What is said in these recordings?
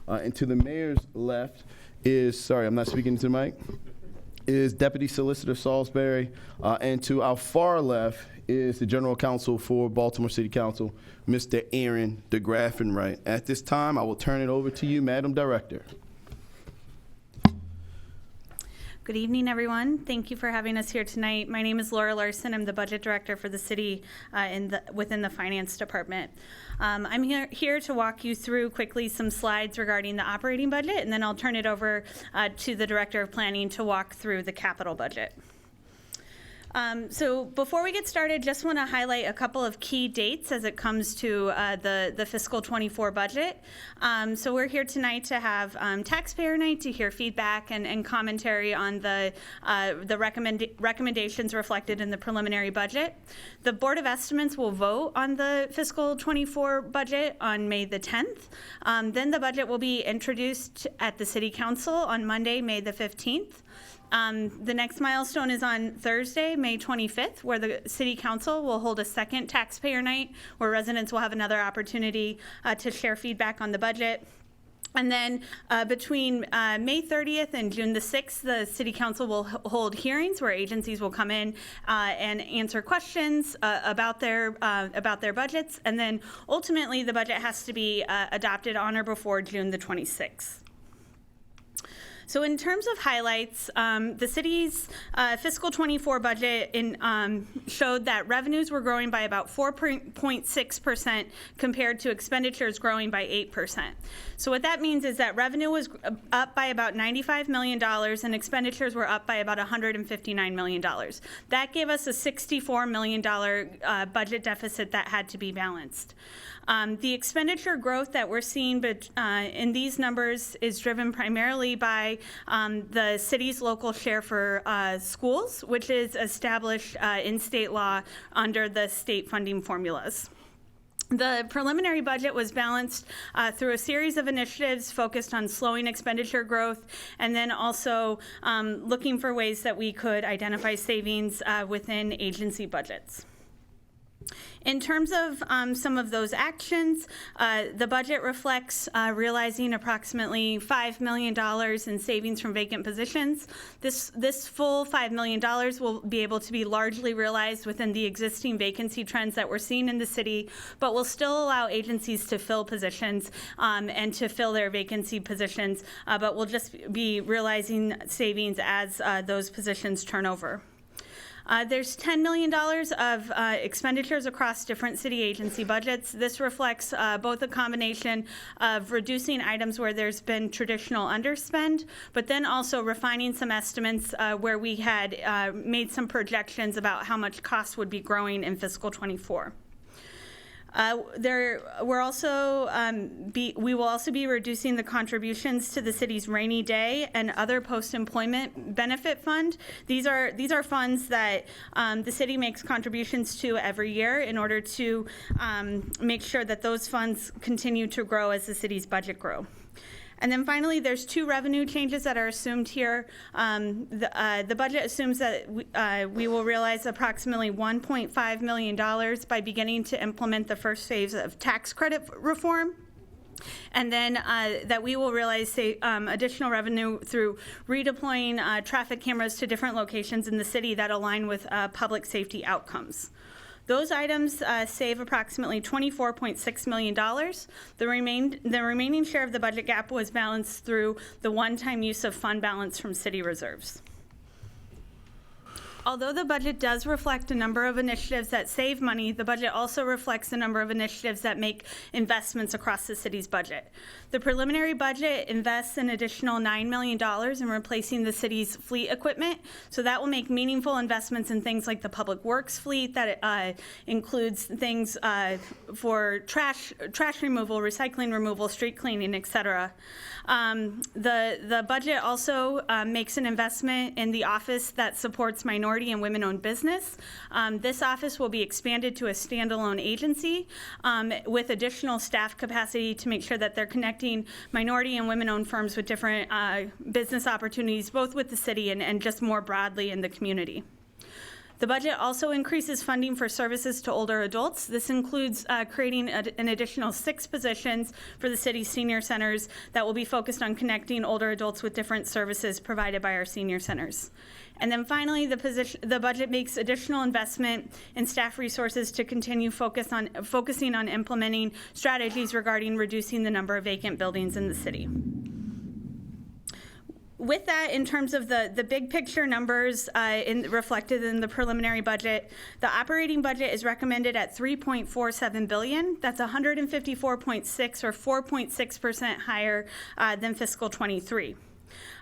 And to the mayor's left is, sorry, I'm not speaking to the mic, is Deputy Solicitor Salisbury. And to our far left is the General Counsel for Baltimore City Council, Mr. Aaron DeGraffenreich. Wright. At this time, I will turn it over to you, Madam Director. Good evening, everyone. Thank you for having us here tonight. My name is Laura Larson. I'm the Budget Director for the city within the Finance Department. I'm here to walk you through quickly some slides regarding the operating budget, and then I'll turn it over to the Director of Planning to walk through the capital budget. So before we get started, just want to highlight a couple of key dates as it comes to the fiscal 24 budget. So we're here tonight to have Taxpayer Night to hear feedback and commentary on the recommendations reflected in the preliminary budget. The Board of Estimates will vote on the fiscal 24 budget on May the 10th. Then the budget will be introduced at the City Council on Monday, May the 15th. The next milestone is on Thursday, May 25th, where the City Council will hold a second Taxpayer Night, where residents will have another opportunity to share feedback on the budget. And then between May 30th and June the 6th, the City Council will hold hearings where agencies will come in and answer questions about their budgets. And then ultimately, the budget has to be adopted on or before June the 26th. So in terms of highlights, the city's fiscal 24 budget showed that revenues were growing by about 4.6% compared to expenditures growing by 8%. So what that means is that revenue was up by about $95 million and expenditures were up by about $159 million. That gave us a $64 million budget deficit that had to be balanced. The expenditure growth that we're seeing in these numbers is driven primarily by the city's local share for schools, which is established in state law under the state funding formulas. The preliminary budget was balanced through a series of initiatives focused on slowing expenditure growth and then also looking for ways that we could identify savings within agency budgets. In terms of some of those actions, the budget reflects realizing approximately $5 million in savings from vacant positions. This full $5 million will be able to be largely realized within the existing vacancy trends that we're seeing in the city, but will still allow agencies to fill positions and to fill their vacancy positions, but we'll just be realizing savings as those positions turn over. There's $10 million of expenditures across different city agency budgets. This reflects both a combination of reducing items where there's been traditional underspend, but then also refining some estimates where we had made some projections about how much costs would be growing in fiscal 24. We will also be reducing the contributions to the city's rainy day and other post-employment benefit fund. These are funds that the city makes contributions to every year in order to make sure that those funds continue to grow as the city's budget grow. And then finally, there's two revenue changes that are assumed here. The budget assumes that we will realize approximately $1.5 million by beginning to implement the first phase of tax credit reform. And then that we will realize additional revenue through redeploying traffic cameras to different locations in the city that align with public safety outcomes. Those items save approximately $24.6 million. The remaining share of the budget gap was balanced through the one-time use of fund balance from city reserves. Although the budget does reflect a number of initiatives that save money, the budget also reflects a number of initiatives that make investments across the city's budget. The preliminary budget invests an additional $9 million in replacing the city's fleet equipment, so that will make meaningful investments in things like the public works fleet that includes things for trash removal, recycling removal, street cleaning, et cetera. The budget also makes an investment in the office that supports minority and women-owned business. This office will be expanded to a standalone agency with additional staff capacity to make sure that they're connecting minority and women-owned firms with different business opportunities, both with the city and just more broadly in the community. The budget also increases funding for services to older adults. This includes creating an additional 6 positions for the city's senior centers that will be focused on connecting older adults with different services provided by our senior centers. And then finally, the budget makes additional investment in staff resources to continue focusing on implementing strategies regarding reducing the number of vacant buildings in the city. With that, in terms of the big picture numbers reflected in the preliminary budget, the operating budget is recommended at $3.47 billion. That's 154.6 or 4.6% higher than fiscal '23.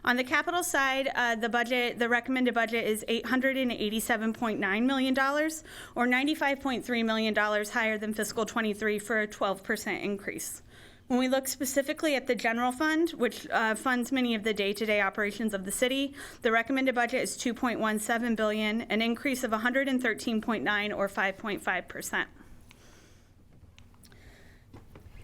On the capital side, the recommended budget is $887.9 million, or $95.3 million higher than fiscal '23 for a 12% increase. When we look specifically at the general fund, which funds many of the day-to-day operations of the city, the recommended budget is $2.17 billion, an increase of 113.9 or 5.5%.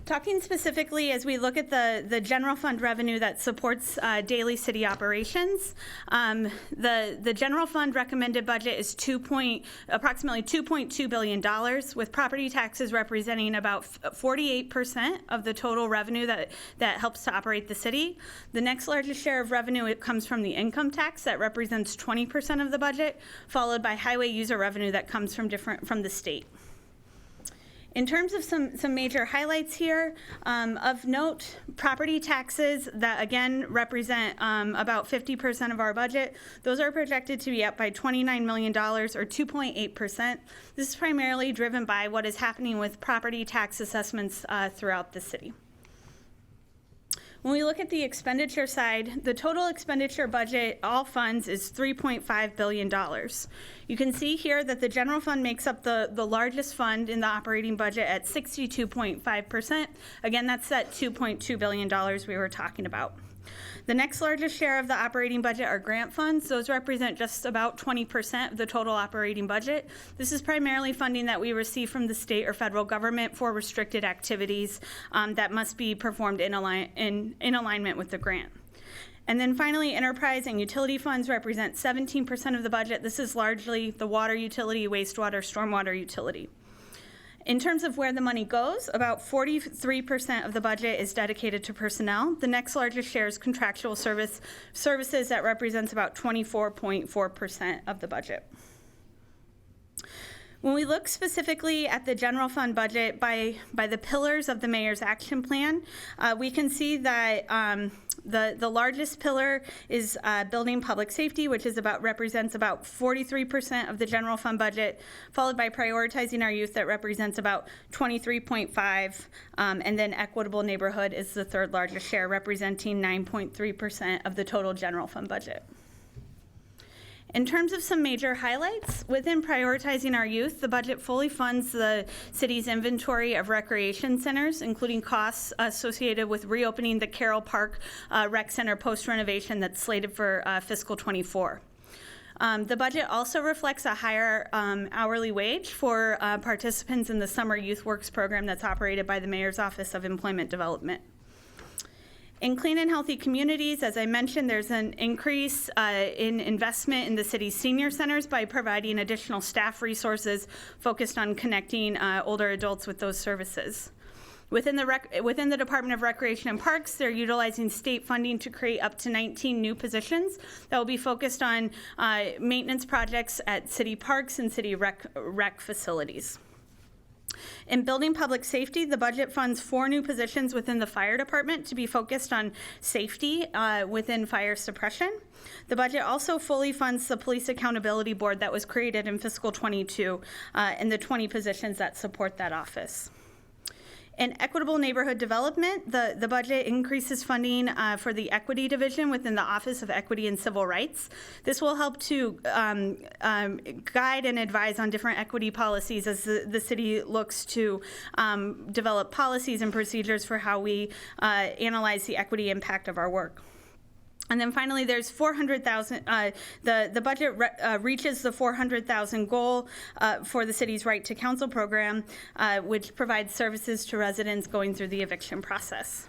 Talking specifically as we look at the general fund revenue that supports daily city operations, the general fund recommended budget is approximately $2.2 billion, with property taxes representing about 48% of the total revenue that helps to operate the city. The next largest share of revenue, it comes from the income tax that represents 20% of the budget, followed by highway user revenue that comes from the state. In terms of some major highlights here, of note, property taxes that again represent about 50% of our budget, those are projected to be up by $29 million or 2.8%. This is primarily driven by what is happening with property tax assessments throughout the city. When we look at the expenditure side, the total expenditure budget, all funds, is $3.5 billion. You can see here that the general fund makes up the largest fund in the operating budget at 62.5%. Again, that's that $2.2 billion we were talking about. The next largest share of the operating budget are grant funds. Those represent just about 20% of the total operating budget. This is primarily funding that we receive from the state or federal government for restricted activities that must be performed in alignment with the grant. And then finally, enterprise and utility funds represent 17% of the budget. This is largely the water utility, wastewater, stormwater utility. In terms of where the money goes, about 43% of the budget is dedicated to personnel. The next largest share is contractual services that represents about 24.4% of the budget. When we look specifically at the general fund budget by the pillars of the mayor's action plan, we can see that the largest pillar is building public safety, which represents about 43% of the general fund budget, followed by prioritizing our youth that represents about 23.5%, and then equitable neighborhood is the third largest share, representing 9.3% of the total general fund budget. In terms of some major highlights, within prioritizing our youth, the budget fully funds the city's inventory of recreation centers, including costs associated with reopening the Carroll Park Rec Center post-renovation that's slated for fiscal '24. The budget also reflects a higher hourly wage for participants in the Summer Youth Works program that's operated by the Mayor's Office of Employment Development. In clean and healthy communities, as I mentioned, there's an increase in investment in the city's senior centers by providing additional staff resources focused on connecting older adults with those services. Within the Department of Recreation and Parks, they're utilizing state funding to create up to 19 new positions that will be focused on maintenance projects at city parks and city rec facilities. In building public safety, the budget funds 4 new positions within the fire department to be focused on safety within fire suppression. The budget also fully funds the Police Accountability Board that was created in fiscal '22 and the 20 positions that support that office. In equitable neighborhood development, the budget increases funding for the equity division within the Office of Equity and Civil Rights. This will help to guide and advise on different equity policies as the city looks to develop policies and procedures for how we analyze the equity impact of our work. And then finally, there's 400,000. The budget reaches the 400,000 goal for the city's Right to Counsel program, which provides services to residents going through the eviction process.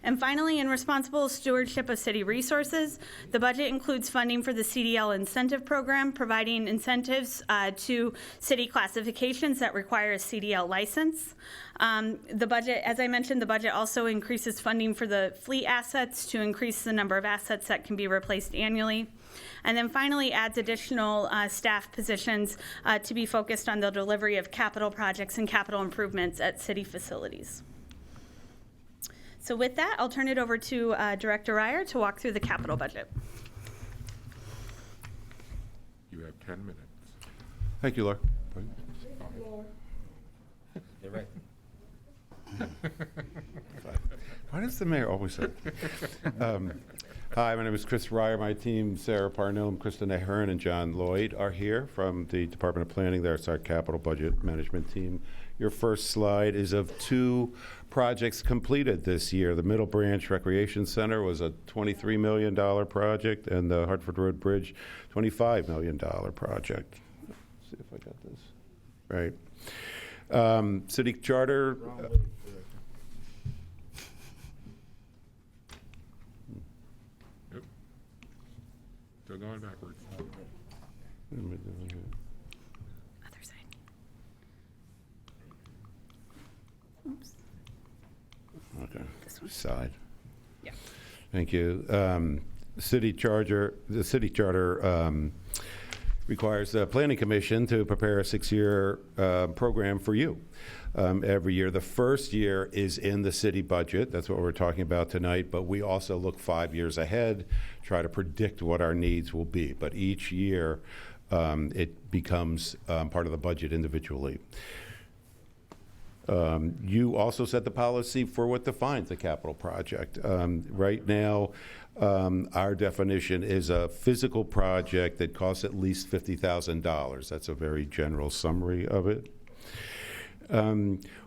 And finally, in responsible stewardship of city resources, the budget includes funding for the CDL incentive program, providing incentives to city classifications that require a CDL license. The budget, as I mentioned, the budget also increases funding for the fleet assets to increase the number of assets that can be replaced annually. And then finally adds additional staff positions to be focused on the delivery of capital projects and capital improvements at city facilities. So with that, I'll turn it over to Director Ryer to walk through the capital budget. You have 10 minutes. Thank you, Laura. You're right. Why does the mayor always say? Hi, my name is Chris Ryer. My team, Sarah Parnell, Kristen Ahern, and John Lloyd are here from the Department of Planning. That's our capital budget management team. Your first slide is of 2 projects completed this year. The Middle Branch Recreation Center was a $23 million project, and the Hartford Road Bridge, $25 million project. Let's see if I got this right. City Charter. Yep. Still going backwards. Other side. Oops. Okay. This one. Side. Yeah. Thank you. The city charter requires the Planning Commission to prepare a 6-year program for you every year. The first year is in the city budget. That's what we're talking about tonight. But we also look 5 years ahead, try to predict what our needs will be. But each year, it becomes part of the budget individually. You also set the policy for what defines a capital project. Right now, our definition is a physical project that costs at least $50,000. That's a very general summary of it.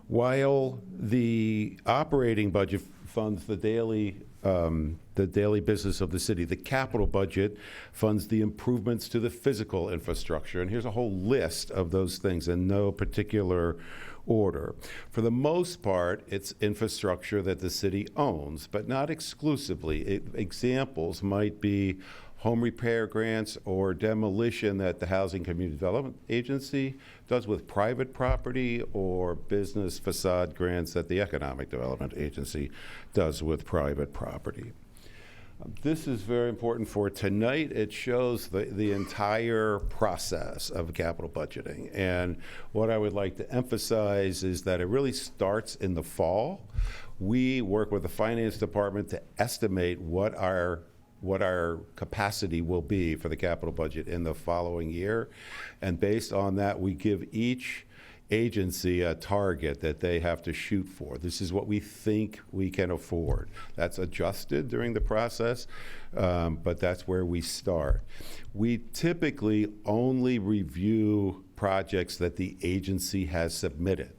While the operating budget funds the daily business of the city, the capital budget funds the improvements to the physical infrastructure. And here's a whole list of those things in no particular order. For the most part, it's infrastructure that the city owns, but not exclusively. Examples might be home repair grants or demolition that the Housing Community Development Agency does with private property, or business facade grants that the Economic Development Agency does with private property. This is very important for tonight. It shows the entire process of capital budgeting. And what I would like to emphasize is that it really starts in the fall. We work with the finance department to estimate what our capacity will be for the capital budget in the following year. And based on that, we give each agency a target that they have to shoot for. This is what we think we can afford. That's adjusted during the process, but that's where we start. We typically only review projects that the agency has submitted.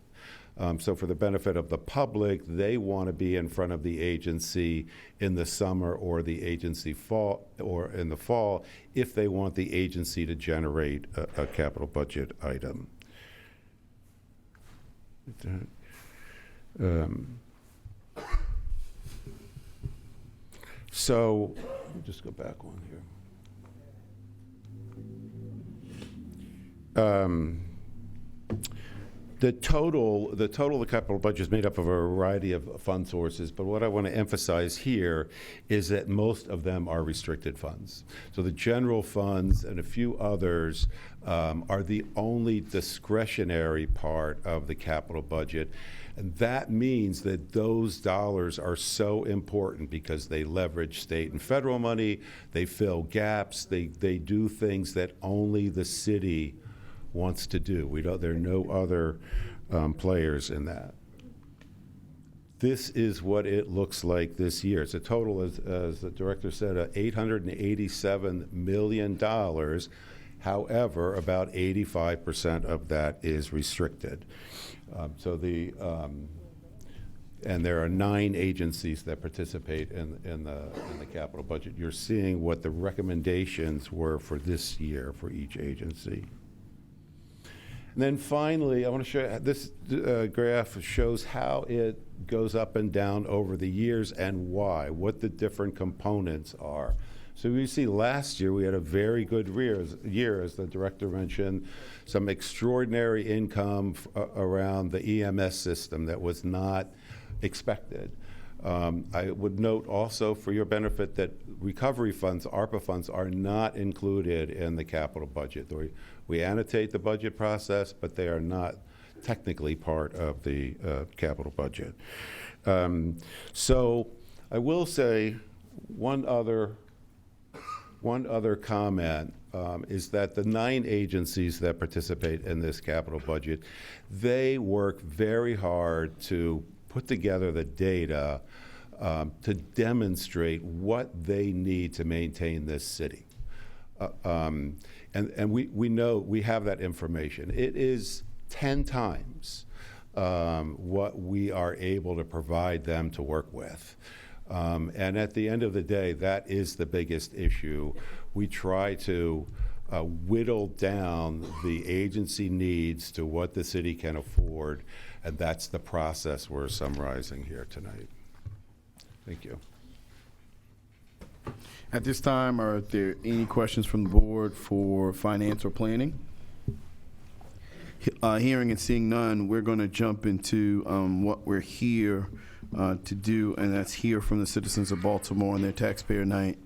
So for the benefit of the public, they want to be in front of the agency in the summer or the agency fall or in the fall if they want the agency to generate a capital budget item. So let me just go back one here. The total of the capital budget is made up of a variety of fund sources, but what I want to emphasize here is that most of them are restricted funds. So the general funds and a few others are the only discretionary part of the capital budget. And that means that those dollars are so important because they leverage state and federal money, they fill gaps, they do things that only the city wants to do. There are no other players in that. This is what it looks like this year. It's a total, as the director said, $887 million. However, about 85% of that is restricted. And there are 9 agencies that participate in the capital budget. You're seeing what the recommendations were for this year for each agency. And then finally, I want to show you, this graph shows how it goes up and down over the years and why, what the different components are. So we see last year we had a very good year, as the director mentioned, some extraordinary income around the EMS system that was not expected. I would note also for your benefit that recovery funds, ARPA funds, are not included in the capital budget. We annotate the budget process, but they are not technically part of the capital budget. So I will say one other comment is that the 9 agencies that participate in this capital budget, they work very hard to put together the data to demonstrate what they need to maintain this city. And we know we have that information. It is 10 times what we are able to provide them to work with. And at the end of the day, that is the biggest issue. We try to whittle down the agency needs to what the city can afford, and that's the process we're summarizing here tonight. Thank you. At this time, are there any questions from the board for finance or planning? Hearing and seeing none, we're going to jump into what we're here to do, and that's hear from the citizens of Baltimore on their taxpayer night.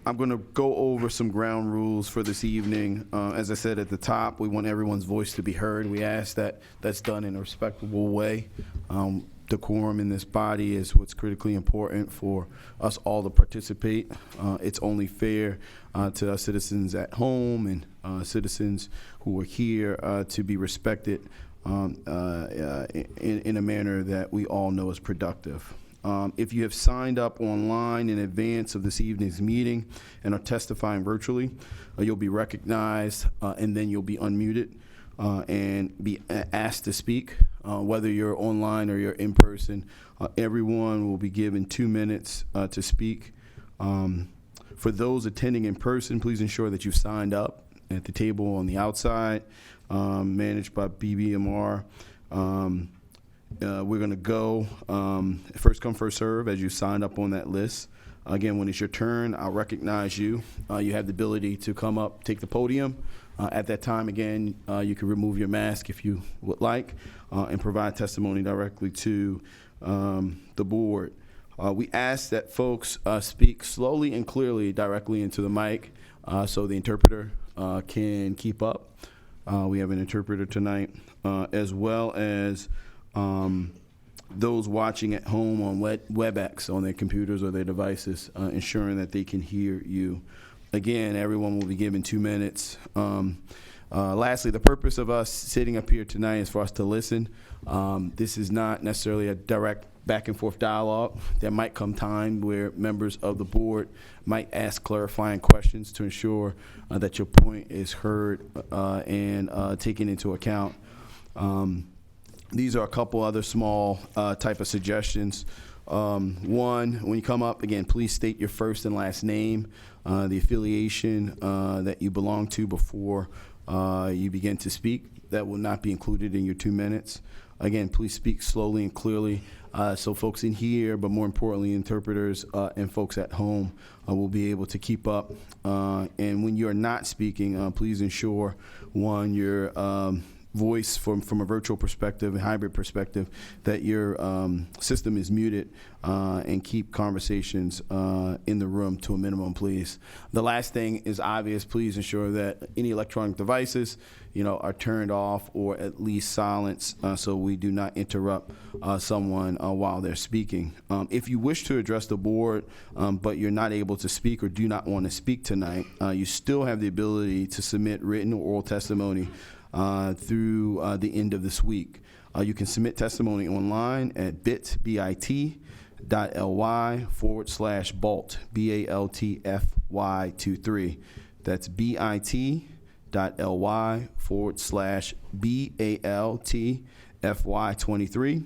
I'm going to go over some ground rules for this evening. As I said at the top, we want everyone's voice to be heard. We ask that that's done in a respectable way. Decorum in this body is what's critically important for us all to participate. It's only fair to our citizens at home and citizens who are here to be respected in a manner that we all know is productive. If you have signed up online in advance of this evening's meeting and are testifying virtually, you'll be recognized and then you'll be unmuted and be asked to speak. Whether you're online or you're in person, everyone will be given 2 minutes to speak. For those attending in person, please ensure that you've signed up at the table on the outside, managed by BBMR. We're going to go first come, first serve as you sign up on that list. Again, when it's your turn, I'll recognize you. You have the ability to come up, take the podium. At that time, again, you can remove your mask if you would like and provide testimony directly to the board. We ask that folks speak slowly and clearly directly into the mic so the interpreter can keep up. We have an interpreter tonight, as well as those watching at home on WebEx on their computers or their devices, ensuring that they can hear you. Again, everyone will be given 2 minutes. Lastly, the purpose of us sitting up here tonight is for us to listen. This is not necessarily a direct back and forth dialogue. There might come time where members of the board might ask clarifying questions to ensure that your point is heard and taken into account. These are a couple other small type of suggestions. One, when you come up, again, please state your first and last name, the affiliation that you belong to before you begin to speak. That will not be included in your 2 minutes. Again, please speak slowly and clearly so folks in here, but more importantly, interpreters and folks at home will be able to keep up. And when you're not speaking, please ensure, one, your voice from a virtual perspective and hybrid perspective, that your system is muted and keep conversations in the room to a minimum, please. The last thing is obvious. Please ensure that any electronic devices, are turned off or at least silenced so we do not interrupt someone while they're speaking. If you wish to address the board, but you're not able to speak or do not want to speak tonight, you still have the ability to submit written or oral testimony through the end of this week. You can submit testimony online at bit.ly/BALT, BALTFY23. That's bit.ly/BALTFY23.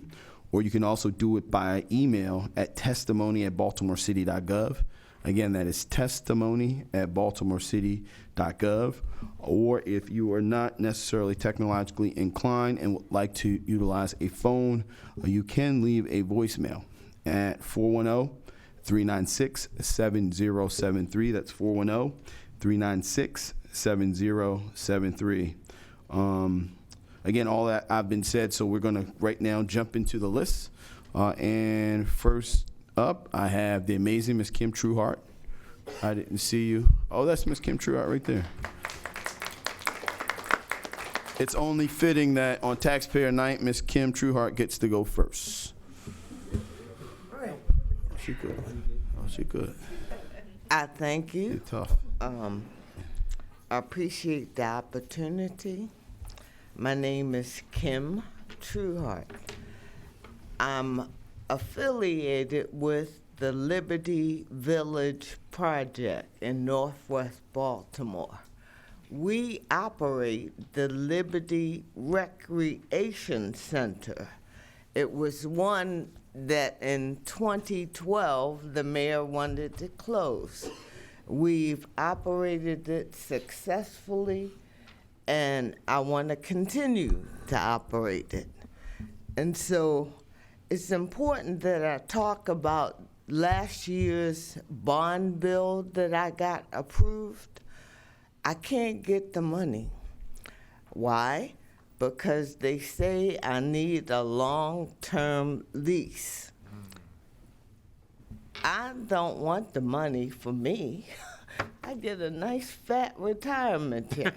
Or you can also do it by email at testimony@baltimorecity.gov. Again, that is testimony@baltimorecity.gov. Or if you are not necessarily technologically inclined and would like to utilize a phone, you can leave a voicemail at 410-396-7073. That's 410-396-7073. Again, all that I've been said, so we're going to right now jump into the list. And first up, I have the amazing Miss Kim Trueheart. I didn't see you. Oh, that's Miss Kim Trueheart right there. It's only fitting that on taxpayer night, Miss Kim Trueheart gets to go first. Oh, she good. Oh, she good. I thank you. You're tough. I appreciate the opportunity. My name is Kim Trueheart. I'm affiliated with the Liberty Village Project in Northwest Baltimore. We operate the Liberty Recreation Center. It was one that in 2012 the mayor wanted to close. We've operated it successfully, and I want to continue to operate it. And so it's important that I talk about last year's bond bill that I got approved. I can't get the money. Why? Because they say I need a long-term lease. I don't want the money for me. I get a nice fat retirement check.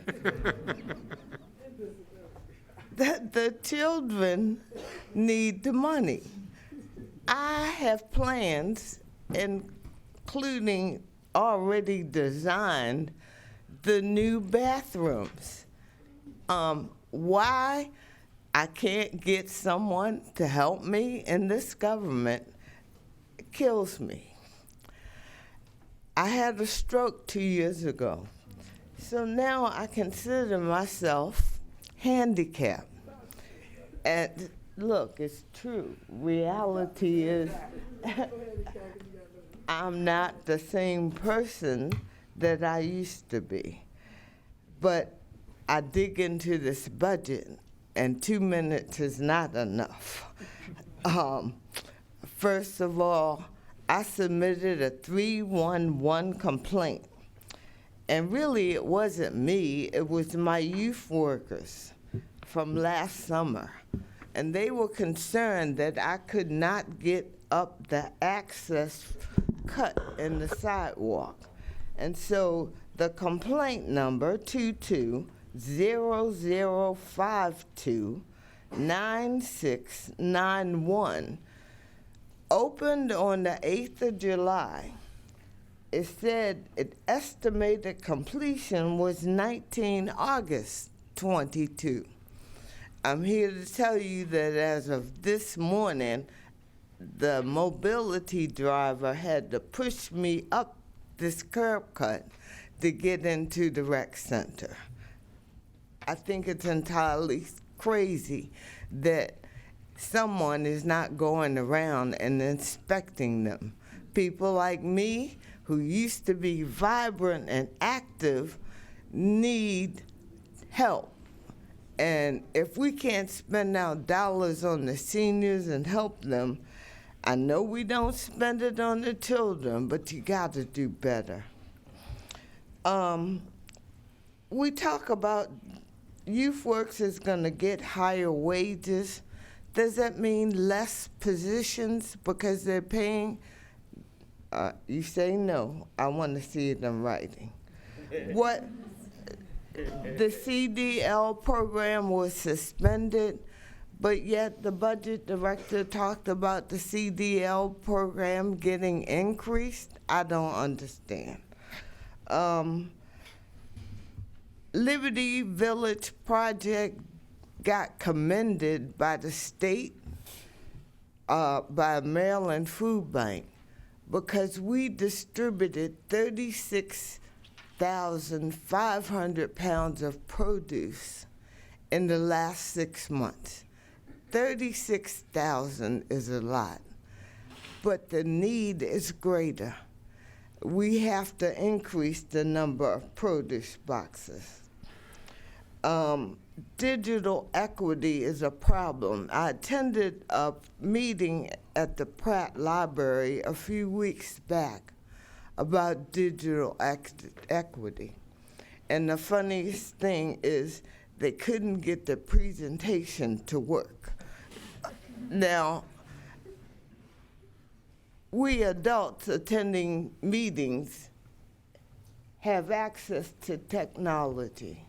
The children need the money. I have plans, including already designed, the new bathrooms. Why I can't get someone to help me in this government kills me. I had a stroke 2 years ago, so now I consider myself handicapped. And look, it's true. Reality is I'm not the same person that I used to be. But I dig into this budget, and 2 minutes is not enough. First of all, I submitted a 311 complaint. And really, it wasn't me, it was my youth workers from last summer. And they were concerned that I could not get up the access cut in the sidewalk. And so the complaint number 2200529691 opened on the 8th of July. It said its estimated completion was 19 August 22. I'm here to tell you that as of this morning, the mobility driver had to push me up this curb cut to get into the rec center. I think it's entirely crazy that someone is not going around and inspecting them. People like me, who used to be vibrant and active, need help. And if we can't spend our dollars on the seniors and help them, I know we don't spend it on the children, but you got to do better. We talk about YouthWorks is going to get higher wages. Does that mean less positions because they're paying? You say no. I want to see it in writing. What? The CDL program was suspended, but yet the budget director talked about the CDL program getting increased. I don't understand. Liberty Village Project got commended by the state, by Maryland Food Bank, because we distributed 36,500 pounds of produce in the last 6 months. 36,000 is a lot, but the need is greater. we have to increase the number of produce boxes. Digital equity is a problem. I attended a meeting at the Pratt Library a few weeks back about digital equity. And the funniest thing is they couldn't get the presentation to work. Now, we adults attending meetings have access to technology,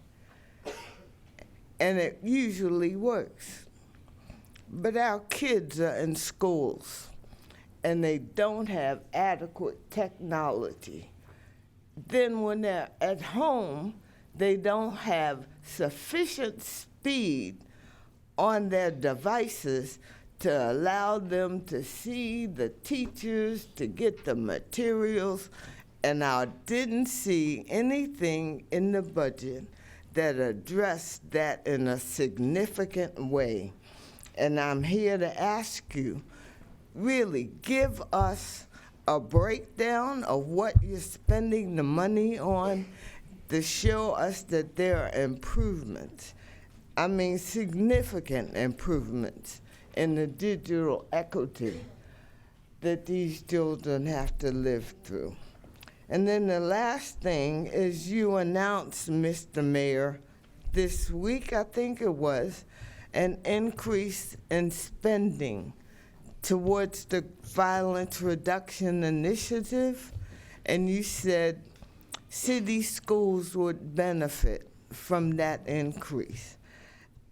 and it usually works. But our kids are in schools, and they don't have adequate technology. Then when they're at home, they don't have sufficient speed on their devices to allow them to see the teachers, to get the materials, and I didn't see anything in the budget that addressed that in a significant way. And I'm here to ask you, really give us a breakdown of what you're spending the money on to show us that there are improvements. I mean, significant improvements in the digital equity that these children have to live through. And then the last thing is you announced, Mr. Mayor, this week, I think it was, an increase in spending towards the Violence Reduction Initiative, and you said city schools would benefit from that increase.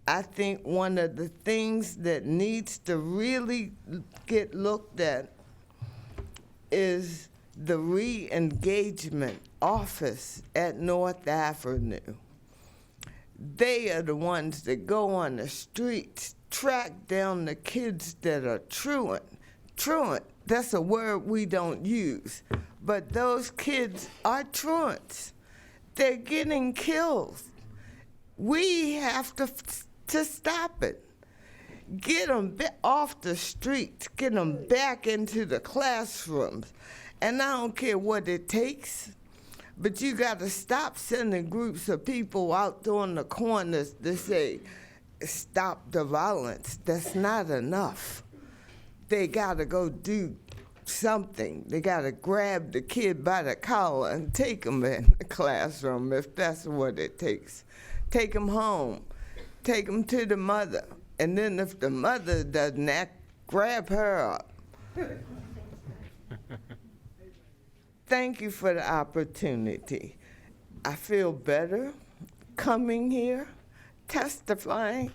I think one of the things that needs to really get looked at is the re-engagement office at North Avenue. They are the ones that go on the streets, track down the kids that are truant. Truant, that's a word we don't use, but those kids are truants. They're getting killed. We have to stop it. Get them off the streets, get them back into the classrooms. And I don't care what it takes, but you got to stop sending groups of people out on the corners to say, stop the violence. That's not enough. They got to go do something. They got to grab the kid by the collar and take him in the classroom if that's what it takes. Take him home. Take him to the mother. And then if the mother doesn't act, grab her up. Thank you for the opportunity. I feel better coming here, testifying.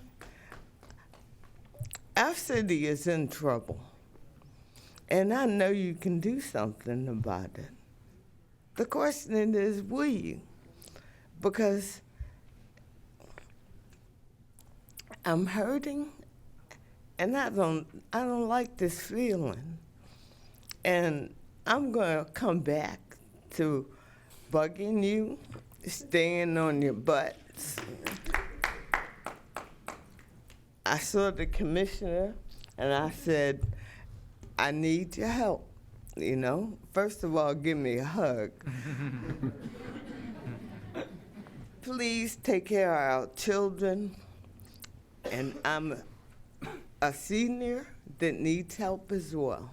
Our city is in trouble, and I know you can do something about it. The question is, will you? Because I'm hurting, and I don't like this feeling. And I'm going to come back to bugging you, staying on your butts. I saw the commissioner, and I said, I need your help, you know? First of all, give me a hug. Please take care of our children. And I'm a senior that needs help as well.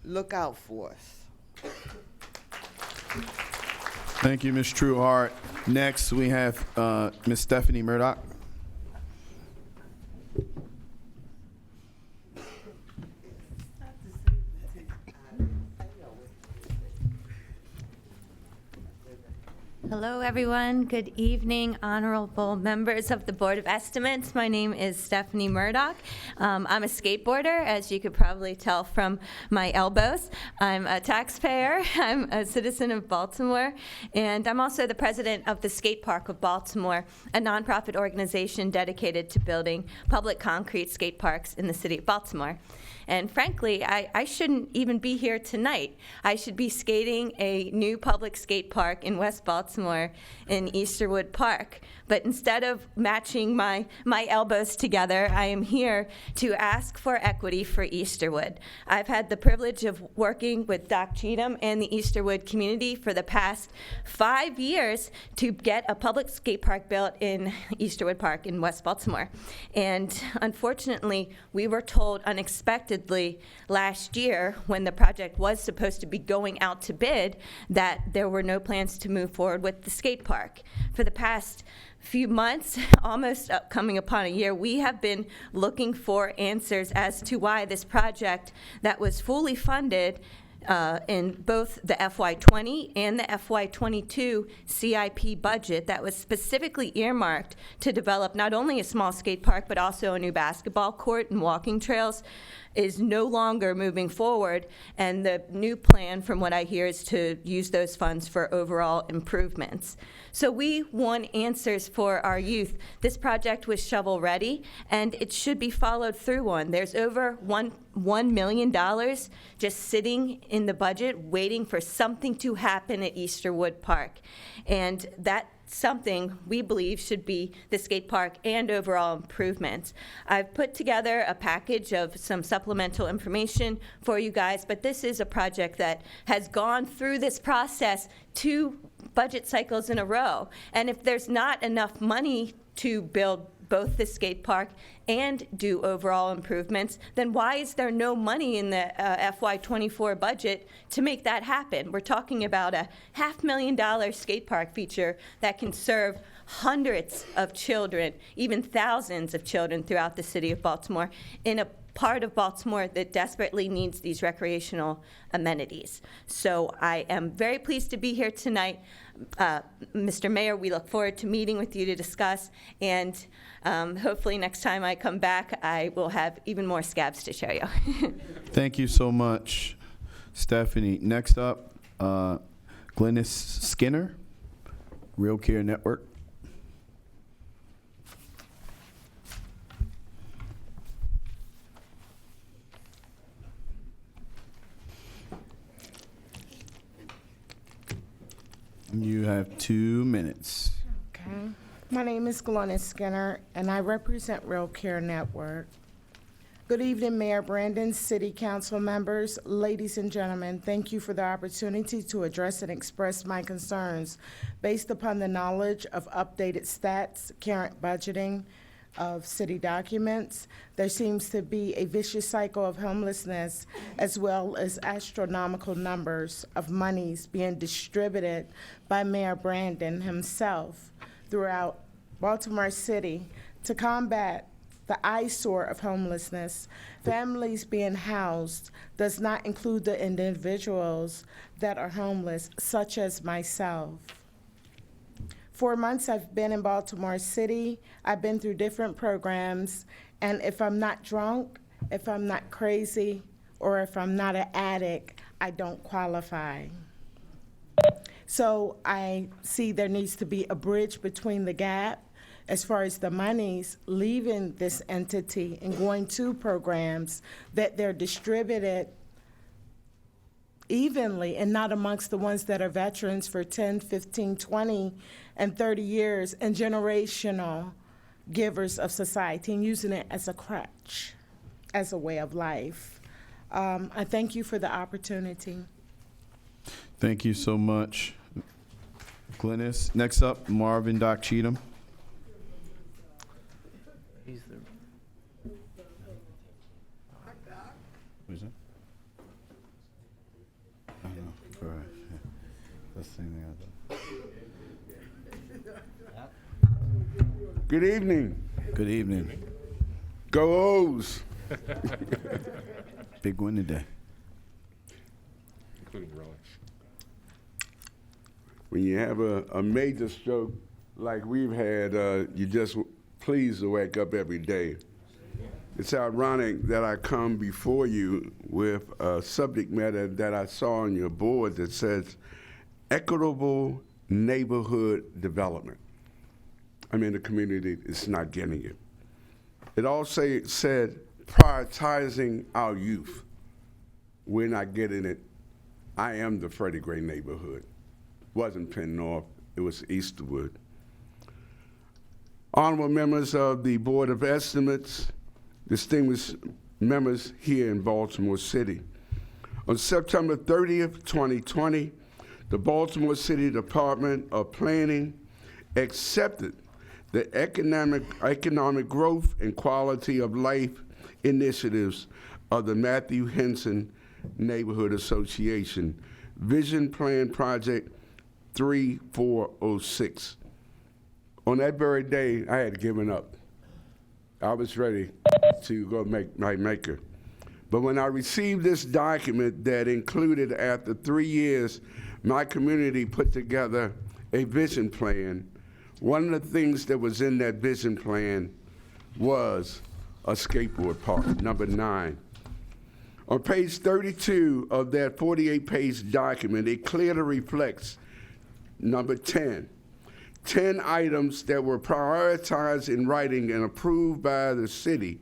Look out for us. Thank you, Ms. Trueheart. Next, we have Ms. Stephanie Murdoch. Hello, everyone. Good evening, honorable members of the Board of Estimates. My name is Stephanie Murdoch. I'm a skateboarder, as you could probably tell from my elbows. I'm a taxpayer. I'm a citizen of Baltimore, and I'm also the president of the Skate Park of Baltimore, a nonprofit organization dedicated to building public concrete skate parks in the city of Baltimore. And frankly, I shouldn't even be here tonight. I should be skating a new public skate park in West Baltimore Baltimore in Easterwood Park. But instead of matching my elbows together, I am here to ask for equity for Easterwood. I've had the privilege of working with Doc Cheatham and the Easterwood community for the past 5 years to get a public skate park built in Easterwood Park in West Baltimore. And unfortunately, we were told unexpectedly last year, when the project was supposed to be going out to bid, that there were no plans to move forward with the skate park. For the past few months, almost coming upon a year, we have been looking for answers as to why this project that was fully funded in both the FY20 and the FY22 CIP budget that was specifically earmarked to develop not only a small skate park but also a new basketball court and walking trails, is no longer moving forward, and the new plan, from what I hear, is to use those funds for overall improvements. So we want answers for our youth. This project was shovel-ready, and it should be followed through on. There's over $1 million just sitting in the budget waiting for something to happen at Easterwood Park. And that something we believe should be the skate park and overall improvements. I've put together a package of some supplemental information for you guys, but this is a project that has gone through this process 2 budget cycles in a row. And if there's not enough money to build both the skate park and do overall improvements, then why is there no money in the FY24 budget to make that happen? We're talking about a $500,000 skate park feature that can serve hundreds of children, even thousands of children throughout the city of Baltimore, in a part of Baltimore that desperately needs these recreational amenities. So I am very pleased to be here tonight. Mr. Mayor, we look forward to meeting with you to discuss, and hopefully next time I come back, I will have even more scabs to show you. Thank you so much, Stephanie. Next up, Glennis Skinner, Real Care Network. You have 2 minutes. Okay. My name is Glennis Skinner, and I represent Real Care Network. Good evening, Mayor Brandon, City Council members, ladies and gentlemen. Thank you for the opportunity to address and express my concerns based upon the knowledge of updated stats, current budgeting of city documents. There seems to be a vicious cycle of homelessness, as well as astronomical numbers of monies being distributed by Mayor Brandon himself throughout Baltimore City to combat the eyesore of homelessness. Families being housed does not include the individuals that are homeless, such as myself. 4 months I've been in Baltimore City. I've been through different programs, and if I'm not drunk, if I'm not crazy, or if I'm not an addict, I don't qualify. So I see there needs to be a bridge between the gap as far as the monies leaving this entity and going to programs, that they're distributed evenly and not amongst the ones that are veterans for 10, 15, 20, and 30 years and generational givers of society, and using it as a crutch, as a way of life. I thank you for the opportunity. Thank you so much, Glennis. Next up, Marvin Doc Cheatham. Who's that? I don't know. All right. Yeah. That's the same thing I thought. Good evening. Good evening. Go O's. Big win today. Including relish. When you have a major stroke like we've had, you just pleased to wake up every day. It's ironic that I come before you with a subject matter that I saw on your board that says equitable neighborhood development. I mean, the community is not getting it. It also said prioritizing our youth. We're not getting it. I am the Freddie Gray neighborhood. Wasn't Penn North. it was Easterwood. Honorable members of the Board of Estimates, distinguished members here in Baltimore City. On September 30th, 2020, the Baltimore City Department of Planning accepted the economic growth and quality of life initiatives of the Matthew Henson Neighborhood Association Vision Plan Project 3406. On that very day, I had given up. I was ready to go make my maker. But when I received this document that included, after 3 years, my community put together a vision plan, one of the things that was in that vision plan was a skateboard park, number 9. On page 32 of that 48-page document, it clearly reflects number 10 items that were prioritized in writing and approved by the city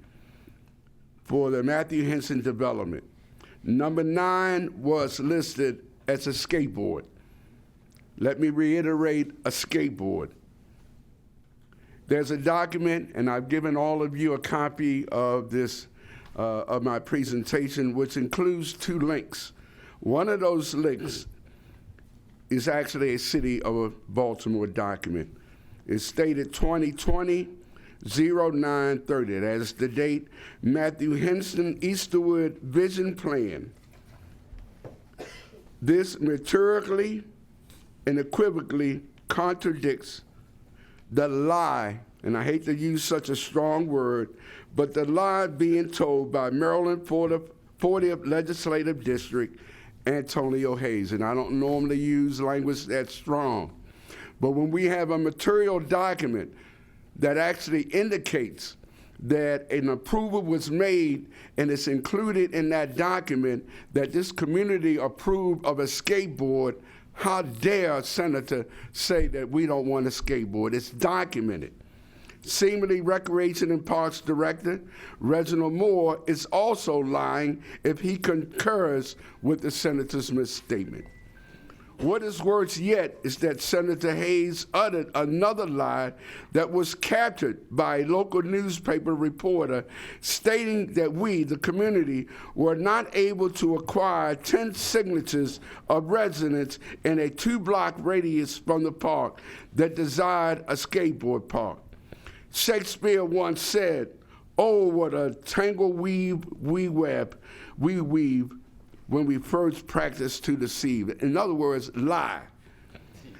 for the Matthew Henson development. Number 9 was listed as a skateboard. Let me reiterate, a skateboard. There's a document, and I've given all of you a copy of this, of my presentation, which includes 2 links. One of those links is actually a City of Baltimore document. It's stated 2020-09-30. That is the date. Matthew Henson Easterwood Vision Plan. This materially and equivocally contradicts the lie, and I hate to use such a strong word, but the lie being told by Maryland 40th Legislative District Antonio Hayes. And I don't normally use language that strong, but when we have a material document that actually indicates that an approval was made and it's included in that document that this community approved of a skateboard, how dare a senator say that we don't want a skateboard? It's documented. Seemingly Recreation and Parks Director Reginald Moore is also lying if he concurs with the senator's misstatement. What is worse yet is that Senator Hayes uttered another lie that was captured by a local newspaper reporter stating that we, the community, were not able to acquire 10 signatures of residents in a 2-block radius from the park that desired a skateboard park. Shakespeare once said, "Oh, what a tangle we weave when we first practice to deceive." In other words, lie.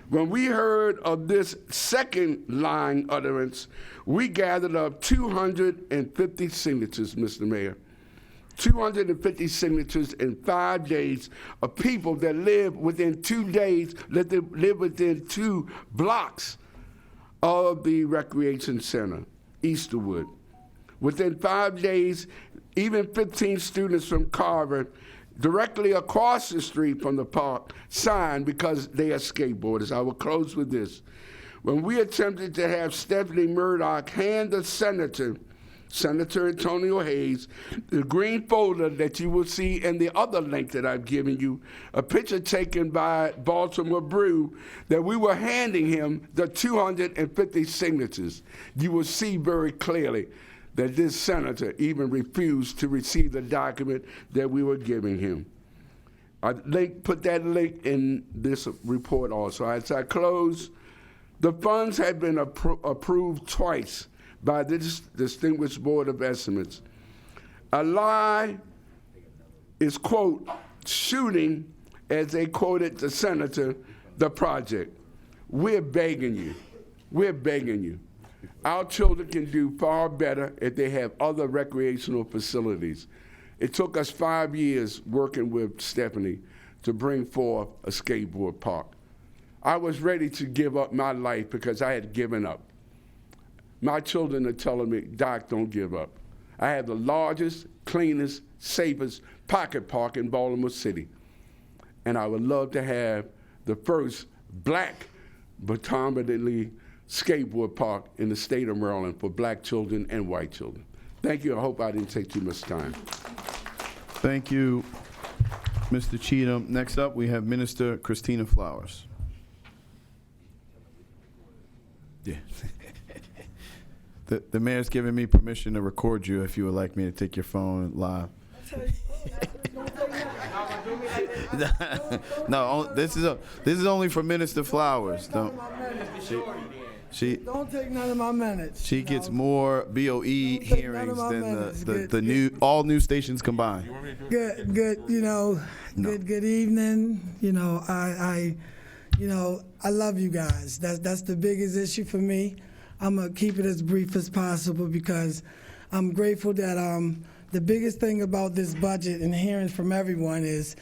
When we heard of this second lying utterance, we gathered up 250 signatures, Mr. Mayor. 250 signatures in 5 days of people that live within 2 days, that live within 2 blocks of the Recreation Center, Easterwood. Within 5 days, even 15 students from Carver, directly across the street from the park, signed because they are skateboarders. I will close with this. When we attempted to have Stephanie Murdoch hand the Senator Antonio Hayes, the green folder that you will see in the other link that I've given you, a picture taken by Baltimore Brew, that we were handing him the 250 signatures. You will see very clearly that this senator even refused to receive the document that we were giving him. I put that link in this report also. As I close, the funds have been approved twice by this distinguished Board of Estimates. A lie is, quote, shooting, as they quoted the senator, the project. We're begging you. We're begging you. Our children can do far better if they have other recreational facilities. It took us 5 years working with Stephanie to bring forth a skateboard park. I was ready to give up my life because I had given up. My children are telling me, "Doc, don't give up." I have the largest, cleanest, safest pocket park in Baltimore City. And I would love to have the first black, predominantly skateboard park in the state of Maryland for black children and white children. Thank you. I hope I didn't take too much time. Thank you, Mr. Cheatham. Next up, we have Minister Christina Flowers. Yeah. The mayor's giving me permission to record you if you would like me to take your phone live. No, this is only for Minister Flowers. Don't take none of my minutes. She gets more BOE hearings my than minutes. the all news stations combined. Good. Good evening. I love you guys. That's the biggest issue for me. I'm gonna keep it as brief as possible because I'm grateful that the biggest thing about this budget and hearing from everyone is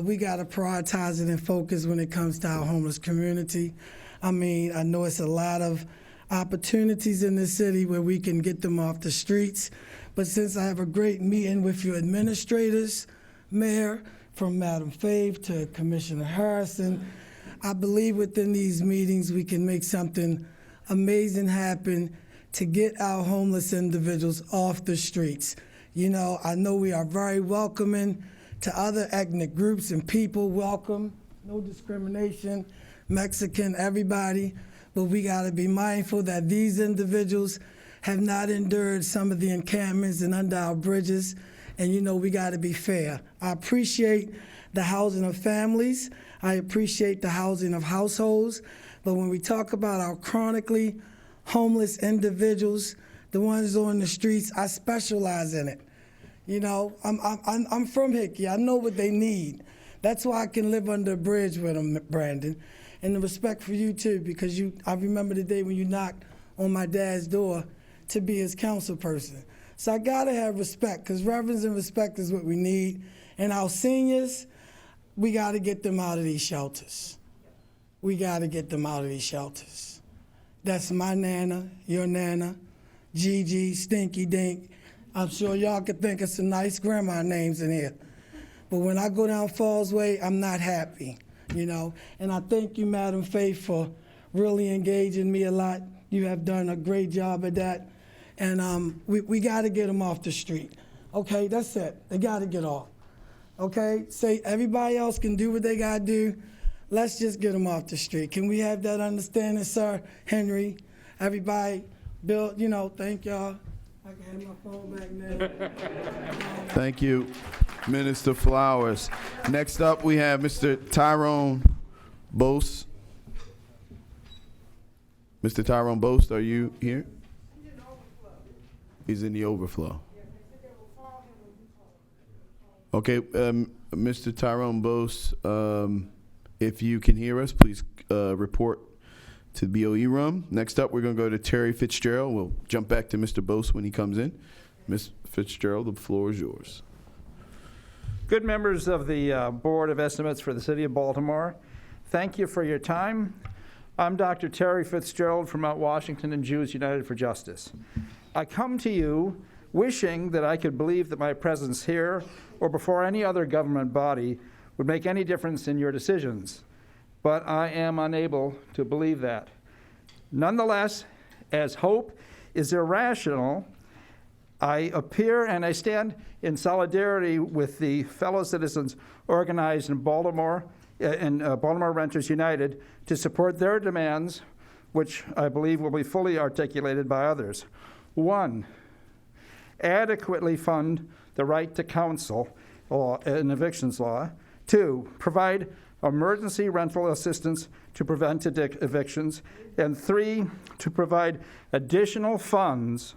we gotta prioritize it and focus when it comes to our homeless community. I mean, I know it's a lot of opportunities in this city where we can get them off the streets, but since I have a great meeting with your administrators, Mayor, from Madam Fave to Commissioner Harrison, I believe within these meetings we can make something amazing happen to get our homeless individuals off the streets. I know we are very welcoming to other ethnic groups and people, welcome, no discrimination, Mexican, everybody, but we gotta be mindful that these individuals have not endured some of the encampments and under our bridges, and we gotta be fair. I appreciate the housing of families, I appreciate the housing of households, but when we talk about our chronically homeless individuals, the ones on the streets, I specialize in it. I'm from Hickey. I know what they need. That's why I can live under a bridge with them, Brandon. And the respect for you too, because I remember the day when you knocked on my dad's door to be his council person. So I gotta have respect, because reverence and respect is what we need. And our seniors, we gotta get them out of these shelters. We gotta get them out of these shelters. That's my Nana, your Nana, Gigi, Stinky Dink. I'm sure y'all could think of some nice grandma names in here. But when I go down Falls Way, I'm not happy, And I thank you, Madam Faith, for really engaging me a lot. You have done a great job at that. And we gotta get them off the street. Okay, that's it. They gotta get off. Okay, say everybody else can do what they gotta do. Let's just get them off the street. Can we have that understanding, sir? Henry, everybody, Bill, thank y'all. I can have my phone back now. Thank you, Minister Flowers. Next up, we have Mr. Tyrone Bose. Mr. Tyrone Bose, are you here? He's in the overflow. Okay, Mr. Tyrone Bose, if you can hear us, please report to the BOE room. Next up, we're going to go to Terry Fitzgerald. We'll jump back to Mr. Bose when he comes in. Ms. Fitzgerald, the floor is yours. Good members of the Board of Estimates for the City of Baltimore, thank you for your time. I'm Dr. Terry Fitzgerald from Mount Washington and Jews United for Justice. I come to you wishing that I could believe that my presence here or before any other government body would make any difference in your decisions, but I am unable to believe that. Nonetheless, as hope is irrational, I appear and I stand in solidarity with the fellow citizens organized in Baltimore, Baltimore Renters United, to support their demands, which I believe will be fully articulated by others. 1, adequately fund the right to counsel law and evictions law. 2, provide emergency rental assistance to prevent evictions. And 3, to provide additional funds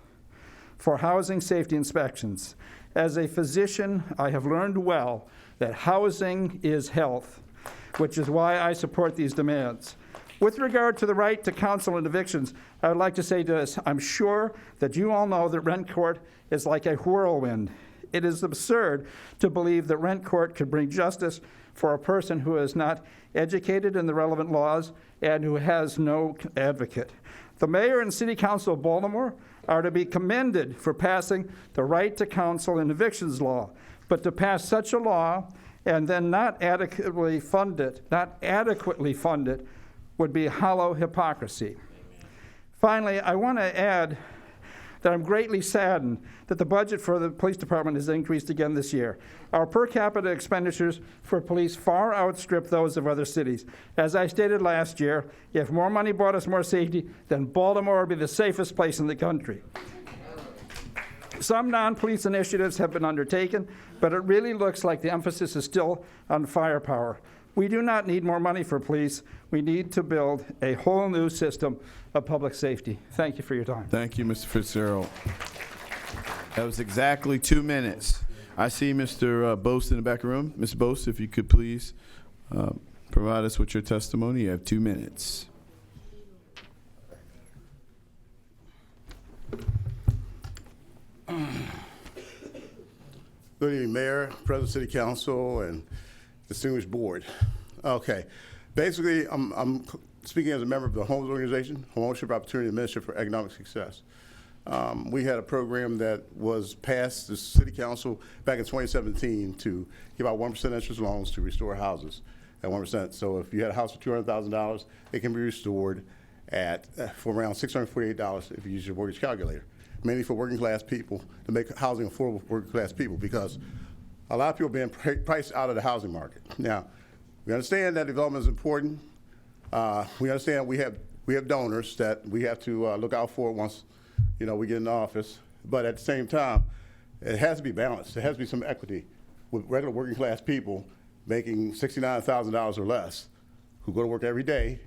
for housing safety inspections. As a physician, I have learned well that housing is health, which is why I support these demands. With regard to the right to counsel and evictions, I would like to say this. I'm sure that you all know that rent court is like a whirlwind. It is absurd to believe that rent court could bring justice for a person who is not educated in the relevant laws and who has no advocate. The mayor and city council of Baltimore are to be commended for passing the right to counsel and evictions law, but to pass such a law and then not adequately fund it would be hollow hypocrisy. Finally, I want to add that I'm greatly saddened that the budget for the police department has increased again this year. Our per capita expenditures for police far outstrip those of other cities. As I stated last year, if more money brought us more safety, then Baltimore would be the safest place in the country. Some non-police initiatives have been undertaken, but it really looks like the emphasis is still on firepower. We do not need more money for police. We need to build a whole new system of public safety. Thank you for your time. Thank you, Mr. Fitzgerald. That was exactly 2 minutes. I see Mr. Boast in the back of the room. Mr. Boast, if you could please provide us with your testimony. You have 2 minutes. Good evening, Mayor, President, City Council, and distinguished board. Okay, basically, I'm speaking as a member of the Homes Organization, Home Ownership Opportunity Administrator for Economic Success. We had a program that was passed the City Council back in 2017 to give out 1% interest loans to restore houses at 1%. So if you had a house for $200,000, it can be restored for around $648 if you use your mortgage calculator, mainly for working class people, to make housing affordable for working class people, because a lot of people are being priced out of the housing market. Now, we understand that development is important. We understand we have donors that we have to look out for once we get in office. But at the same time, it has to be balanced. There has to be some equity with regular working class people making $69,000 or less who go to work every day.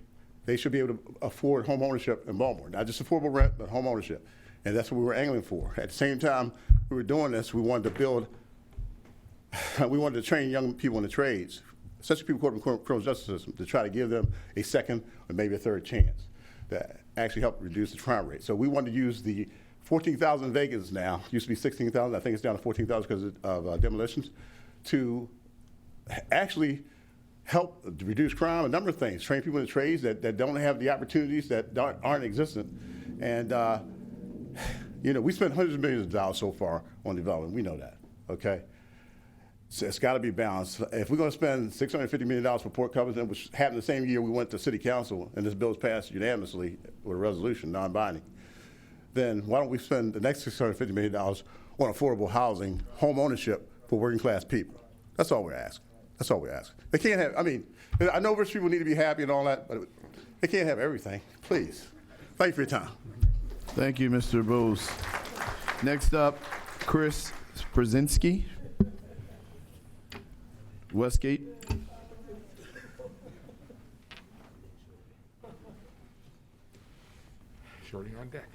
They should be able to afford home ownership in Baltimore, not just affordable rent, but home ownership. And that's what we were angling for. At the same time we were doing this, we wanted to train young people in the trades, especially people caught in the criminal justice system, to try to give them a second or maybe a third chance that actually help reduce the crime rate. So we wanted to use the 14,000 vacants now, used to be 16,000, I think it's down to 14,000 because of demolitions, to actually help reduce crime, a number of things, train people in the trades that don't have the opportunities, that aren't existent. And we spent hundreds of millions of dollars so far on development. We know that, okay? So it's got to be balanced. If we're going to spend $650 million for Port Covington, which happened the same year we went to City Council, and this bill was passed unanimously with a resolution, non-binding, then why don't we spend the next $650 million on affordable housing, home ownership for working class people? That's all we're asking. That's all we're asking. They can't have, I know rich people need to be happy and all that, but they can't have everything. Please. Thank you for your time. Thank you, Mr. Bose. Next up, Chris Brzezinski, Westgate. Shorty on deck.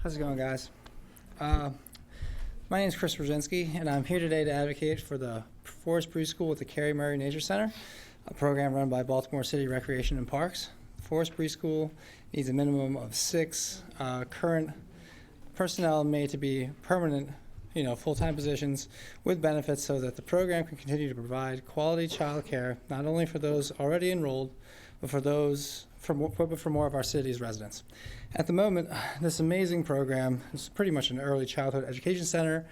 How's it going, guys? My name is Chris Brzezinski, and I'm here today to advocate for the Forest Preschool at the Carrie Murray Nature Center, a program run by Baltimore City Recreation and Parks. Forest Preschool needs a minimum of 6 current personnel made to be permanent, full-time positions with benefits, so that the program can continue to provide quality child care, not only for those already enrolled, but for more of our city's residents. At the moment, this amazing program, it's pretty much an early childhood education center,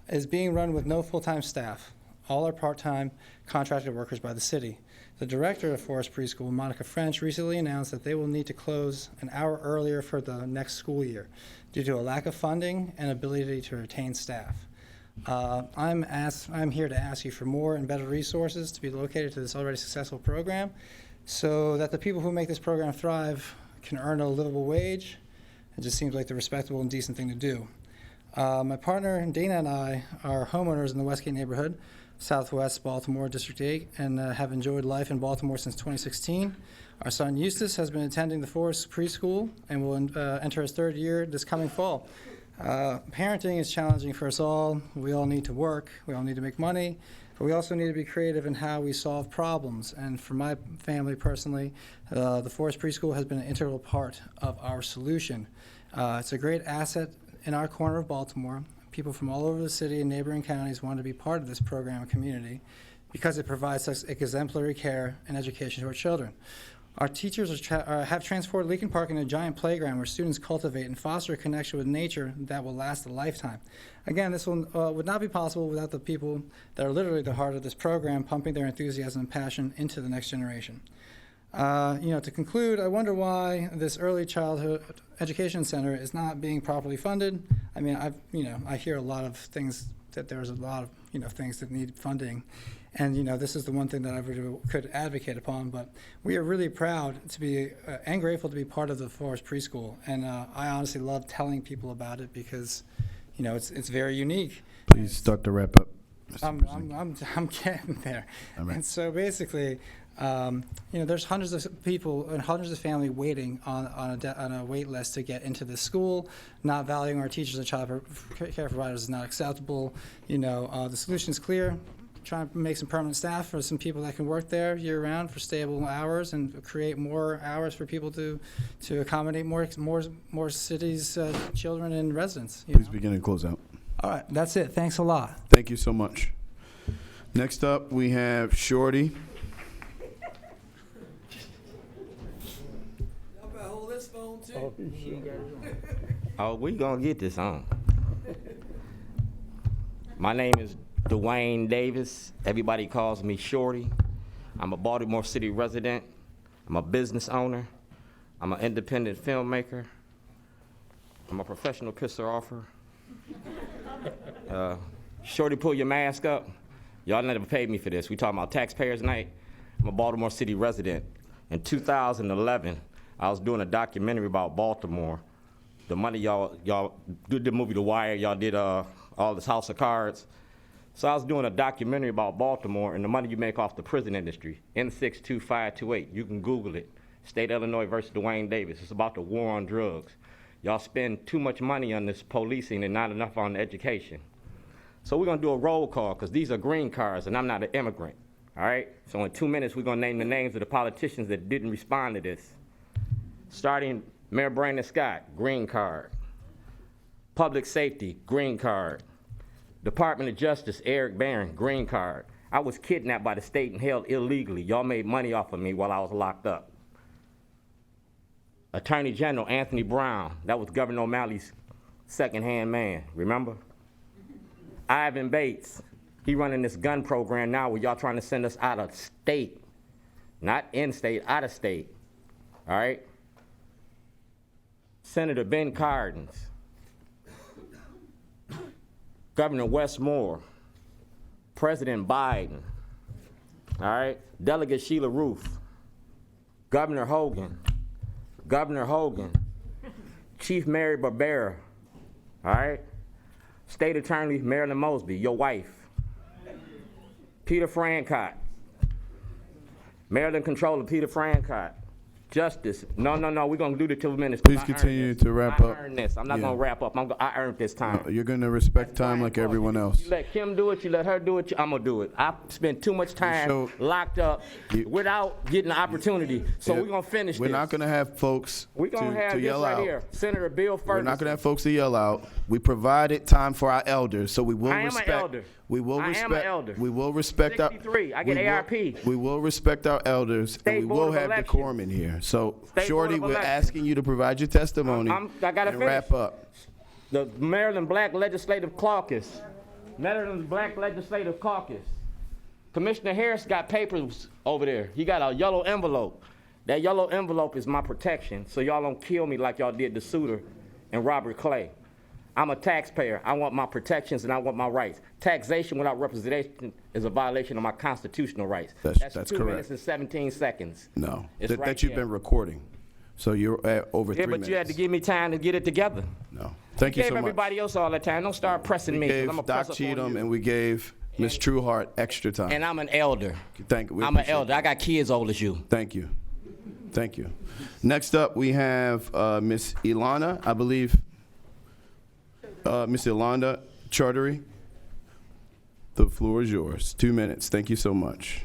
is being run with no full-time staff. All are part-time contracted workers by the city. The director of Forest Preschool, Monica French, recently announced that they will need to close an hour earlier for the next school year due to a lack of funding and ability to retain staff. I'm here to ask you for more and better resources to be located to this already successful program, so that the people who make this program thrive can earn a livable wage. It just seems like the respectable and decent thing to do. My partner Dana and I are homeowners in the Westgate neighborhood, Southwest Baltimore, District 8, and have enjoyed life in Baltimore since 2016. Our son Eustace has been attending the Forest Preschool and will enter his 3rd year this coming fall. Parenting is challenging for us all. We all need to work. We all need to make money. But we also need to be creative in how we solve problems. And for my family personally, the Forest Preschool has been an integral part of our solution. It's a great asset in our corner of Baltimore. People from all over the city and neighboring counties want to be part of this program and community because it provides such exemplary care and education to our children. Our teachers have transported Leakin Park into a giant playground where students cultivate and foster a connection with nature that will last a lifetime. Again, this would not be possible without the people that are literally the heart of this program, pumping their enthusiasm and passion into the next generation. To conclude, I wonder why this early childhood education center is not being properly funded. I mean, I hear a lot of things that there's a lot of, things that need funding. And, this is the one thing that I really could advocate upon. But we are really proud to be and grateful to be part of the Forest Preschool. And I honestly love telling people about it because, it's very unique. Please start to wrap up. I'm getting there. All right. And so basically, there's hundreds of people and hundreds of families waiting on a wait list to get into this school. Not valuing our teachers and child care providers is not acceptable. The solution is clear. Trying to make some permanent staff for some people that can work there year-round for stable hours and create more hours for people to accommodate more cities, children, and residents. Please begin and close out. All right, that's it. Thanks a lot. Thank you so much. Next up, we have Shorty. Oh, we gonna get this on. My name is Dwayne Davis. Everybody calls me Shorty. I'm a Baltimore City resident. I'm a business owner. I'm an independent filmmaker. I'm a professional pisser offer. Shorty, pull your mask up. Y'all never paid me for this. We talking about Taxpayers Night. I'm a Baltimore City resident. In 2011, I was doing a documentary about Baltimore. The money y'all did the movie The Wire. Y'all did all this House of Cards. So I was doing a documentary about Baltimore and the money you make off the prison industry. N62528. You can Google it. State of Illinois versus Dwayne Davis. It's about the war on drugs. Y'all spend too much money on this policing and not enough on education. So we're gonna do a roll call because these are green cards and I'm not an immigrant. All right? So in 2 minutes, we're gonna name the names of the politicians that didn't respond to this. Starting Mayor Brandon Scott, green card. Public Safety, green card. Department of Justice, Eric Barron, green card. I was kidnapped by the state and held illegally. Y'all made money off of me while I was locked up. Attorney General Anthony Brown, that was Governor O'Malley's second-hand man, remember? Ivan Bates, he running this gun program now where y'all trying to send us out of state. Not in state, out of state, all right? Senator Ben Cardin, Governor Wes Moore, President Biden, all right? Delegate Sheila Roof, Governor Hogan, Chief Mary Barbera, all right? State Attorney Marilyn Mosby, your wife, Peter Francott, Maryland Controller Peter Francott, Justice. No, we're going to do the 2 minutes. Please continue to wrap up. I earned this. I'm not going to wrap up. I earned this time. You're going to respect time like everyone else. You let Kim do it, you let her do it, I'm going to do it. I spent too much time locked up without getting the opportunity. So we're going to finish this. We're not going to have folks we're gonna have to this yell right out. Here. Senator Bill Ferguson. We're not going to have folks to yell out. We provided time for our elders, so we will respect. I am an elder. We will respect. I am an elder. We will respect 63. I get ARP. We will respect our elders, and we will have decorum in here. So, Shorty, we're asking you to provide your testimony I gotta and finish. wrap up. The Maryland Black Legislative Caucus. Commissioner Harris got papers over there. He got a yellow envelope. That yellow envelope is my protection, so y'all don't kill me like y'all did to Souter and Robert Clay. I'm a taxpayer. I want my protections and I want my rights. Taxation without representation is a violation of my constitutional rights. That's 2 correct. minutes and 17 seconds. No, It's right that you've there. been recording. So you're at over 3 Yeah, minutes. but you had to give me time to get it together. No. Thank you so Gave much. everybody else all the time. Don't start pressing We me. 'cause gave I'm a Doc press up on Cheatham you. and we gave Ms. Trueheart extra time. And I'm an elder. Thank you. We I'm an appreciate elder. I got kids old as you. Thank you. Thank you. Next up, we have Ms. Ilana, I believe. Ms. Ilana Chartery. The floor is yours. 2 minutes. Thank you so much.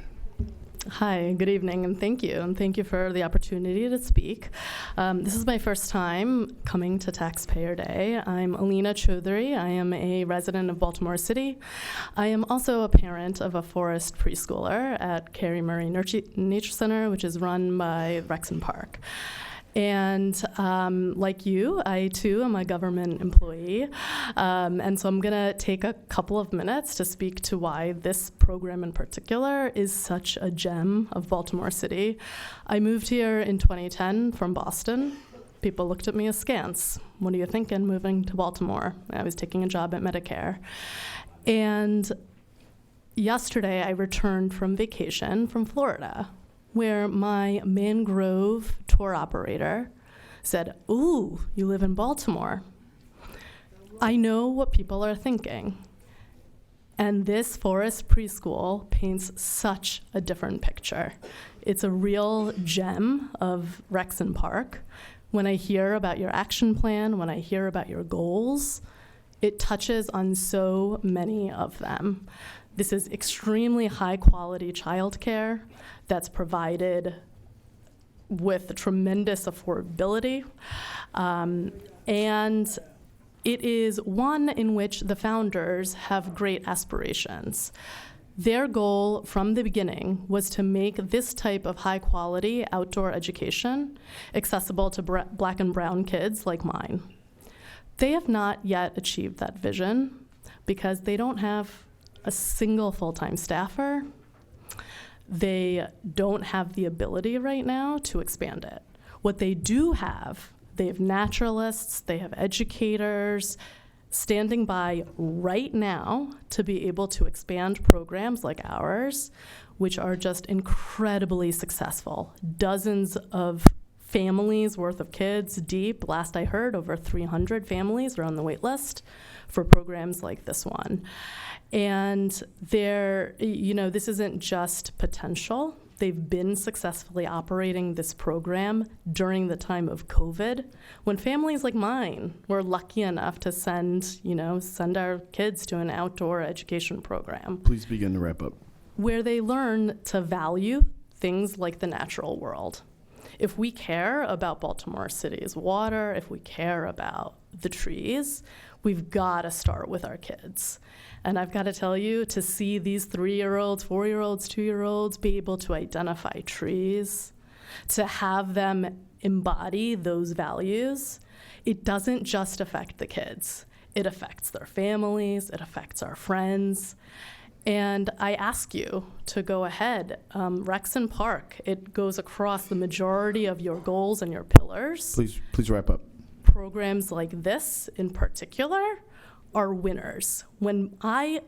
Hi, good evening, and thank you. And thank you for the opportunity to speak. This is my first time coming to Taxpayer Day. I'm Alina Choudhury. I am a resident of Baltimore City. I am also a parent of a forest preschooler at Carrie Murray Nature Center, which is run by Rexon Park. And like you, I too am a government employee. City. And so I'm going to take a couple of minutes to speak to why this program in particular is such a gem of Baltimore City. I moved here in 2010 from Boston. People looked at me askance. What are you thinking moving to Baltimore? I was taking a job at Medicare. And yesterday I returned from vacation from Florida, where my mangrove tour operator said, "Ooh, you live in Baltimore." I know what people are thinking. And this forest preschool paints such a different picture. It's a real gem of Rexon Park. When I hear about your action plan, when I hear about your goals, it touches on so many of them. This is extremely high quality childcare that's provided with tremendous affordability. And it is one in which the founders have great aspirations. Their goal from the beginning was to make this type of high quality outdoor education accessible to Black and brown kids like mine. They have not yet achieved that vision because they don't have a single full-time staffer. They don't have the ability right now to expand it. What they do have, they have naturalists, they have educators standing by right now to be able to expand programs like ours, which are just incredibly successful. Dozens of families worth of kids deep. Last I heard, over 300 families are on the wait list for programs like this one. And this isn't just potential. They've been successfully operating this program during the time of COVID, when families like mine were lucky enough to send our kids to an outdoor education program. Please begin to wrap up. Where they learn to value things like the natural world. If we care about Baltimore City's water, if we care about the trees, we've got to start with our kids. And I've got to tell you, to see these 3-year-olds, 4-year-olds, 2-year-olds be able to identify trees, to have them embody those values, it doesn't just affect the kids. It affects their families, it affects our friends. And I ask you to go ahead. Rexon Park, it goes across the majority of your goals and your pillars. Please wrap up. Programs like this in particular are winners. When I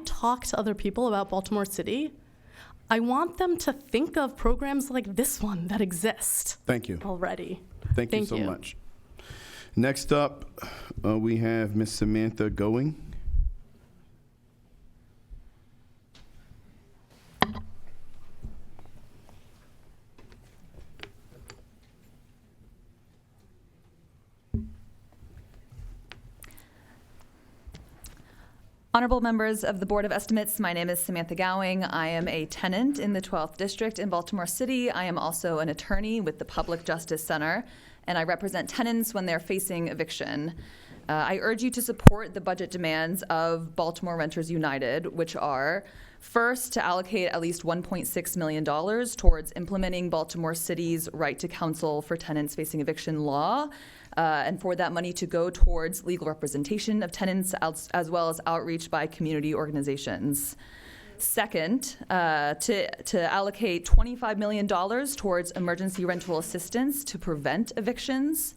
talk to other people about Baltimore City, I want them to think of programs like this one that exist. Thank you. Already. Thank you so much. Next up, we have Ms. Samantha Going. Honorable members of the Board of Estimates, my name is Samantha Gowing. I am a tenant in the 12th District in Baltimore City. I am also an attorney with the Public Justice Center, and I represent tenants when they're facing eviction. I urge you to support the budget demands of Baltimore Renters United, which are, first, to allocate at least $1.6 million towards implementing Baltimore City's right to counsel for tenants facing eviction law, and for that money to go towards legal representation of tenants as well as outreach by community organizations. Second, to allocate $25 million towards emergency rental assistance to prevent evictions.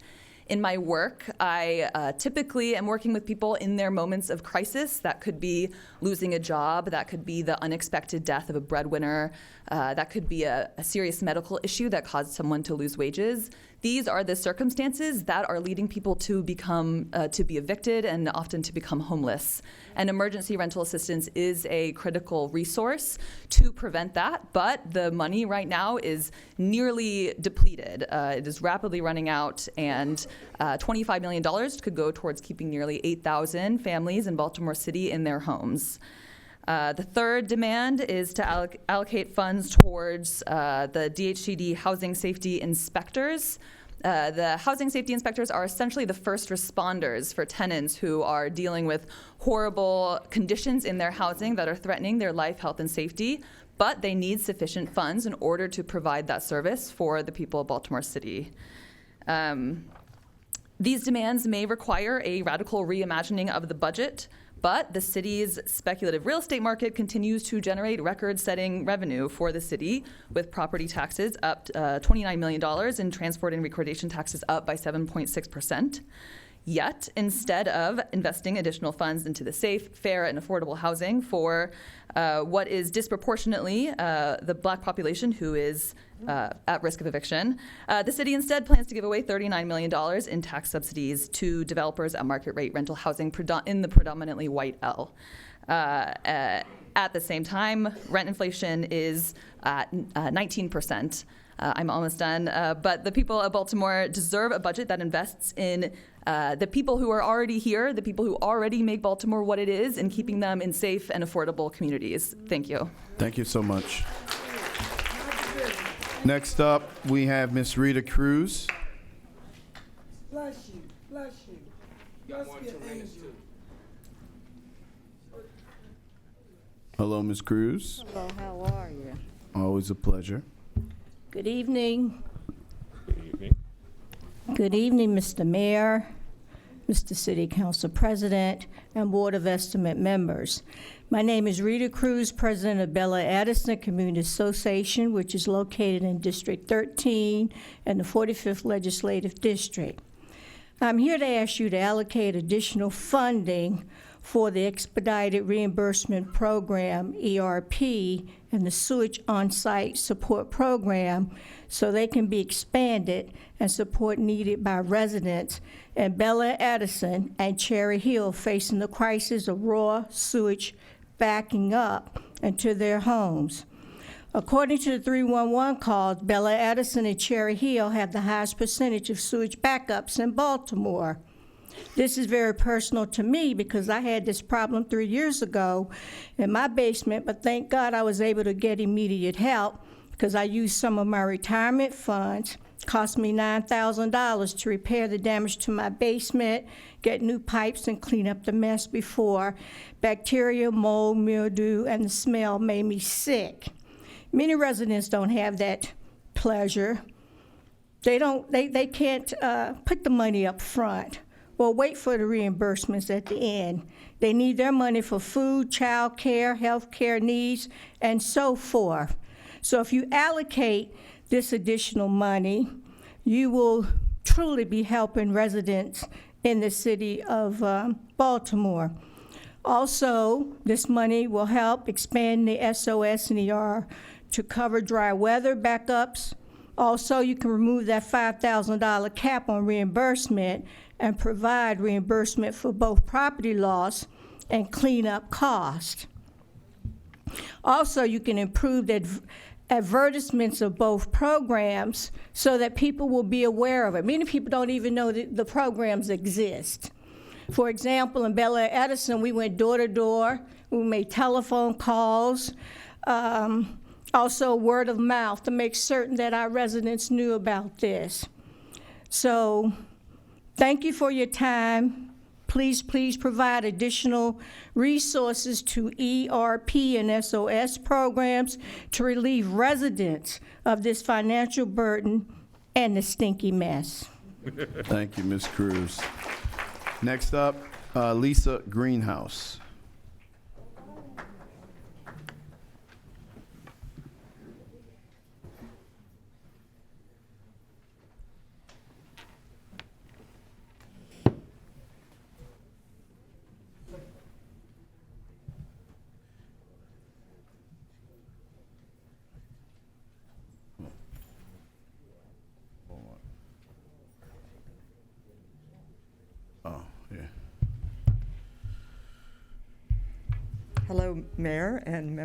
In my work, I typically am working with people in their moments of crisis. That could be losing a job, that could be the unexpected death of a breadwinner, that could be a serious medical issue that caused someone to lose wages. These are the circumstances that are leading people to become, to be evicted and often to become homeless. And emergency rental assistance is a critical resource to prevent that, but the money right now is nearly depleted. It is rapidly running out, and $25 million could go towards keeping nearly 8,000 families in Baltimore City in their homes. The third demand is to allocate funds towards the DHCD housing safety inspectors. The housing safety inspectors are essentially the first responders for tenants who are dealing with horrible conditions in their housing that are threatening their life, health, and safety, but they need sufficient funds in order to provide that service for the people of Baltimore City. These demands may require a radical reimagining of the budget, but the city's speculative real estate market continues to generate record-setting revenue for the city, with property taxes up $29 million and transport and recordation taxes up by 7.6%. Yet, instead of investing additional funds into the safe, fair, and affordable housing for what is disproportionately the Black population who is at risk of eviction, the city instead plans to give away $39 million in tax subsidies to developers at market rate rental housing in the predominantly white L. At the same time, rent inflation is at 19%. I'm almost done. But the people of Baltimore deserve a budget that invests in the people who are already here, the people who already make Baltimore what it is, and keeping them in safe and affordable communities. Thank you. Thank you so much. Next up, we have Ms. Rita Cruz. Bless you, bless you. You must be an angel. Hello, Ms. Cruz. Hello, how are you? Always a pleasure. Good evening. Good evening. Good evening, Mr. Mayor, Mr. City Council President, and Board of Estimate members. My name is Rita Cruz, President of Bella Addison Community Association, which is located in District 13 and the 45th Legislative District. I'm here to ask you to allocate additional funding for the Expedited Reimbursement Program, ERP, and the Sewage On-Site Support Program so they can be expanded and support needed by residents in Bella Addison and Cherry Hill facing the crisis of raw sewage backing up into their homes. According to the 311 calls, Bella Addison and Cherry Hill have the highest percentage of sewage backups in Baltimore. This is very personal to me because I had this problem 3 years ago in my basement, but thank God I was able to get immediate help because I used some of my retirement funds. It cost me $9,000 to repair the damage to my basement, get new pipes, and clean up the mess before bacteria, mold, mildew, and the smell made me sick. Many residents don't have that pleasure. They can't put the money up front. Well, wait for the reimbursements at the end. They need their money for food, child care, health care needs, and so forth. So if you allocate this additional money, you will truly be helping residents in the city of Baltimore. Also, this money will help expand the SOS and ER to cover dry weather backups. Also, you can remove that $5,000 cap on reimbursement and provide reimbursement for both property loss and cleanup cost. Also, you can improve the advertisements of both programs so that people will be aware of it. Many people don't even know that the programs exist. For example, in Bella Addison, we went door to door, we made telephone calls, also word of mouth to make certain that our residents knew about this. So, thank you for your time. Please provide additional resources to ERP and SOS programs to relieve residents of this financial burden and the stinky mess. Thank you, Ms. Cruz. Next up, Lisa Greenhouse. Hello, Mayor and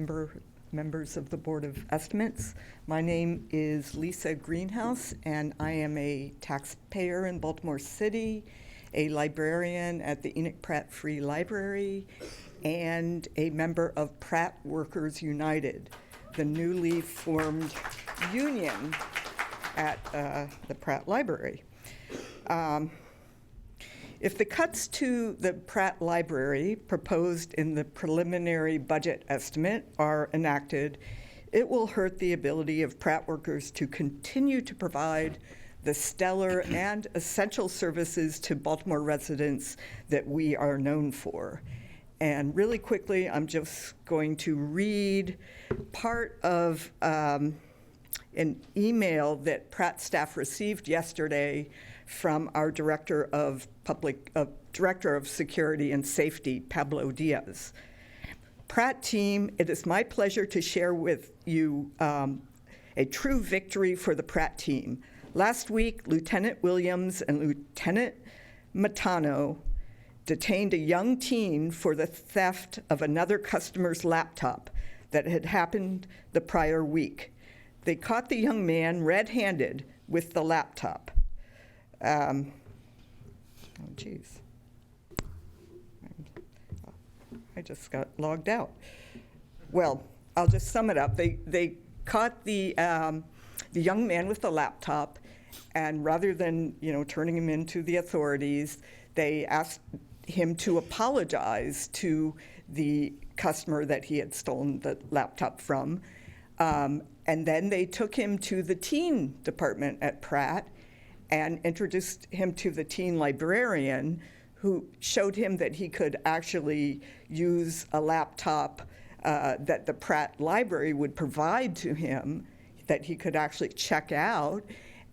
members of the Board of Estimates. My name is Lisa Greenhouse, and I am a taxpayer in Baltimore City, a librarian at the Enoch Pratt Free Library, and a member of Pratt Workers United, the newly formed union at the Pratt Library. If the cuts to the Pratt Library proposed in the preliminary budget estimate are enacted, it will hurt the ability of Pratt workers to continue to provide the stellar and essential services to Baltimore residents that we are known for. And really quickly, I'm just going to read part of an email that Pratt staff received yesterday from our Director of Security and Safety, Pablo Diaz. Pratt team, it is my pleasure to share with you a true victory for the Pratt team. Last week, Lieutenant Williams and Lieutenant Matano detained a young teen for the theft of another customer's laptop that had happened the prior week. They caught the young man red-handed with the laptop. Oh, geez. I just got logged out. Well, I'll just sum it up. They caught the young man with the laptop, and rather than turning him into the authorities, they asked him to apologize to the customer that he had stolen the laptop from. And then they took him to the teen department at Pratt and introduced him to the teen librarian, who showed him that he could actually use a laptop that the Pratt Library would provide to him, that he could actually check out.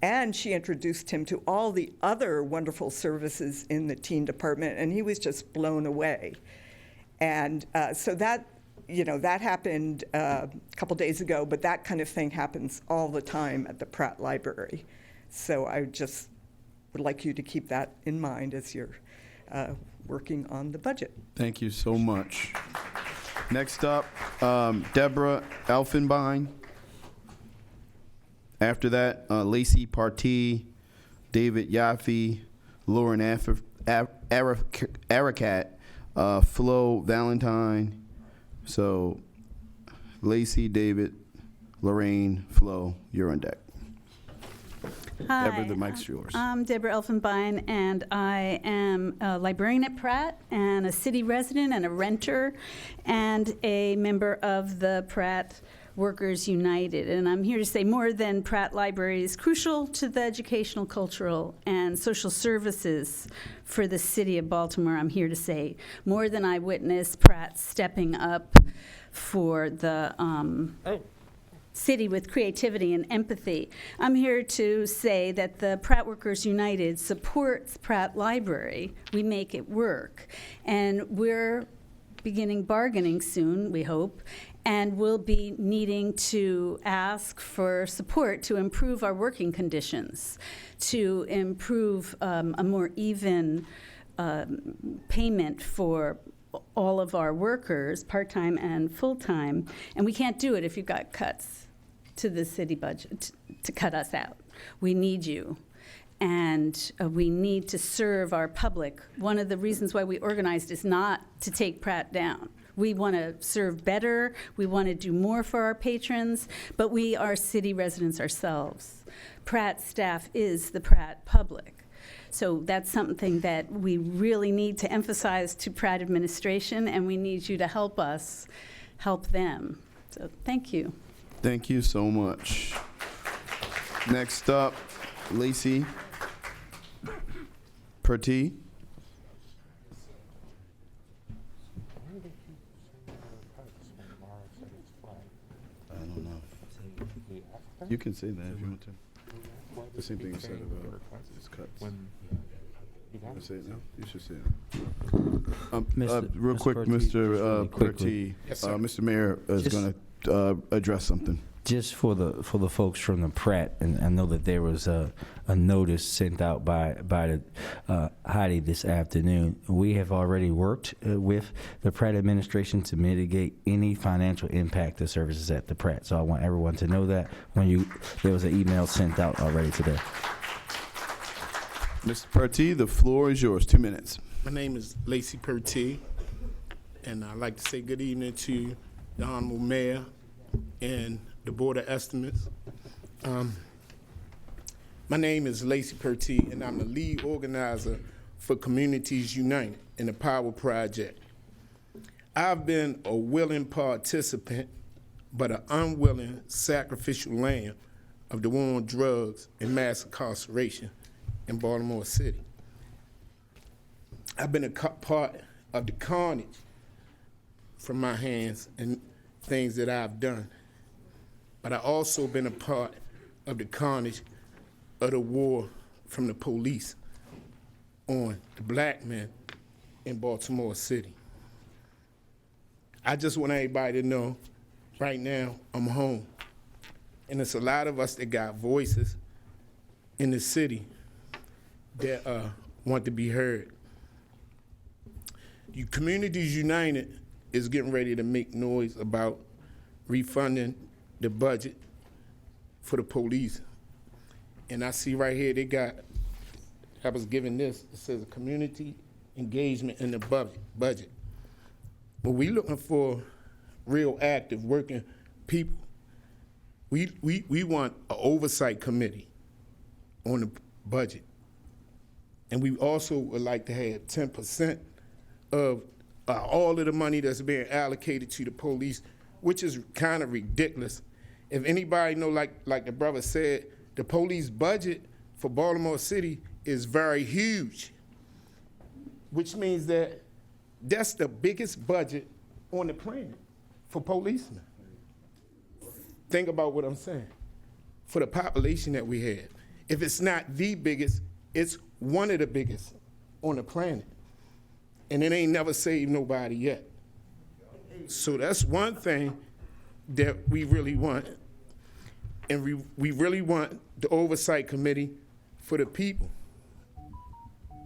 And she introduced him to all the other wonderful services in the teen department, and he was just blown away. And so that, that happened a couple days ago, but that kind of thing happens all the time at the Pratt Library. So I just would like you to keep that in mind as you're working on the budget. Thank you so much. Next up, Deborah Elfenbein. After that, Lacey Partee, David Yaffe, Lauren Arakat, Flo Valentine. So Lacey, David, Lorraine, Flo, you're on deck. Hi, Deborah, the mic's yours. I'm Deborah Elfenbein, and I am a librarian at Pratt, and a city resident, and a renter, and a member of the Pratt Workers United. And I'm here to say more than Pratt Library is crucial to the educational, cultural, and social services for the city of Baltimore. I'm here to say more than I witnessed Pratt stepping up for the city with creativity and empathy. I'm here to say that the Pratt Workers United supports Pratt Library. We make it work. And we're beginning bargaining soon, we hope, and we'll be needing to ask for support to improve our working conditions, to improve a more even payment for all of our workers, part-time and full-time. And we can't do it if you've got cuts to the city budget to cut us out. We need you. And we need to serve our public. One of the reasons why we organized is not to take Pratt down. We want to serve better. We want to do more for our patrons, but we are city residents ourselves. Pratt staff is the Pratt public. So that's something that we really need to emphasize to Pratt administration, and we need you to help us help them. So thank you. Thank you so much. Next up, Lacey Partee. I don't know. You can say that if you want to. The same thing you said about his cuts. I say it now? You should say it. Real quick, Mr. Partee, Mr. Mayor is going to address something. Just for the folks from the Pratt, and I know that there was a notice sent out by the Heidi this afternoon. We have already worked with the Pratt administration to mitigate any financial impact to services at the Pratt. So I want everyone to know that there was an email sent out already today. Mr. Partee, the floor is yours. 2 minutes. My name is Lacey Partee, and I'd like to say good evening to the Honorable Mayor and the Board of Estimates. My name is Lacey Partee, and I'm the lead organizer for Communities United in the Power Project. I've been a willing participant, but an unwilling sacrificial lamb of the war on drugs and mass incarceration in Baltimore City. I've been a part of the carnage from my hands and things that I've done, but I've also been a part of the carnage of the war from the police on the black men in Baltimore City. I just want everybody to know right now I'm home. And there's a lot of us that got voices in the city that want to be heard. Communities United is getting ready to make noise about refunding the budget for the police. And I see right here I was given this, it says community engagement in the budget. But we looking for real active working people. We want an oversight committee on the budget. And we also would like to have 10% of all of the money that's being allocated to the police, which is kind of ridiculous. If anybody know, like the brother said, the police budget for Baltimore City is very huge, which means that that's the biggest budget on the planet for policemen. Think about what I'm saying. For the population that we have, if it's not the biggest, it's one of the biggest on the planet. And it ain't never saved nobody yet. So that's one thing that we really want. And we really want the oversight committee for the people.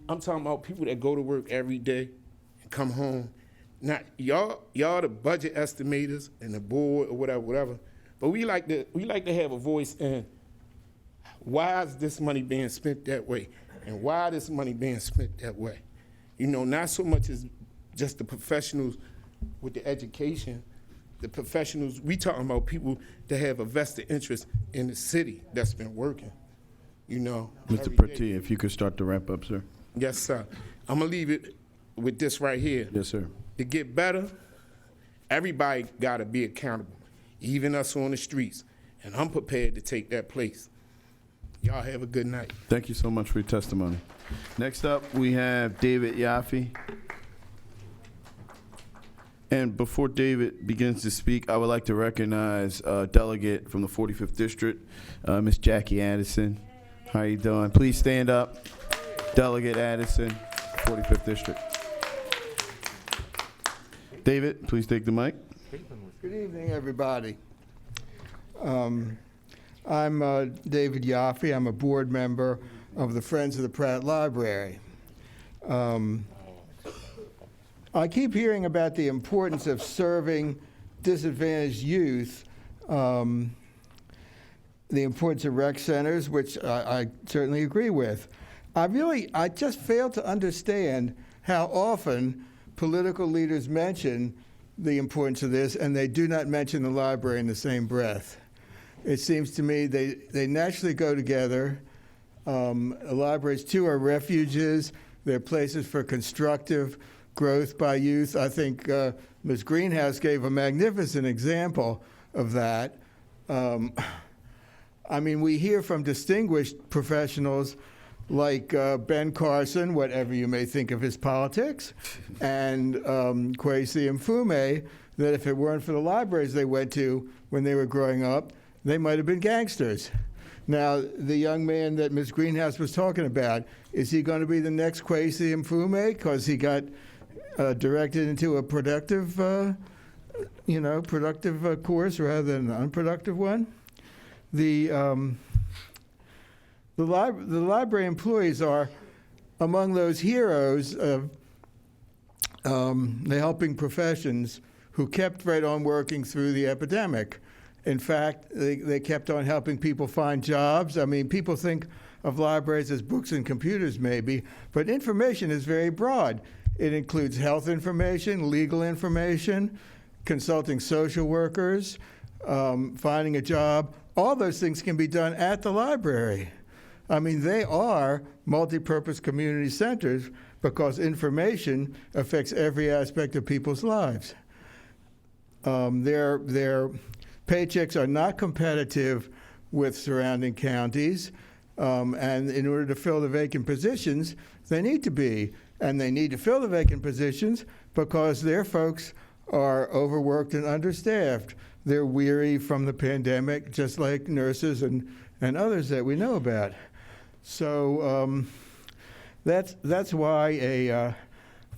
I'm talking about people that go to work every day and come home. Not y'all the budget estimators and the board or whatever. But we like to have a voice in why is this money being spent that way? And why this money being spent that way? You know, not so much as just the professionals with the education, the professionals, we talking about people that have a vested interest in the city that's been working, you know. Mr. Petit, if you could start to wrap up, sir. Yes, sir. I'm gonna leave it with this right here. Yes, sir. To get better, everybody gotta be accountable, even us on the streets. And I'm prepared to take that place. Y'all have a good night. Thank you so much for your testimony. Next up, we have David Yaffe. And before David begins to speak, I would like to recognize a delegate from the 45th District, Miss Jackie Addison. How you doing? Please stand up. Delegate Addison, 45th District. David, please take the mic. Good evening, everybody. I'm David Yaffe. I'm a board member of the Friends of the Pratt Library. I keep hearing about the importance of serving disadvantaged youth, the importance of rec centers, which I certainly agree with. I just fail to understand how often political leaders mention the importance of this, and they do not mention the library in the same breath. It seems to me they naturally go together. Libraries, too, are refuges. They're places for constructive growth by youth. I think Ms. Greenhouse gave a magnificent example of that. I mean, we hear from distinguished professionals like Ben Carson, whatever you may think of his politics, and Kwesi Mfume, that if it weren't for the libraries they went to when they were growing up, they might have been gangsters. Now, the young man that Ms. Greenhouse was talking about, is he going to be the next Kwesi Mfume because he got directed into a productive, productive course rather than an unproductive one? The library employees are among those heroes of the helping professions who kept right on working through the epidemic. In fact, they kept on helping people find jobs. I mean, people think of libraries as books and computers maybe, but information is very broad. It includes health information, legal information, consulting social workers, finding a job. All those things can be done at the library. I mean, they are multi-purpose community centers because information affects every aspect of people's lives. Their paychecks are not competitive with surrounding counties. And in order to fill the vacant positions, they need to be. And they need to fill the vacant positions because their folks are overworked and understaffed. They're weary from the pandemic, just like nurses and others that we know about. So that's why a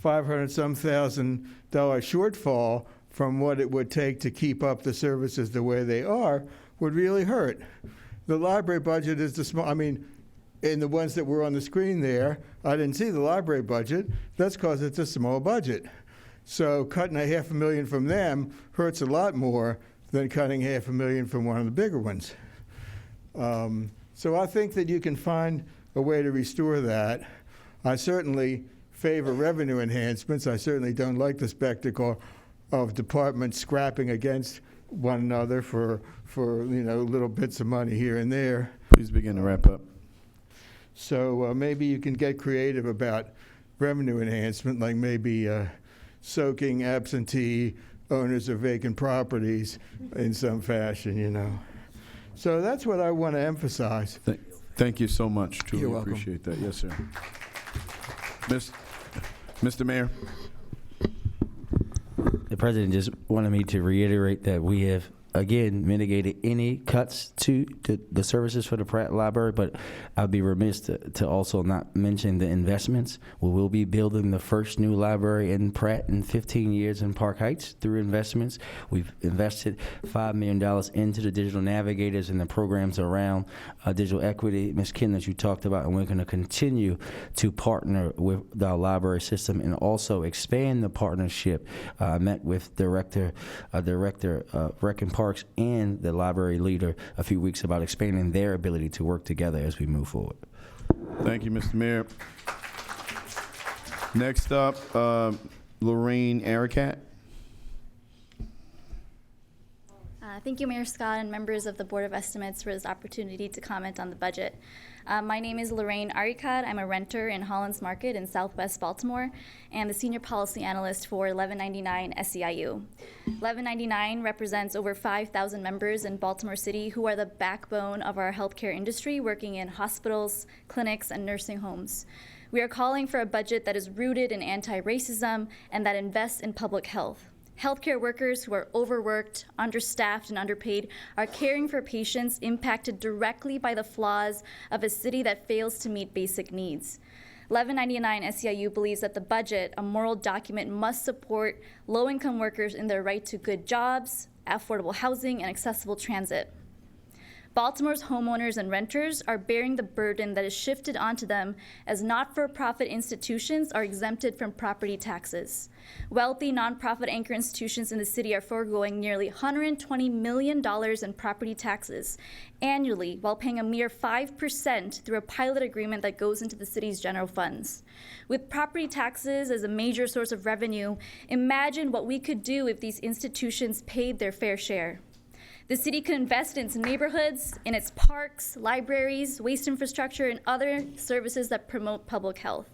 $500,000 shortfall from what it would take to keep up the services the way they are would really hurt. The library budget is the small, I mean, in the ones that were on the screen there, I didn't see the library budget. That's because it's a small budget. So cutting $500,000 from them hurts a lot more than cutting $500,000 from one of the bigger ones. So I think that you can find a way to restore that. I certainly favor revenue enhancements. I certainly don't like the spectacle of departments scrapping against one another for little bits of money here and there. Please begin to wrap up. So maybe you can get creative about revenue enhancement, like maybe soaking absentee owners of vacant properties in some fashion, So that's what I want to emphasize. Thank you so much. Truly You're welcome. appreciate that. Yes, sir. Mr. Mayor. The president just wanted me to reiterate that we have, again, mitigated any cuts to the services for the Pratt Library, but I'd be remiss to also not mention the investments. We will be building the first new library in Pratt in 15 years in Park Heights through investments. We've invested $5 million into the digital navigators and the programs around digital equity, Ms. Kim, that you talked about, and we're going to continue to partner with our library system and also expand the partnership. I met with Director Rec and Parks and the library leader a few weeks about expanding their ability to work together as we move forward. Thank you, Mr. Mayor. Next up, Lorraine Arakat. Thank you, Mayor Scott and members of the Board of Estimates for this opportunity to comment on the budget. My name is Lorraine Arikat. I'm a renter in Hollands Market in Southwest Baltimore and the Senior Policy Analyst for 1199 SEIU. 1199 represents over 5,000 members in Baltimore City who are the backbone of our healthcare industry, working in hospitals, clinics, and nursing homes. We are calling for a budget that is rooted in anti-racism and that invests in public health. Healthcare workers who are overworked, understaffed, and underpaid are caring for patients impacted directly by the flaws of a city that fails to meet basic needs. 1199 SEIU believes that the budget, a moral document, must support low-income workers in their right to good jobs, affordable housing, and accessible transit. Baltimore's homeowners and renters are bearing the burden that is shifted onto them as not-for-profit institutions are exempted from property taxes. Wealthy nonprofit anchor institutions in the city are foregoing nearly $120 million in property taxes annually while paying a mere 5% through a pilot agreement that goes into the city's general funds. With property taxes as a major source of revenue, imagine what we could do if these institutions paid their fair share. The city could invest in its neighborhoods, in its parks, libraries, waste infrastructure, and other services that promote public health.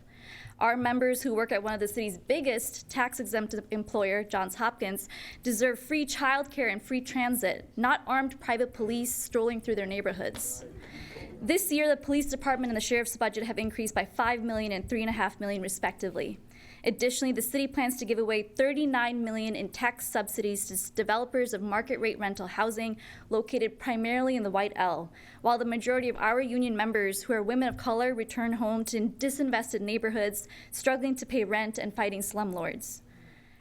Our members who work at one of the city's biggest tax-exempt employer, Johns Hopkins, deserve free childcare and free transit, not armed private police strolling through their neighborhoods. This year, the police department and the sheriff's budget have increased by $5 million and $3.5 million, respectively. Additionally, the city plans to give away $39 million in tax subsidies to developers of market-rate rental housing located primarily in the White L, while the majority of our union members, who are women of color, return home to disinvested neighborhoods, struggling to pay rent and fighting slumlords.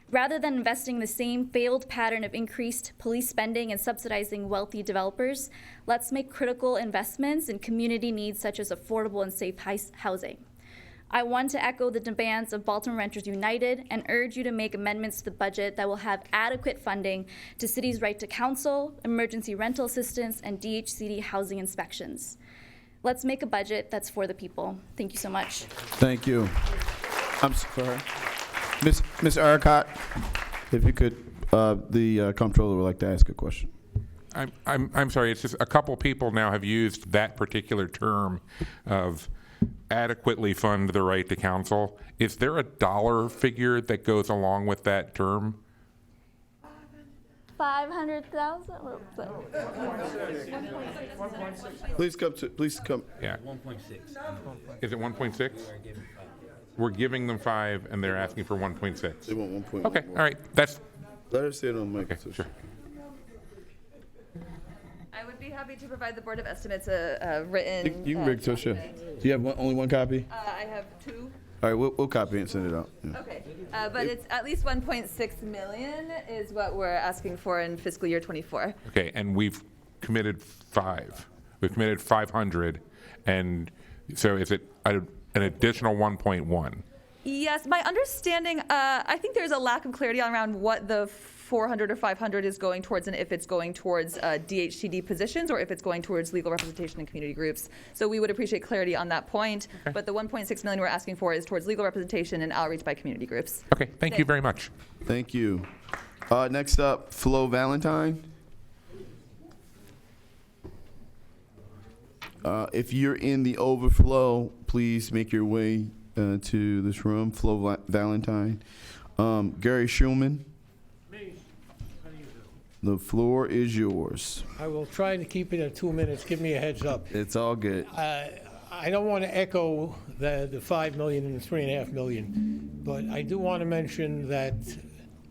Rather than investing in the same failed pattern of increased police spending and subsidizing wealthy developers, let's make critical investments in community needs such as affordable and safe housing. I want to echo the demands of Baltimore Renters United and urge you to make amendments to the budget that will have adequate funding to city's right to counsel, emergency rental assistance, and DHCD housing inspections. Let's make a budget that's for the people. Thank you so much. Thank you. I'm sorry. Ms. Arakat, if you could, the comptroller would like to ask a question. I'm sorry, it's just a couple people now have used that particular term of adequately fund the right to counsel. Is there a dollar figure that goes along with that term? 500,000? Please come. Yeah. Is it 1.6? We're giving them 5, and they're asking for 1.6. They want 1.1. Okay, all right, that's, Let her say it on mic. okay, sure. I would be happy to provide the Board of Estimates a written. You can bring Tosha. Do you have only one copy? I have 2. All right, we'll copy it and send it out. Yeah. Okay, but it's at least 1.6 million is what we're asking for in fiscal year 24. Okay, and we've committed 5. We've committed 500, and so is it an additional 1.1? Yes, my understanding, I think there's a lack of clarity around what the 400 or 500 is going towards, and if it's going towards DHCD positions or if it's going towards legal representation in community groups. So we would appreciate clarity on that point. Okay. But the 1.6 million we're asking for is towards legal representation and outreach by community groups. Okay, thank you very much. Thank you. Next up, Flo Valentine. If you're in the overflow, please make your way to this room. Flo Valentine. Gary Schulman. The floor is yours. I will try to keep it at 2 minutes. Give me a heads up. It's all good. I don't want to echo the 5 million and the 3.5 million, but I do want to mention that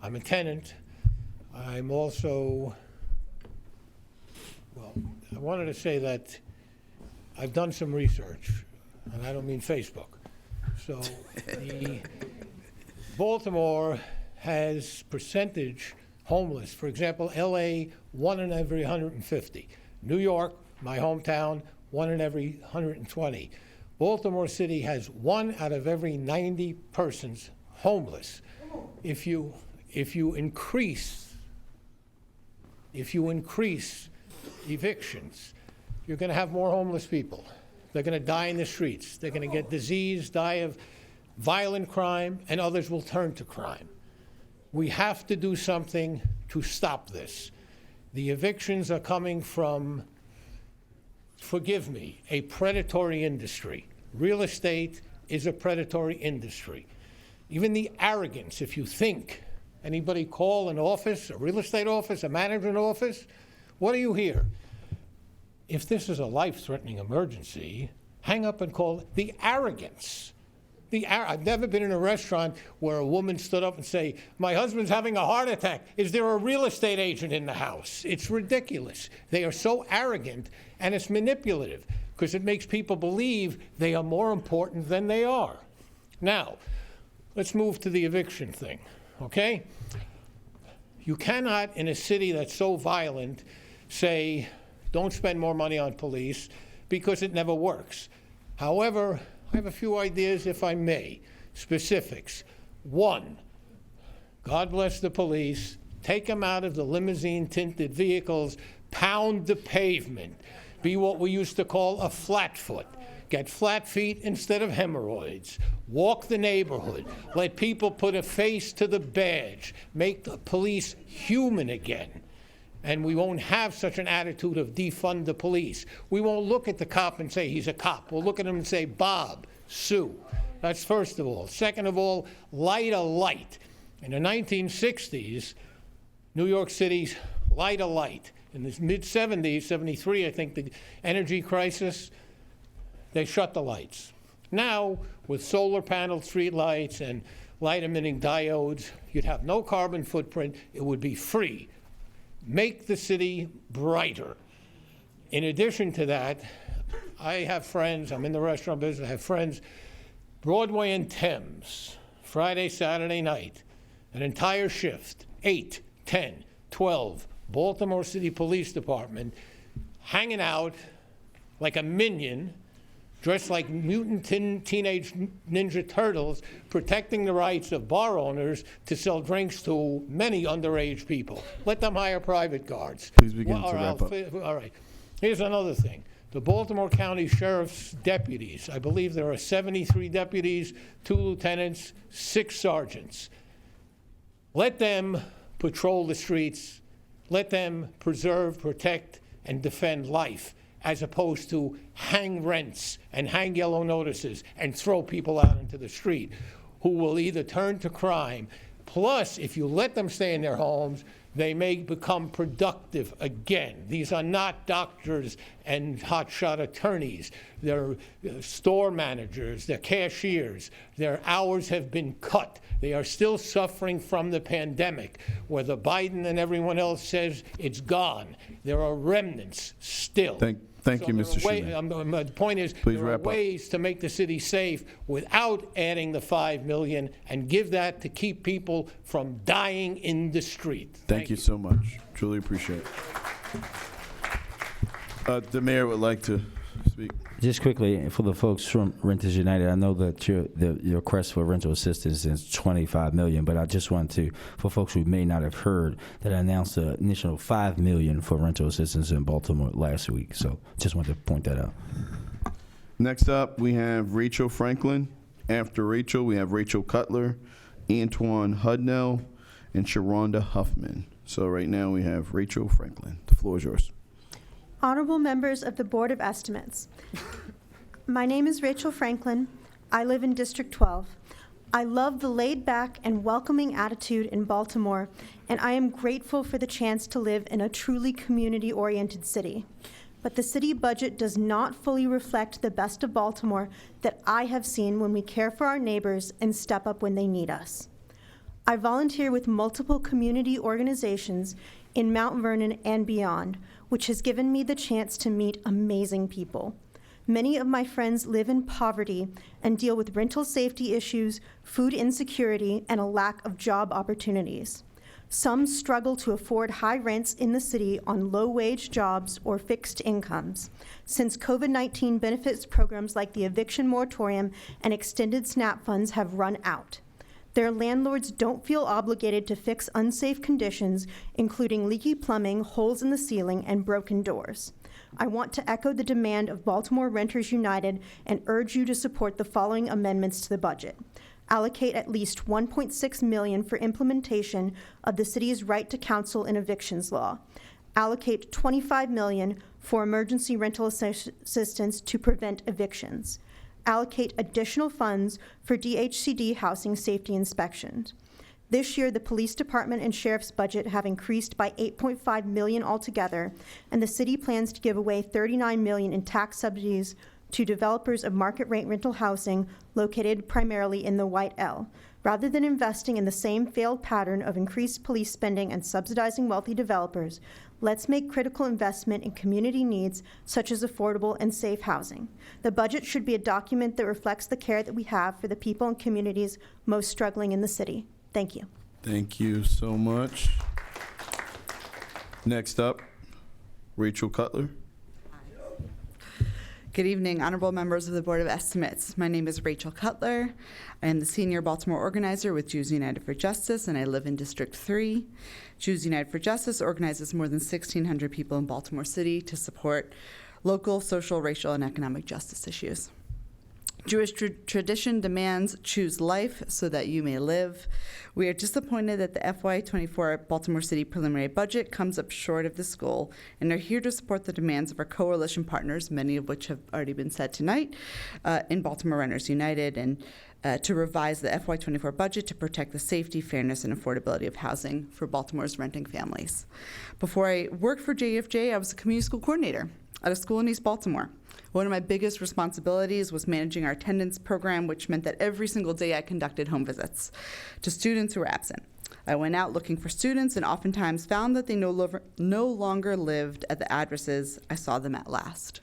I'm a tenant. I'm also, well, I wanted to say that I've done some research, and I don't mean Facebook. So Baltimore has percentage homeless. For example, LA, 1 in every 150. New York, my hometown, 1 in every 120. Baltimore City has 1 out of every 90 persons homeless. If you increase evictions, you're going to have more homeless people. They're going to die in the streets. They're going to get disease, die of violent crime, and others will turn to crime. We have to do something to stop this. The evictions are coming from, forgive me, a predatory industry. Real estate is a predatory industry. Even the arrogance, if you think, anybody call an office, a real estate office, a management office, what do you hear? If this is a life-threatening emergency, hang up and call the arrogance. I've never been in a restaurant where a woman stood up and say, my husband's having a heart attack. Is there a real estate agent in the house? It's ridiculous. They are so arrogant, and it's manipulative because it makes people believe they are more important than they are. Now, let's move to the eviction thing, okay? You cannot, in a city that's so violent, say, don't spend more money on police because it never works. However, I have a few ideas, if I may. Specifics. 1, God bless the police. Take them out of the limousine-tinted vehicles. Pound the pavement. Be what we used to call a flat foot. Get flat feet instead of hemorrhoids. Walk the neighborhood. Let people put a face to the badge. Make the police human again. And we won't have such an attitude of defund the police. We won't look at the cop and say he's a cop. We'll look at him and say, Bob, Sue. That's first of all. Second of all, light a light. In the 1960s, New York City's light a light. In the mid-70s, 73, I think, the energy crisis, they shut the lights. Now, with solar panel street lights and light-emitting diodes, you'd have no carbon footprint. It would be free. Make the city brighter. In addition to that, I have friends, I'm in the restaurant business, I have friends, Broadway and Thames, Friday, Saturday night, an entire shift, 8, 10, 12, Baltimore City Police Department, hanging out like a minion, dressed like mutant teenage ninja turtles, protecting the rights of bar owners to sell drinks to many underage people. Let them hire private guards. Please begin to wrap up. All right. Here's another thing. The Baltimore County Sheriff's deputies, I believe there are 73 deputies, 2 lieutenants, 6 sergeants. Let them patrol the streets. Let them preserve, protect, and defend life, as opposed to hang rents and hang yellow notices and throw people out into the street who will either turn to crime. Plus, if you let them stay in their homes, they may become productive again. These are not doctors and hotshot attorneys. They're store managers, they're cashiers. Their hours have been cut. They are still suffering from the pandemic. Whether Biden and everyone else says it's gone, there are remnants still. Thank you, Mr. Schumer. My point is, Please there are wrap up. ways to make the city safe without adding the $5 million, and give that to keep people from dying in the street. Thank you so much. Truly appreciate it. The mayor would like to speak. Just quickly, for the folks from Renters United, I know that your request for rental assistance is $25 million, but I just want to, for folks who may not have heard, that I announced the initial $5 million for rental assistance in Baltimore last week. So just wanted to point that out. Next up, we have Rachel Franklin. After Rachel, we have Rachel Cutler, Antoine Hudnell, and Sharonda Huffman. So right now we have Rachel Franklin. The floor is yours. Honorable members of the Board of Estimates, my name is Rachel Franklin. I live in District 12. I love the laid-back and welcoming attitude in Baltimore, and I am grateful for the chance to live in a truly community-oriented city. But the city budget does not fully reflect the best of Baltimore that I have seen when we care for our neighbors and step up when they need us. I volunteer with multiple community organizations in Mount Vernon and beyond, which has given me the chance to meet amazing people. Many of my friends live in poverty and deal with rental safety issues, food insecurity, and a lack of job opportunities. Some struggle to afford high rents in the city on low-wage jobs or fixed incomes, since COVID-19 benefits programs like the eviction moratorium and extended SNAP funds have run out. Their landlords don't feel obligated to fix unsafe conditions, including leaky plumbing, holes in the ceiling, and broken doors. I want to echo the demand of Baltimore Renters United and urge you to support the following amendments to the budget. Allocate at least $1.6 million for implementation of the city's right to counsel in evictions law. Allocate $25 million for emergency rental assistance to prevent evictions. Allocate additional funds for DHCD housing safety inspections. This year, the police department and sheriff's budget have increased by $8.5 million altogether, and the city plans to give away $39 million in tax subsidies to developers of market rate rental housing located primarily in the White L. Rather than investing in the same failed pattern of increased police spending and subsidizing wealthy developers, let's make critical investment in community needs such as affordable and safe housing. The budget should be a document that reflects the care that we have for the people and communities most struggling in the city. Thank you. Thank you so much. Next up, Rachel Cutler. Good evening, honorable members of the Board of Estimates. My name is Rachel Cutler. I am the senior Baltimore organizer with Jews United for Justice, and I live in District 3. Jews United for Justice organizes more than 1,600 people in Baltimore City to support local, social, racial, and economic justice issues. Jewish tradition demands choose life so that you may live. We are disappointed that the FY24 Baltimore City preliminary budget comes up short of this goal and are here to support the demands of our coalition partners, many of which have already been said tonight, in Baltimore Renters United, and to revise the FY24 budget to protect the safety, fairness, and affordability of housing for Baltimore's renting families. Before I worked for JFJ, I was a community school coordinator at a school in East Baltimore. One of my biggest responsibilities was managing our attendance program, which meant that every single day I conducted home visits to students who were absent. I went out looking for students and oftentimes found that they no longer lived at the addresses I saw them at last.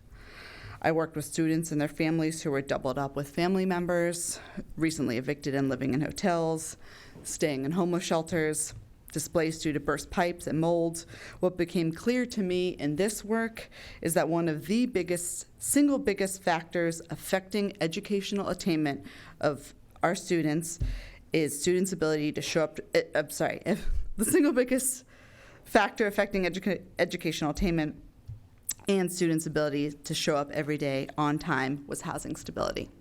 I worked with students and their families who were doubled up with family members, recently evicted and living in hotels, staying in homeless shelters, displaced due to burst pipes and mold. What became clear to me in this work is that one of the single biggest factors affecting educational attainment of our students is students' ability to show up, the single biggest factor affecting educational attainment and students' ability to show up every day on time was housing stability.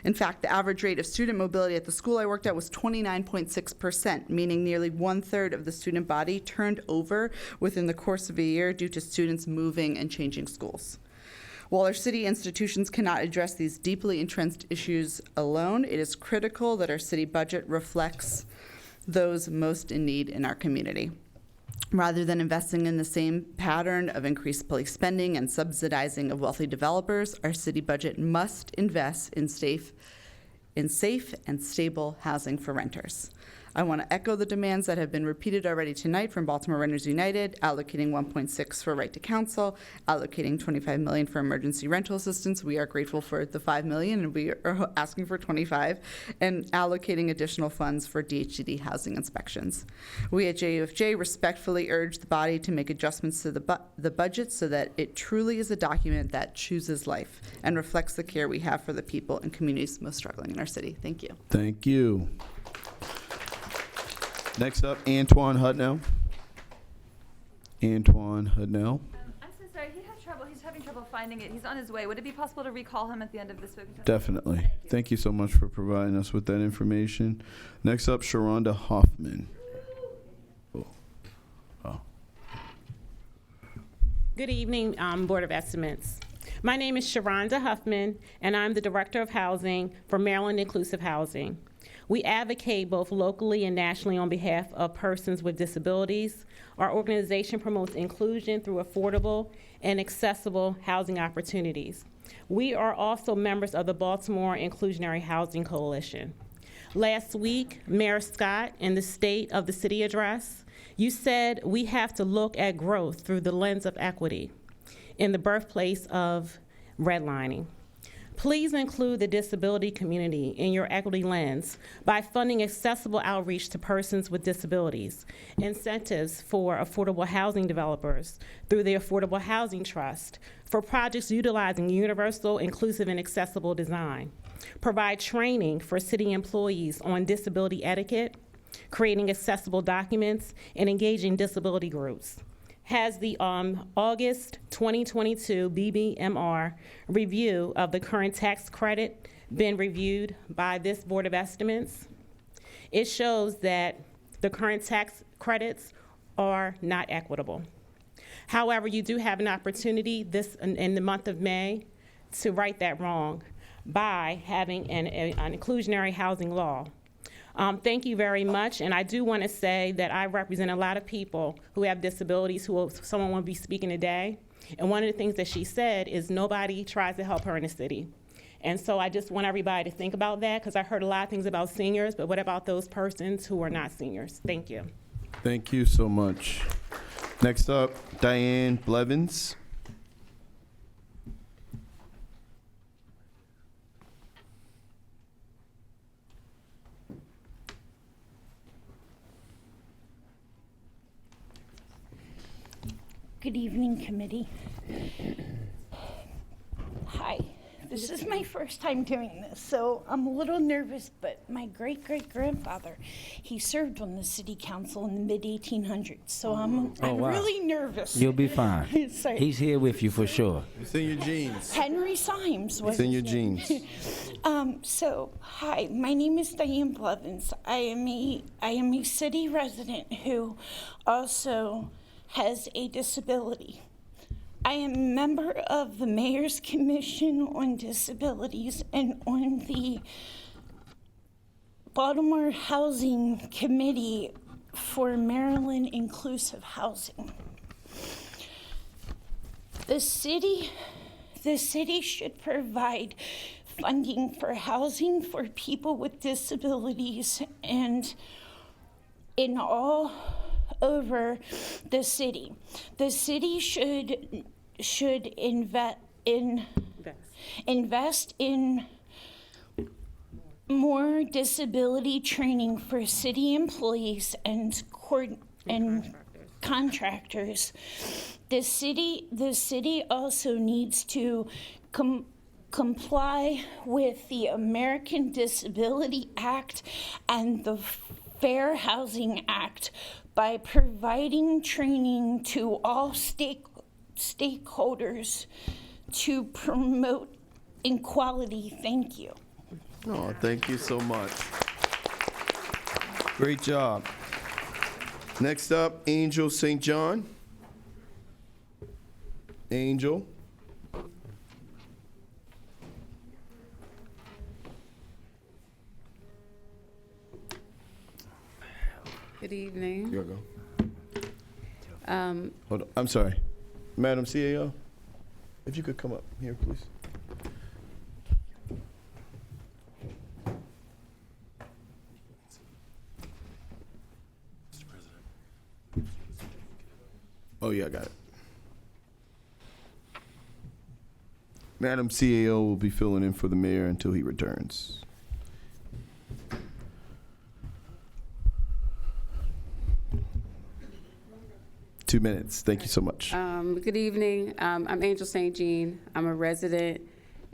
In fact, the average rate of student mobility at the school I worked at was 29.6%, meaning nearly 1/3 of the student body turned over within the course of a year due to students moving and changing schools. While our city institutions cannot address these deeply entrenched issues alone, it is critical that our city budget reflects those most in need in our community. Rather than investing in the same pattern of increased police spending and subsidizing of wealthy developers, our city budget must invest in safe and stable housing for renters. I want to echo the demands that have been repeated already tonight from Baltimore Renters United, allocating 1.6 for right to counsel, allocating $25 million for emergency rental assistance. We are grateful for the $5 million, and we are asking for 25, and allocating additional funds for DHCD housing inspections. We at JUFJ respectfully urge the body to make adjustments to the budget so that it truly is a document that chooses life and reflects the care we have for the people and communities most struggling in our city. Thank you. Thank you. Next up, Antoine Hudnell. Antoine Hudnell. I'm so sorry. He's having trouble finding it. He's on his way. Would it be possible to recall him at the end of this week? Definitely. Thank you so much for providing us with that information. Next up, Sharonda Hoffman. Good evening, Board of Estimates. My name is Sharonda Huffman, and I'm the Director of Housing for Maryland Inclusive Housing. We advocate both locally and nationally on behalf of persons with disabilities. Our organization promotes inclusion through affordable and accessible housing opportunities. We are also members of the Baltimore Inclusionary Housing Coalition. Last week, Mayor Scott, in the State of the City address, you said we have to look at growth through the lens of equity in the birthplace of redlining. Please include the disability community in your equity lens by funding accessible outreach to persons with disabilities, incentives for affordable housing developers through the Affordable Housing Trust, for projects utilizing universal, inclusive, and accessible design. Provide training for city employees on disability etiquette, creating accessible documents, and engaging disability groups. Has the August 2022 BBMR review of the current tax credit been reviewed by this Board of Estimates? It shows that the current tax credits are not equitable. However, you do have an opportunity in the month of May to right that wrong by having an inclusionary housing law. Thank you very much, and I do want to say that I represent a lot of people who have disabilities someone will be speaking today, and one of the things that she said is nobody tries to help her in the city. And so I just want everybody to think about that, because I heard a lot of things about seniors, but what about those persons who are not seniors? Thank you. Thank you so much. Next up, Diane Blevins. Good evening, committee. Hi. This is my first time doing this, so I'm a little nervous, but my great-great-grandfather, he served on the city council in the mid-1800s, so I'm wow. really nervous. You'll be fine. Sorry. He's here with you for sure. It's in your genes. Henry Symes was It's in your his name. genes. Hi, my name is Diane Blevins. I am a city resident who also has a disability. I am a member of the Mayor's Commission on Disabilities and on the Baltimore Housing Committee for Maryland Inclusive Housing. The city should provide funding for housing for people with disabilities and in all over the city. The city should invest in more disability training for city employees and contractors. The city also needs to comply with the American Disability Act and the Fair Housing Act by providing training to all stakeholders to promote equality. Thank you. Oh, thank you so much. Great job. Next up, Angel St. John. Angel. Good evening. Here we go. Hold on. I'm sorry. Madam CAO, if you could come up here, please. Oh, yeah, I got it. Madam CAO will be filling in for the mayor until he returns. Two minutes. Thank you so much. Good evening. I'm Angel St. Jean. I'm a resident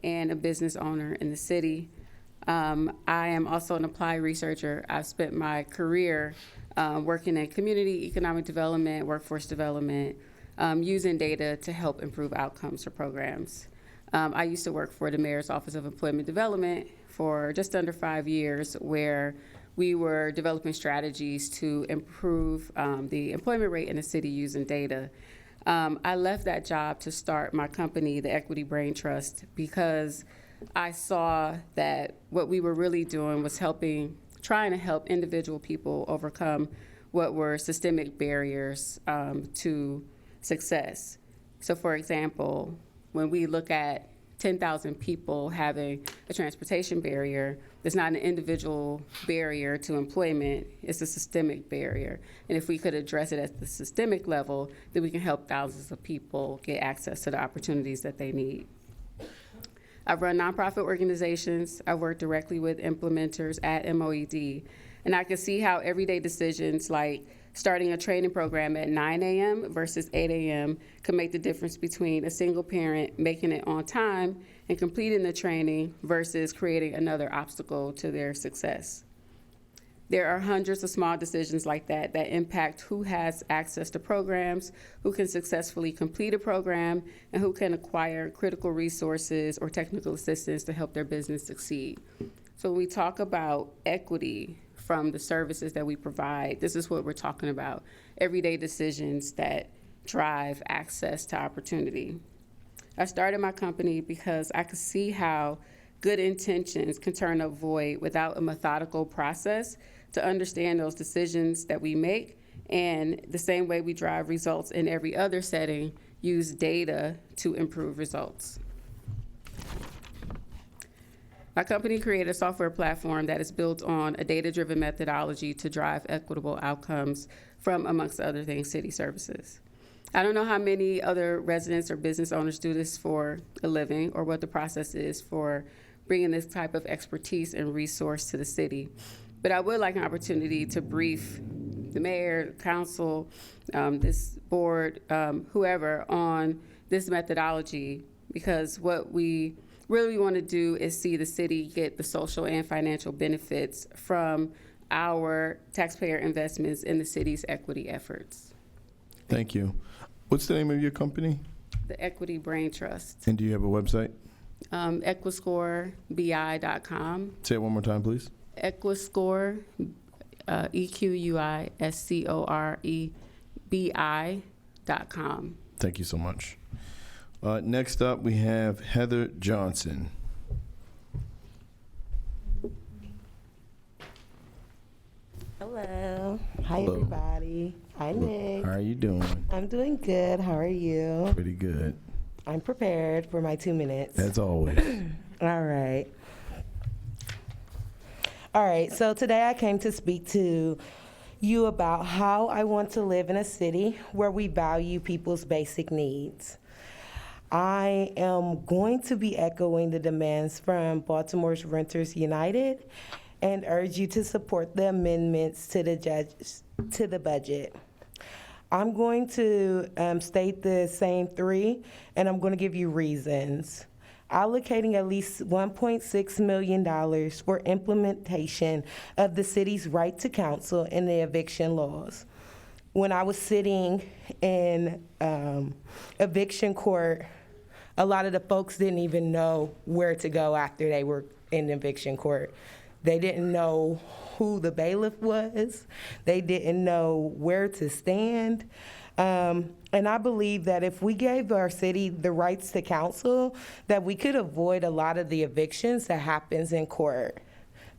and a business owner in the city. I am also an applied researcher. I've spent my career working in community economic development, workforce development, using data to help improve outcomes for programs. I used to work for the Mayor's Office of Employment Development for just under 5 years, where we were developing strategies to improve the employment rate in the city using data. I left that job to start my company, the Equity Brain Trust, because I saw that what we were really doing was trying to help individual people overcome what were systemic barriers to success. So for example, when we look at 10,000 people having a transportation barrier, it's not an individual barrier to employment, it's a systemic barrier. And if we could address it at the systemic level, then we can help thousands of people get access to the opportunities that they need. I've run nonprofit organizations. I've worked directly with implementers at MOED. And I can see how everyday decisions like starting a training program at 9 a.m. versus 8 a.m. could make the difference between a single parent making it on time and completing the training versus creating another obstacle to their success. There are hundreds of small decisions like that that impact who has access to programs, who can successfully complete a program, and who can acquire critical resources or technical assistance to help their business succeed. So when we talk about equity from the services that we provide, this is what we're talking about: everyday decisions that drive access to opportunity. I started my company because I could see how good intentions can turn a void without a methodical process to understand those decisions that we make, and the same way we drive results in every other setting, use data to improve results. My company created a software platform that is built on a data-driven methodology to drive equitable outcomes from, amongst other things, city services. I don't know how many other residents or business owners do this for a living or what the process is for bringing this type of expertise and resource to the city. But I would like an opportunity to brief the mayor, council, this board, whoever, on this methodology, because what we really want to do is see the city get the social and financial benefits from our taxpayer investments in the city's equity efforts. Thank you. What's the name of your company? The Equity Brain Trust. And do you have a website? Equiscorebi.com. Say it one more time, please. Equiscore, EQUISCOREBI.com. Thank you so much. Next up, we have Heather Johnson. Hello. Hi, Hello. everybody. Hi, Nick. How are you doing? I'm doing good. How are you? Pretty good. I'm prepared for my 2 minutes. As always. All right. All right. So today I came to speak to you about how I want to live in a city where we value people's basic needs. I am going to be echoing the demands from Baltimore's Renters United and urge you to support the amendments to the budget. I'm going to state the same three, and I'm going to give you reasons. Allocating at least $1.6 million for implementation of the city's right to counsel in the eviction laws. When I was sitting in eviction court, a lot of the folks didn't even know where to go after they were in eviction court. They didn't know who the bailiff was. They didn't know where to stand. And I believe that if we gave our city the rights to counsel, that we could avoid a lot of the evictions that happens in court.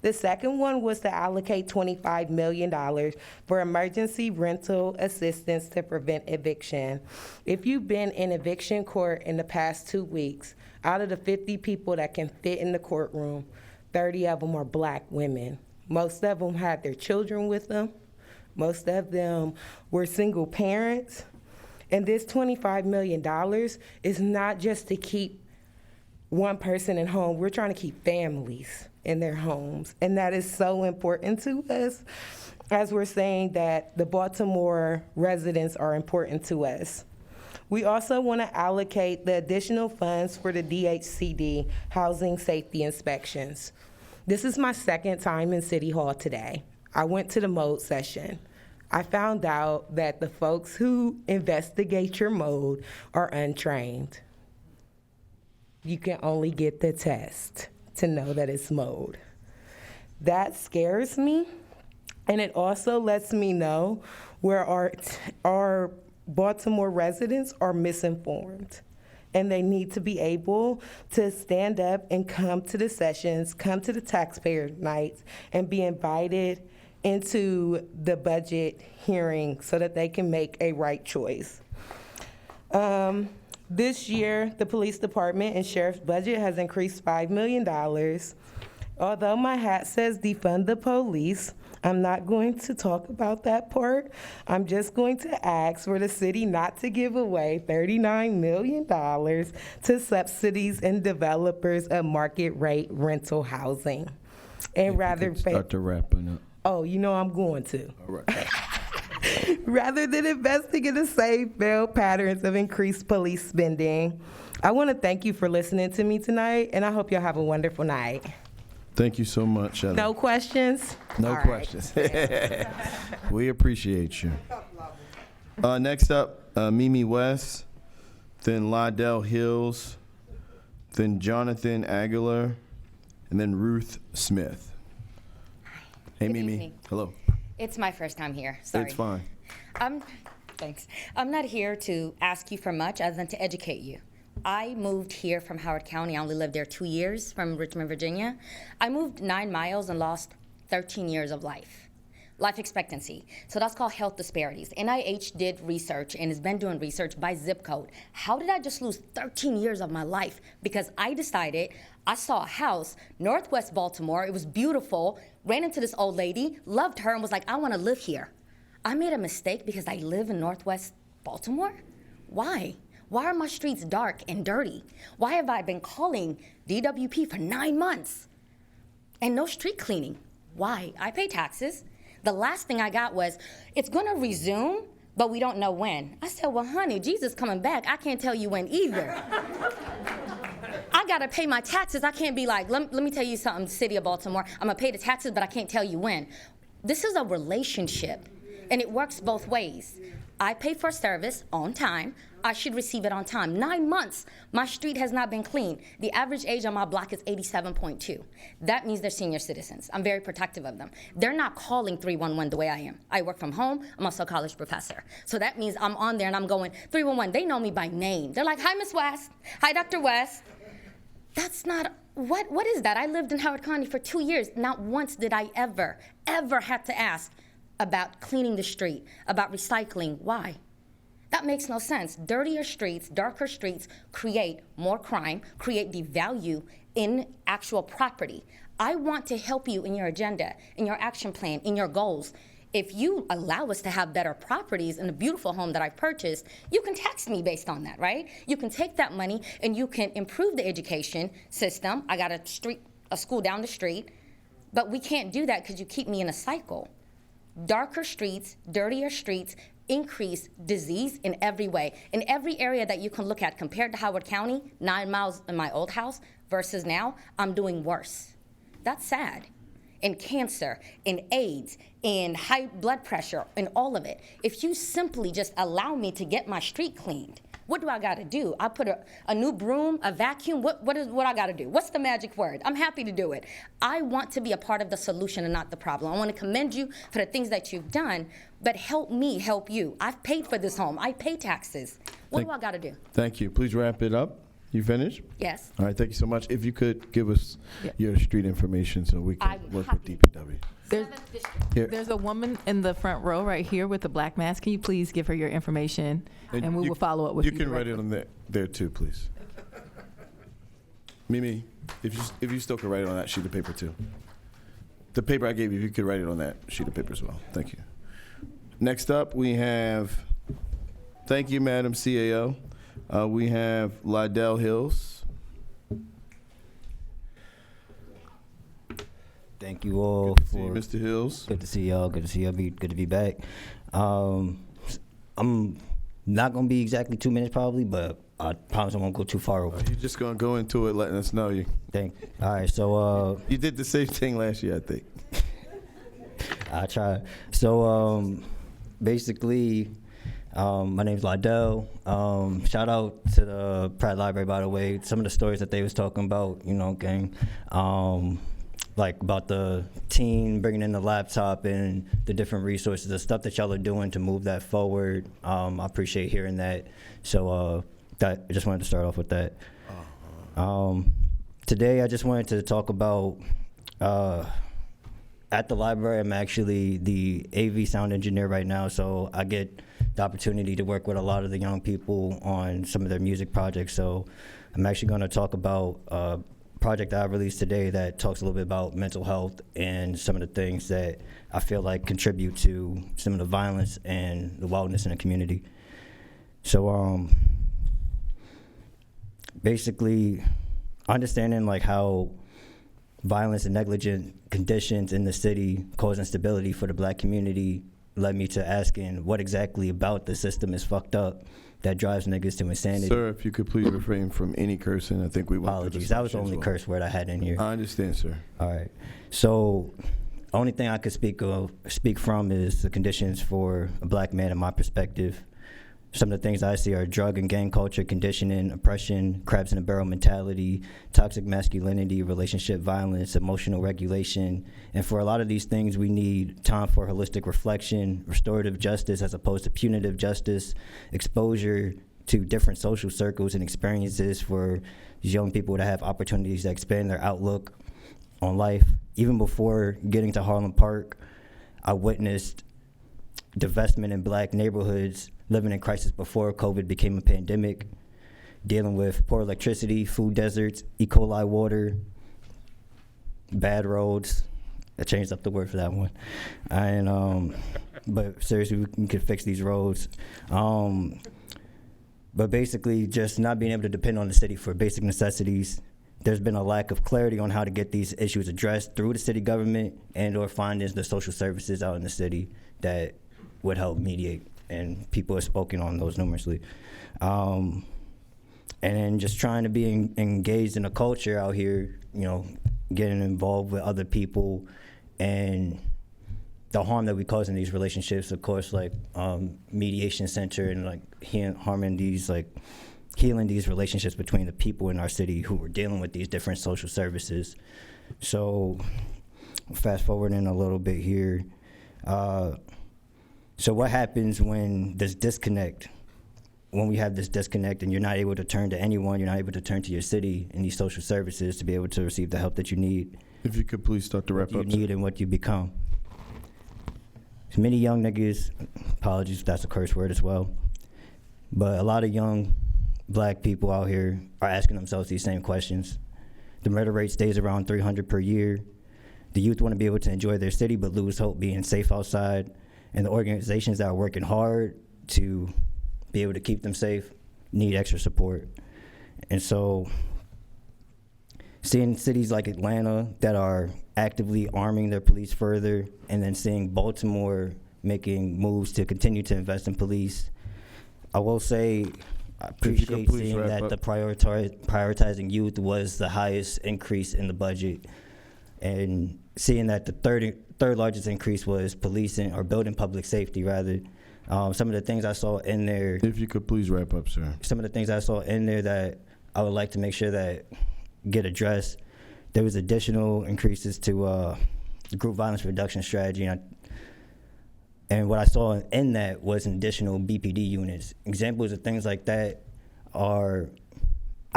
The second one was to allocate $25 million for emergency rental assistance to prevent eviction. If you've been in eviction court in the past 2 weeks, out of the 50 people that can fit in the courtroom, 30 of them are Black women. Most of them had their children with them. Most of them were single parents. And this $25 million is not just to keep one person in home. We're trying to keep families in their homes. And that is so important to us, as we're saying that the Baltimore residents are important to us. We also want to allocate the additional funds for the DHCD, Housing Safety Inspections. This is my second time in City Hall today. I went to the mode session. I found out that the folks who investigate your mode are untrained. You can only get the test to know that it's mode. That scares me, and it also lets me know where our Baltimore residents are misinformed, and they need to be able to stand up and come to the sessions, come to the taxpayer nights, and be invited into the budget hearing so that they can make a right choice. This year, the police department and sheriff's budget has increased $5 million. Although my hat says defund the police, I'm not going to talk about that part. I'm just going to ask for the city not to give away $39 million to subsidies and developers of market rate rental housing. And rather Start to wrapping up. Oh, you know I'm going to. All right. Rather than investing in the same failed patterns of increased police spending. I want to thank you for listening to me tonight, and I hope y'all have a wonderful night. Thank you so much, Heather. No questions? No All right. questions. We appreciate you. Next up, Mimi West, then Lydell Hills, then Jonathan Aguilar, and then Ruth Smith. Hey, Good Mimi. evening. Hello. It's my first time here. Sorry. It's fine. Thanks. I'm not here to ask you for much other than to educate you. I moved here from Howard County. I only lived there 2 years, from Richmond, Virginia. I moved 9 miles and lost 13 years of life expectancy. So that's called health disparities. NIH did research and has been doing research by zip code. How did I just lose 13 years of my life? Because I decided, I saw a house, Northwest Baltimore, it was beautiful, ran into this old lady, loved her, and was like, I want to live here. I made a mistake because I live in Northwest Baltimore? Why? Why are my streets dark and dirty? Why have I been calling DWP for 9 months and no street cleaning? Why? I pay taxes. The last thing I got was, it's gonna resume, but we don't know when. I said, well, honey, Jesus coming back. I can't tell you when either. I gotta pay my taxes. I can't be like, let me tell you something, City of Baltimore. I'm gonna pay the taxes, but I can't tell you when. This is a relationship, and it works both ways. I pay for service on time. I should receive it on time. 9 months, my street has not been cleaned. The average age on my block is 87.2. That means they're senior citizens. I'm very protective of them. They're not calling 311 the way I am. I work from home. I'm also a college professor. So that means I'm on there and I'm going, 311. They know me by name. They're like, hi, Miss West. Hi, Dr. West. That's not, what is that? I lived in Howard County for 2 years. Not once did I ever have to ask about cleaning the street, about recycling. Why? That makes no sense. Dirtier streets, darker streets create more crime, create devalue in actual property. I want to help you in your agenda, in your action plan, in your goals. If you allow us to have better properties in the beautiful home that I've purchased, you can tax me based on that, right? You can take that money and you can improve the education system. I got a school down the street, but we can't do that because you keep me in a cycle. Darker streets, dirtier streets, increase disease in every way. In every area that you can look at, compared to Howard County, 9 miles in my old house versus now, I'm doing worse. That's sad. In cancer, in AIDS, in high blood pressure, in all of it. If you simply just allow me to get my street cleaned, what do I gotta do? I put a new broom, a vacuum, what I gotta do? What's the magic word? I'm happy to do it. I want to be a part of the solution and not the problem. I wanna commend you for the things that you've done, but help me help you. I've paid for this home, I pay taxes. What do I gotta do? Thank you. Please wrap it up. You finished? Yes. All right, thank you so much. If you could give us your street information so we can I'm work with happy DPW. Here. There's a woman in the front row right here with the black mask. Can you please give her your information, and we will follow up with you. You can write it on there too, please. Mimi, if you still could write it on that sheet of paper too. The paper I gave you, if you could write it on that sheet of paper as well. Thank you. Next up, we have, thank you, Madam CAO. We have Lydell Hills. Thank you all Good to see you, Mr. Hills. Good to see y'all. Good to see y'all. Good to be back. I'm not gonna be exactly 2 minutes probably, but I promise I won't go too far over. You're just gonna go into it, letting us know you. All right. So you did the same thing last year, I think. I tried. So basically, my name's Lydell. Shout out to the Pratt Library, by the way. Some of the stories that they was talking about, you know, gang, like about the teen bringing in the laptop and the different resources, the stuff that y'all are doing to move that forward. I appreciate hearing that. So I just wanted to start off with that. Today, I just wanted to talk about, at the library, I'm actually the AV sound engineer right now, so I get the opportunity to work with a lot of the young people on some of their music projects. So I'm actually going to talk about a project that I released today that talks a little bit about mental health and some of the things that I feel like contribute to some of the violence and the wildness in the community. So basically, understanding like how violence and negligent conditions in the city cause instability for the black community led me to asking what exactly about the system is fucked up that drives niggas to insanity. Sir, if you could please refrain from any cursing, I think we went through Apologies, this that was the as only well. curse word I had in here. I understand, sir. All right. So, only thing I could speak from is the conditions for a black man in my perspective. Some of the things I see are drug and gang culture, conditioning, oppression, crabs in a barrel mentality, toxic masculinity, relationship violence, emotional regulation. And for a lot of these things, we need time for holistic reflection, restorative justice as opposed to punitive justice, exposure to different social circles and experiences for these young people to have opportunities to expand their outlook on life. Even before getting to Harlem Park, I witnessed divestment in black neighborhoods, living in crisis before COVID became a pandemic, dealing with poor electricity, food deserts, E. coli water, bad roads. I changed up the word for that one. And but seriously, we could fix these roads. But basically, just not being able to depend on the city for basic necessities. There's been a lack of clarity on how to get these issues addressed through the city government and/or finding the social services out in the city that would help mediate. And people have spoken on those numerously. And then just trying to be engaged in a culture out here, you know, getting involved with other people and the harm that we cause in these relationships, of course, like mediation center and like healing these relationships between the people in our city who are dealing with these different social services. So fast forwarding a little bit here. So what happens when there's disconnect? When we have this disconnect and you're not able to turn to anyone, you're not able to turn to your city and these social services to be able to receive the help that you need. If you could please start to wrap up. What you need and what you become. Many young niggas, apologies if that's a curse word as well, but a lot of young black people out here are asking themselves these same questions. The murder rate stays around 300 per year. The youth want to be able to enjoy their city but lose hope being safe outside. And the organizations that are working hard to be able to keep them safe need extra support. And so seeing cities like Atlanta that are actively arming their police further, and then seeing Baltimore making moves to continue to invest in police, I will say I appreciate seeing that the prioritizing youth was the highest increase in the budget, and seeing that the third largest increase was policing or building public safety rather. Some of the things I saw in there. If you could please wrap up, sir. Some of the things I saw in there that I would like to make sure that get addressed. There was additional increases to the group violence reduction strategy, and what I saw in that was an additional BPD units. Examples of things like that are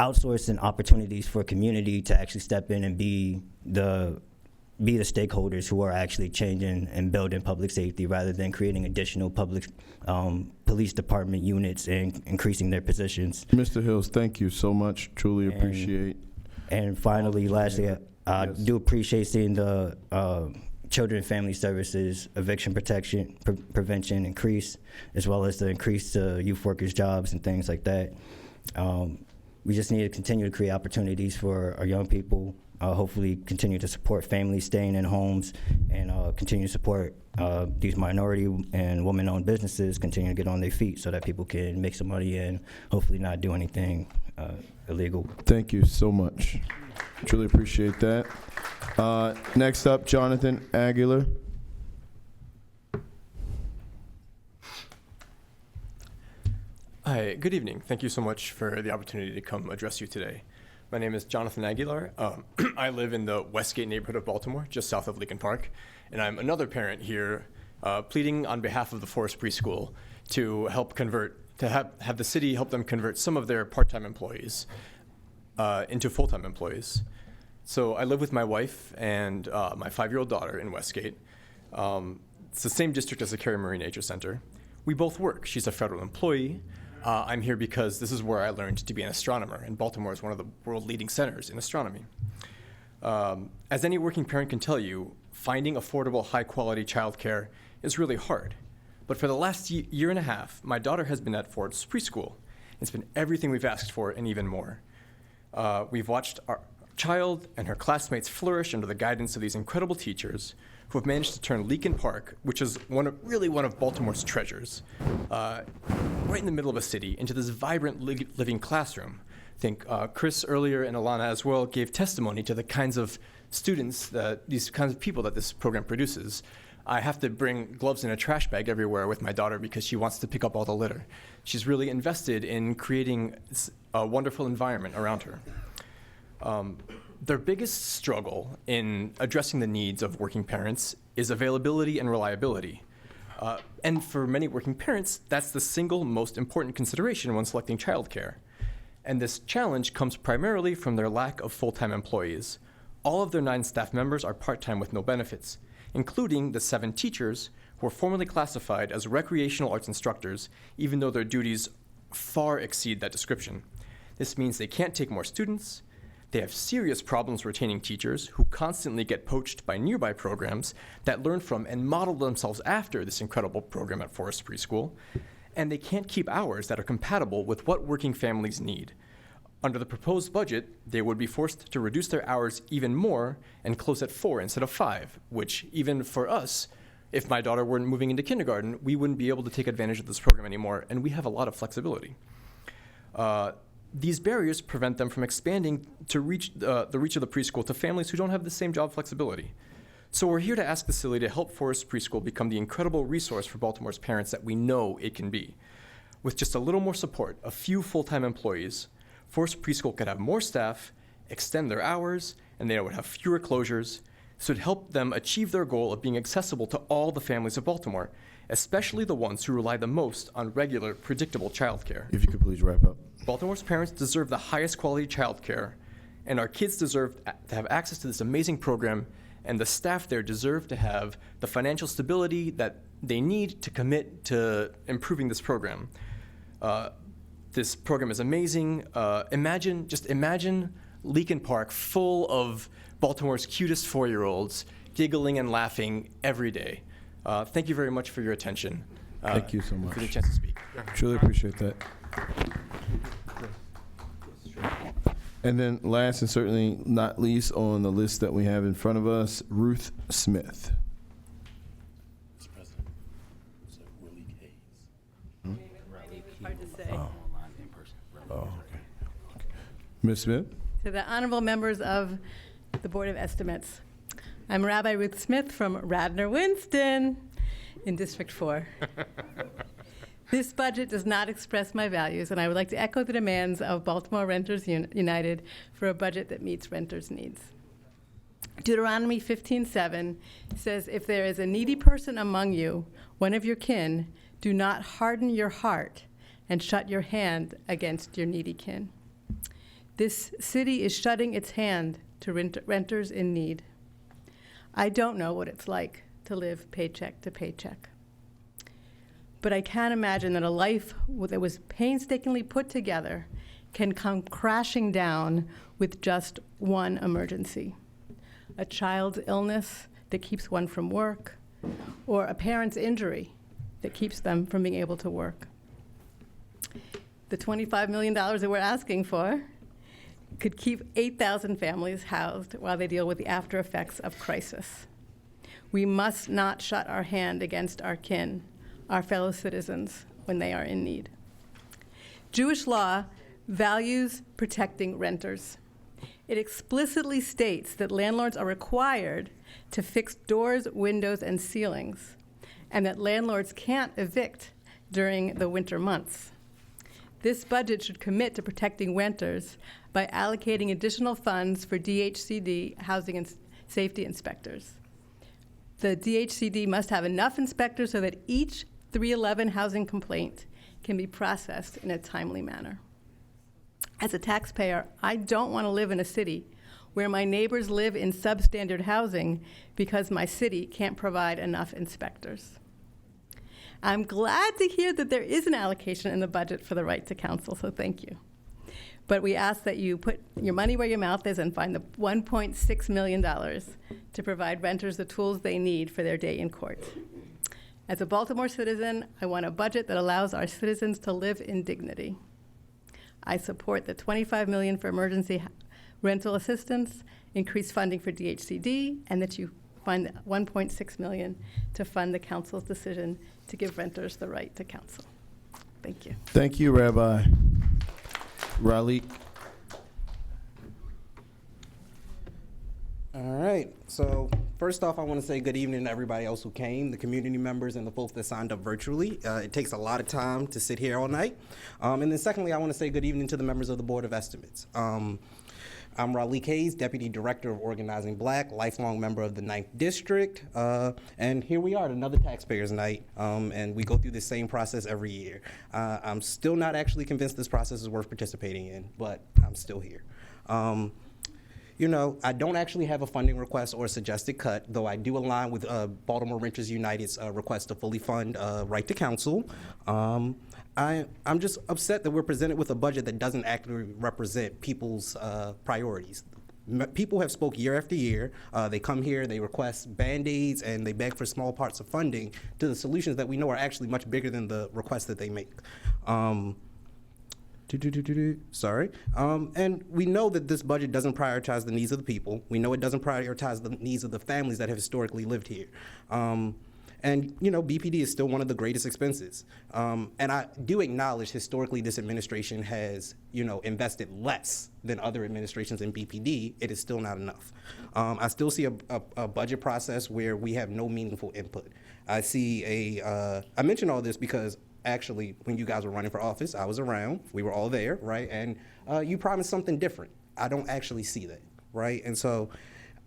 outsourcing opportunities for community to actually step in and be the stakeholders who are actually changing and building public safety rather than creating additional public police department units and increasing their positions. Mr. Hills, thank you so much. Truly appreciate. And finally, lastly, I do appreciate seeing the Children and Family Services eviction protection prevention increase, as well as the increase to youth workers' jobs and things like that. We just need to continue to create opportunities for our young people. Hopefully continue to support families staying in homes and continue to support these minority and women-owned businesses continue to get on their feet so that people can make some money and hopefully not do anything illegal. Thank you so much. Truly appreciate that. Next up, Jonathan Aguilar. Hi, good evening. Thank you so much for the opportunity to come address you today. My name is Jonathan Aguilar. I live in the Westgate neighborhood of Baltimore, just south of Lincoln Park, and I'm another parent here pleading on behalf of the Forest Preschool to help have the city help them convert some of their part-time employees into full-time employees. So I live with my wife and my 5-year-old daughter in Westgate. It's the same district as the Cary Marine Nature Center. We both work. She's a federal employee. I'm here because this is where I learned to be an astronomer, and Baltimore is one of the world-leading centers in astronomy. As any working parent can tell you, finding affordable, high-quality childcare is really hard. But for the last year and a half, my daughter has been at Forest Preschool. It's been everything we've asked for and even more. We've watched our child and her classmates flourish under the guidance of these incredible teachers who have managed to turn Lincoln Park, which is really one of Baltimore's treasures, right in the middle of a city, into this vibrant living classroom. I think Chris earlier and Alana as well gave testimony to the kinds of students, these kinds of people that this program produces. I have to bring gloves and a trash bag everywhere with my daughter because she wants to pick up all the litter. She's really invested in creating a wonderful environment around her. Their biggest struggle in addressing the needs of working parents is availability and reliability. And for many working parents, that's the single most important consideration when selecting childcare. And this challenge comes primarily from their lack of full-time employees. All of their 9 staff members are part-time with no benefits, including the 7 teachers who are formally classified as recreational arts instructors, even though their duties far exceed that description. This means they can't take more students. They have serious problems retaining teachers who constantly get poached by nearby programs that learn from and model themselves after this incredible program at Forest Preschool. And they can't keep hours that are compatible with what working families need. Under the proposed budget, they would be forced to reduce their hours even more and close at 4 instead of 5, which even for us, if my daughter weren't moving into kindergarten, we wouldn't be able to take advantage of this program anymore, and we have a lot of flexibility. These barriers prevent them from expanding to reach the reach of the preschool to families who don't have the same job flexibility. So we're here to ask the city to help Forest Preschool become the incredible resource for Baltimore's parents that we know it can be. With just a little more support, a few full-time employees, Forest Preschool could have more staff, extend their hours, and they would have fewer closures. This would help them achieve their goal of being accessible to all the families of Baltimore, especially the ones who rely the most on regular, predictable childcare. If you could please wrap up. Baltimore's parents deserve the highest quality childcare, and our kids deserve to have access to this amazing program, and the staff there deserve to have the financial stability that they need to commit to improving this program. This program is amazing. Imagine Lincoln Park full of Baltimore's cutest 4-year-olds giggling and laughing every day. Thank you very much for your attention. Thank you so much. For the chance to speak. Truly appreciate that. And then last and certainly not least on the list that we have in front of us, Ruth Smith. Mr. President, so Willie Hayes. Hard to say. Oh, okay. Ms. Smith? To the honorable members of the Board of Estimates, I'm Rabbi Ruth Smith from Radnor-Winston in District 4. This budget does not express my values, and I would like to echo the demands of Baltimore Renters United for a budget that meets renters' needs. Deuteronomy 15:7 says, "If there is a needy person among you, one of your kin, do not harden your heart and shut your hand against your needy kin." This city is shutting its hand to renters in need. I don't know what it's like to live paycheck to paycheck. But I can't imagine that a life that was painstakingly put together can come crashing down with just one emergency. A child's illness that keeps one from work, or a parent's injury that keeps them from being able to work. The $25 million that we're asking for could keep 8,000 families housed while they deal with the after effects of crisis. We must not shut our hand against our kin, our fellow citizens, when they are in need. Jewish law values protecting renters. It explicitly states that landlords are required to fix doors, windows, and ceilings, and that landlords can't evict during the winter months. This budget should commit to protecting renters by allocating additional funds for DHCD housing and safety inspectors. The DHCD must have enough inspectors so that each 311 housing complaint can be processed in a timely manner. As a taxpayer, I don't want to live in a city where my neighbors live in substandard housing because my city can't provide enough inspectors. I'm glad to hear that there is an allocation in the budget for the right to counsel, so thank you. But we ask that you put your money where your mouth is and find the $1.6 million to provide renters the tools they need for their day in court. As a Baltimore citizen, I want a budget that allows our citizens to live in dignity. I support the $25 million for emergency rental assistance, increased funding for DHCD, and that you find $1.6 million to fund the council's decision to give renters the right to counsel. Thank you. Thank you, Rabbi. Raleigh. All right. So first off, I want to say good evening to everybody else who came, the community members and the folks that signed up virtually. It takes a lot of time to sit here all night. And then secondly, I want to say good evening to the members of the Board of Estimates. I'm Raleigh Hayes, Deputy Director of Organizing Black, lifelong member of the 9th District. And here we are at another Taxpayers Night, and we go through the same process every year. I'm still not actually convinced this process is worth participating in, but I'm still here. You know, I don't actually have a funding request or a suggested cut, though I do align with Baltimore Renters United's request to fully fund right to counsel. I'm just upset that we're presented with a budget that doesn't accurately represent people's priorities. People have spoke year after year. They come here, they request Band-Aids, and they beg for small parts of funding to the solutions that we know are actually much bigger than the requests that they make. Sorry. And we know that this budget doesn't prioritize the needs of the people. We know it doesn't prioritize the needs of the families that have historically lived here. And, you know, BPD is still one of the greatest expenses. And I do acknowledge historically this administration has, you know, invested less than other administrations in BPD. It is still not enough. I still see a budget process where we have no meaningful input. I see I mention all this because actually, when you guys were running for office, I was around. We were all there, right? And you promised something different. I don't actually see that, right? And so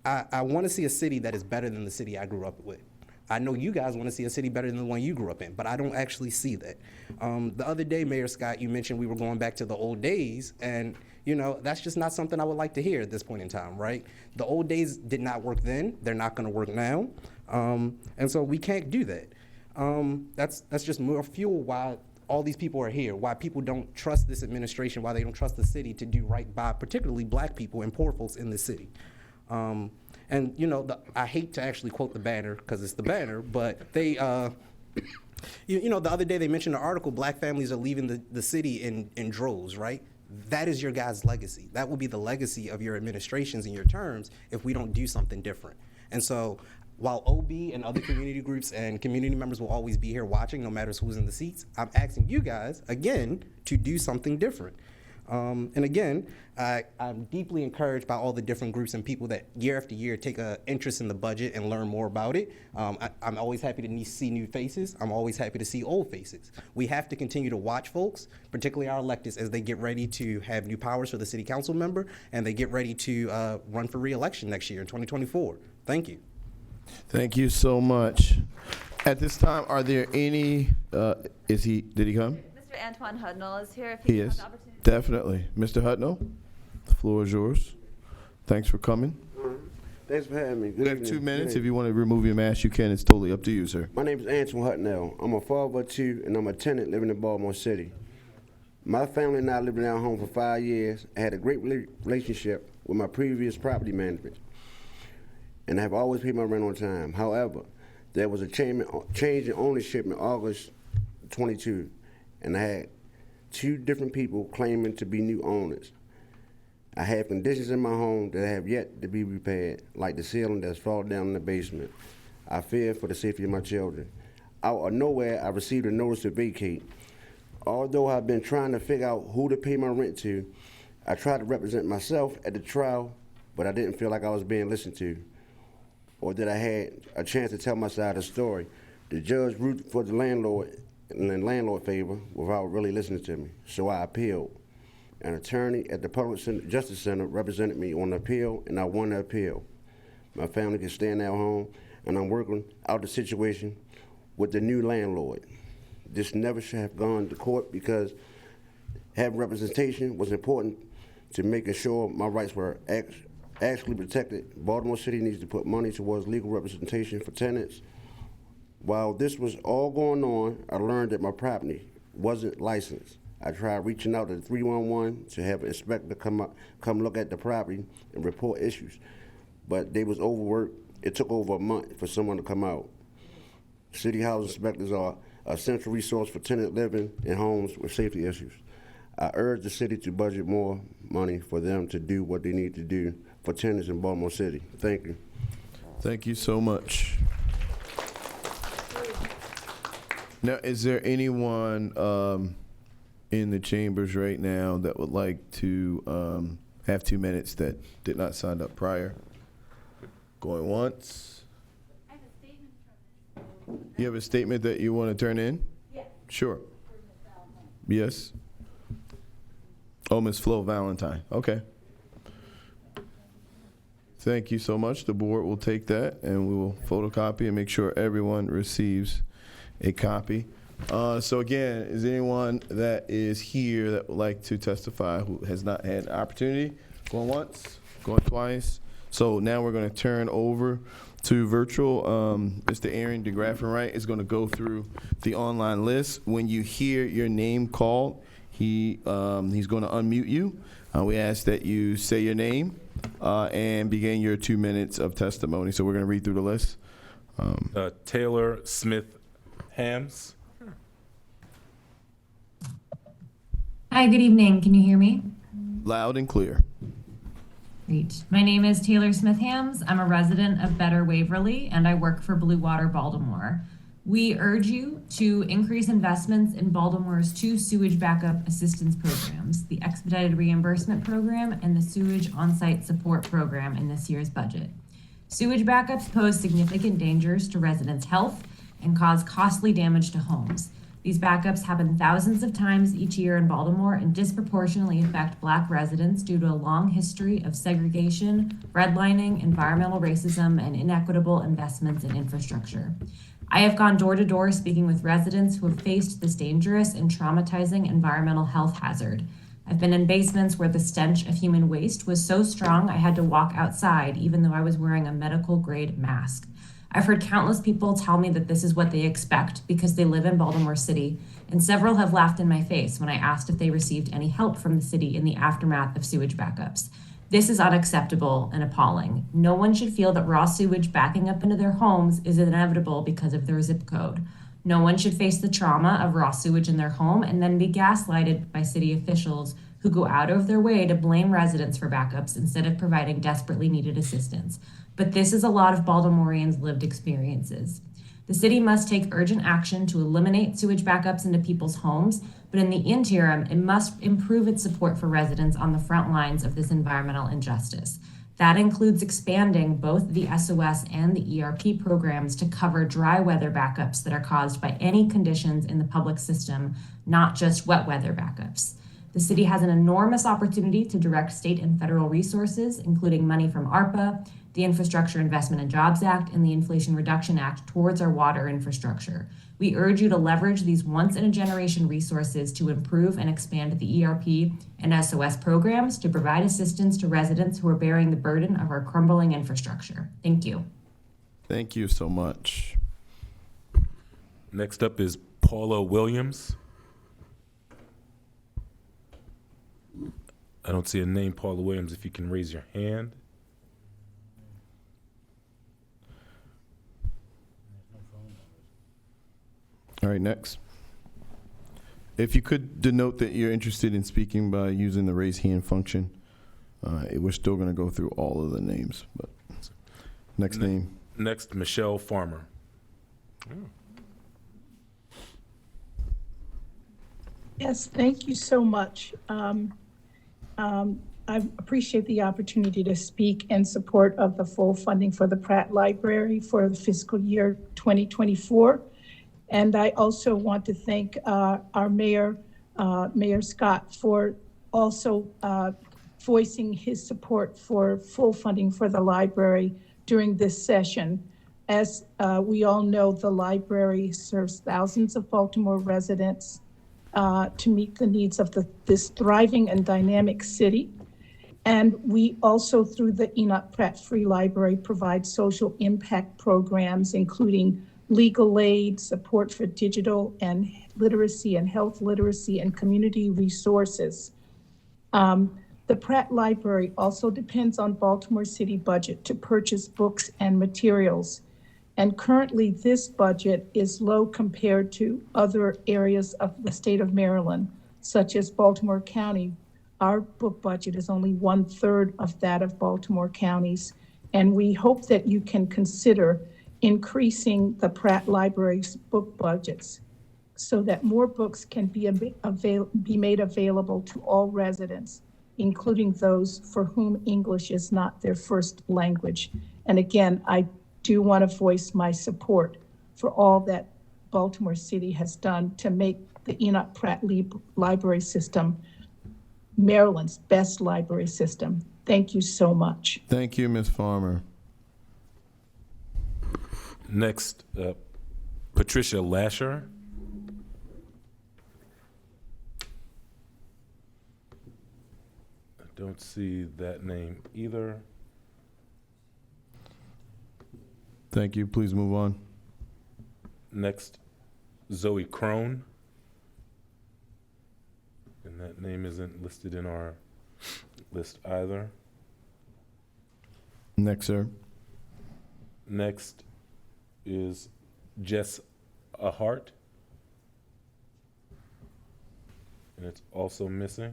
I want to see a city that is better than the city I grew up with. I know you guys want to see a city better than the one you grew up in, but I don't actually see that. The other day, Mayor Scott, you mentioned we were going back to the old days, and you know that's just not something I would like to hear at this point in time, right? The old days did not work then; they're not going to work now, and so we can't do that. That's just more fuel why all these people are here, why people don't trust this administration, why they don't trust the city to do right by particularly black people and poor folks in the city. And you know, I hate to actually quote the banner because it's the banner, but they, you know, the other day they mentioned an article, black families are leaving the city in droves, right? That is your guys' legacy. That will be the legacy of your administrations and your terms if we don't do something different. And so while OB and other community groups and community members will always be here watching no matter who's in the seats, I'm asking you guys, again, to do something different. And again, I'm deeply encouraged by all the different groups and people that year after year take an interest in the budget and learn more about it. I'm always happy to see new faces. I'm always happy to see old faces. We have to continue to watch folks, particularly our electeds, as they get ready to have new powers for the city council member and they get ready to run for re-election next year in 2024. Thank you. Thank you so much. At this time, are there any, did he come? Mr. Antoine Hudnall is here. If He has is, the opportunity. definitely. Mr. Hutnell? The floor is yours. Thanks for coming. Thanks for having me. You have 2 minutes. If you want to remove your mask, you can. It's totally up to you, sir. My name is Antoine Hutnell. I'm a father of two, and I'm a tenant living in Baltimore City. My family and I lived in our home for 5 years. I had a great relationship with my previous property management, and I have always paid my rent on time. However, there was a change in ownership in August 22, and I had 2 different people claiming to be new owners. I have conditions in my home that have yet to be repaired, like the ceiling that's fallen down in the basement. I fear for the safety of my children. Out of nowhere, I received a notice to vacate. Although I've been trying to figure out who to pay my rent to, I tried to represent myself at the trial, but I didn't feel like I was being listened to, or that I had a chance to tell my side of the story. The judge ruled for the landlord in the landlord favor without really listening to me, so I appealed. An attorney at the Public Justice Center represented me on the appeal, and I won the appeal. My family can stay in their home, and I'm working out the situation with the new landlord. This never should have gone to court because having representation was important to making sure my rights were actually protected. Baltimore City needs to put money towards legal representation for tenants. While this was all going on, I learned that my property wasn't licensed. I tried reaching out to 311 to have an inspector come look at the property and report issues, but they was overworked. It took over a month for someone to come out. City housing inspectors are a central resource for tenant living in homes with safety issues. I urge the city to budget more money for them to do what they need to do for tenants in Baltimore City. Thank you. Thank you so much. Now, is there anyone in the chambers right now that would like to have 2 minutes that did not sign up prior? Going once. I have a statement from this. You have a statement that you want to turn in? Yes. Sure. Yes. Oh, Ms. Flo Valentine. Okay. Thank you so much. The board will take that and we will photocopy and make sure everyone receives a copy. So again, is anyone that is here that would like to testify who has not had an opportunity? Going once, going twice. So now we're going to turn over to virtual. Mr. Aaron DeGraffenwright is going to go through the online list. When you hear your name called, he's going to unmute you. We ask that you say your name and begin your 2 minutes of testimony. So we're going to read through the list. Taylor Smith Hams. Hi, good evening. Can you hear me? Loud and clear. Great. My name is Taylor Smith Hams. I'm a resident of Better Waverly, and I work for Blue Water Baltimore. We urge you to increase investments in Baltimore's 2 sewage backup assistance programs, the Expedited Reimbursement Program and the Sewage On-Site Support Program in this year's budget. Sewage backups pose significant dangers to residents' health and cause costly damage to homes. These backups happen thousands of times each year in Baltimore and disproportionately affect Black residents due to a long history of segregation, redlining, environmental racism, and inequitable investments in infrastructure. I have gone door to door speaking with residents who have faced this dangerous and traumatizing environmental health hazard. I've been in basements where the stench of human waste was so strong I had to walk outside even though I was wearing a medical grade mask. I've heard countless people tell me that this is what they expect because they live in Baltimore City, and several have laughed in my face when I asked if they received any help from the city in the aftermath of sewage backups. This is unacceptable and appalling. No one should feel that raw sewage backing up into their homes is inevitable because of their zip code. No one should face the trauma of raw sewage in their home and then be gaslighted by city officials who go out of their way to blame residents for backups instead of providing desperately needed assistance. But this is a lot of Baltimoreans' lived experiences. The city must take urgent action to eliminate sewage backups into people's homes, but in the interim, it must improve its support for residents on the front lines of this environmental injustice. That includes expanding both the SOS and the ERP programs to cover dry weather backups that are caused by any conditions in the public system, not just wet weather backups. The city has an enormous opportunity to direct state and federal resources, including money from ARPA, the Infrastructure Investment and Jobs Act, and the Inflation Reduction Act towards our water infrastructure. We urge you to leverage these once-in-a-generation resources to improve and expand the ERP and SOS programs to provide assistance to residents who are bearing the burden of our crumbling infrastructure. Thank you. Thank you so much. Next up is Paula Williams. I don't see a name, Paula Williams. If you can raise your hand. All right, next. If you could denote that you're interested in speaking by using the raise hand function, we're still going to go through all of the names. But next name. Next, Michelle Farmer. Yes, thank you so much. I appreciate the opportunity to speak in support of the full funding for the Pratt Library for the fiscal year 2024. And I also want to thank our mayor, Mayor Scott, for also voicing his support for full funding for the library during this session. As we all know, the library serves thousands of Baltimore residents to meet the needs of this thriving and dynamic city. And we also, through the Enoch Pratt Free Library, provide social impact programs, including legal aid, support for digital and literacy and health literacy, and community resources. The Pratt Library also depends on Baltimore City budget to purchase books and materials. And currently this budget is low compared to other areas of the state of Maryland, such as Baltimore County. Our book budget is only 1/3 of that of Baltimore County's. And we hope that you can consider increasing the Pratt Library's book budgets so that more books can be made available to all residents, including those for whom English is not their first language. And again, I do want to voice my support for all that Baltimore City has done to make the Enoch Pratt Library System Maryland's best library system. Thank you so much. Thank you, Ms. Farmer. Next, Patricia Lasher. I don't see that name either. Thank you. Please move on. Next, Zoe Crone. And that name isn't listed in our list either. Next, sir. Next is Jess Ahart. And it's also missing.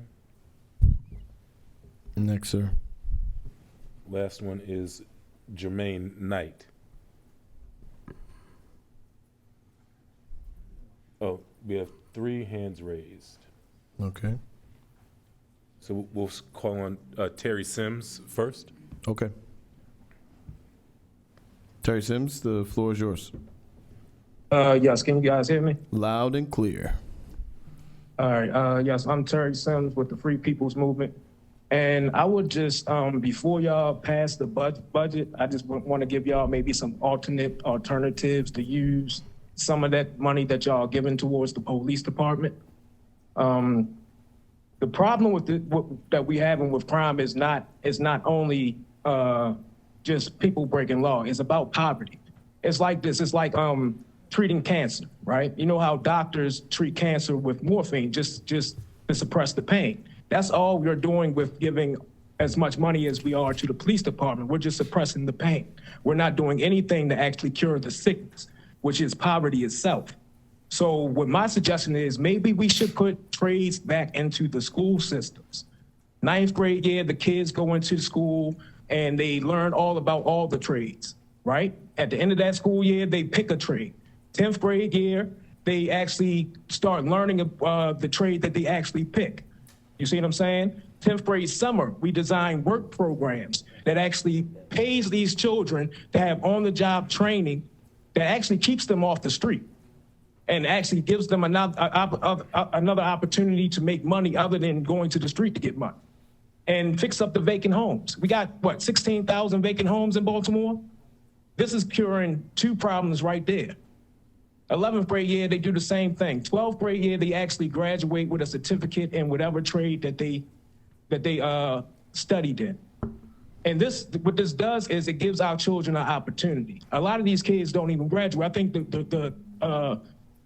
Next, sir. Last one is Jermaine Knight. Oh, we have 3 hands raised. Okay. So we'll call on Terry Sims first. Okay. Terry Sims, the floor is yours. Yes, can you guys hear me? Loud and clear. All right, yes, I'm Terry Sims with the Free People's Movement. And I would just, before y'all pass the budget, I just want to give y'all maybe some alternatives to use some of that money that y'all giving towards the police department. The problem with that we having with crime is not only just people breaking law. It's about poverty. It's like this. It's like treating cancer, right? You know how doctors treat cancer with morphine just to suppress the pain. That's all we're doing with giving as much money as we are to the police department. We're just suppressing the pain. We're not doing anything to actually cure the sickness, which is poverty itself. So what my suggestion is, maybe we should put trades back into the school systems. 9th grade year, the kids go into school and they learn all about all the trades, right? At the end of that school year, they pick a trade. 10th grade year, they actually start learning the trade that they actually pick. You see what I'm saying? 10th grade summer, we design work programs that actually pays these children to have on-the-job training that actually keeps them off the street and actually gives them another opportunity to make money other than going to the street to get money. and fix up the vacant homes. We got, what, 16,000 vacant homes in Baltimore? This is curing two problems right there. 11th grade year, they do the same thing. 12th grade year, they actually graduate with a certificate in whatever trade that they studied in. And what this does is it gives our children an opportunity. A lot of these kids don't even graduate. I think the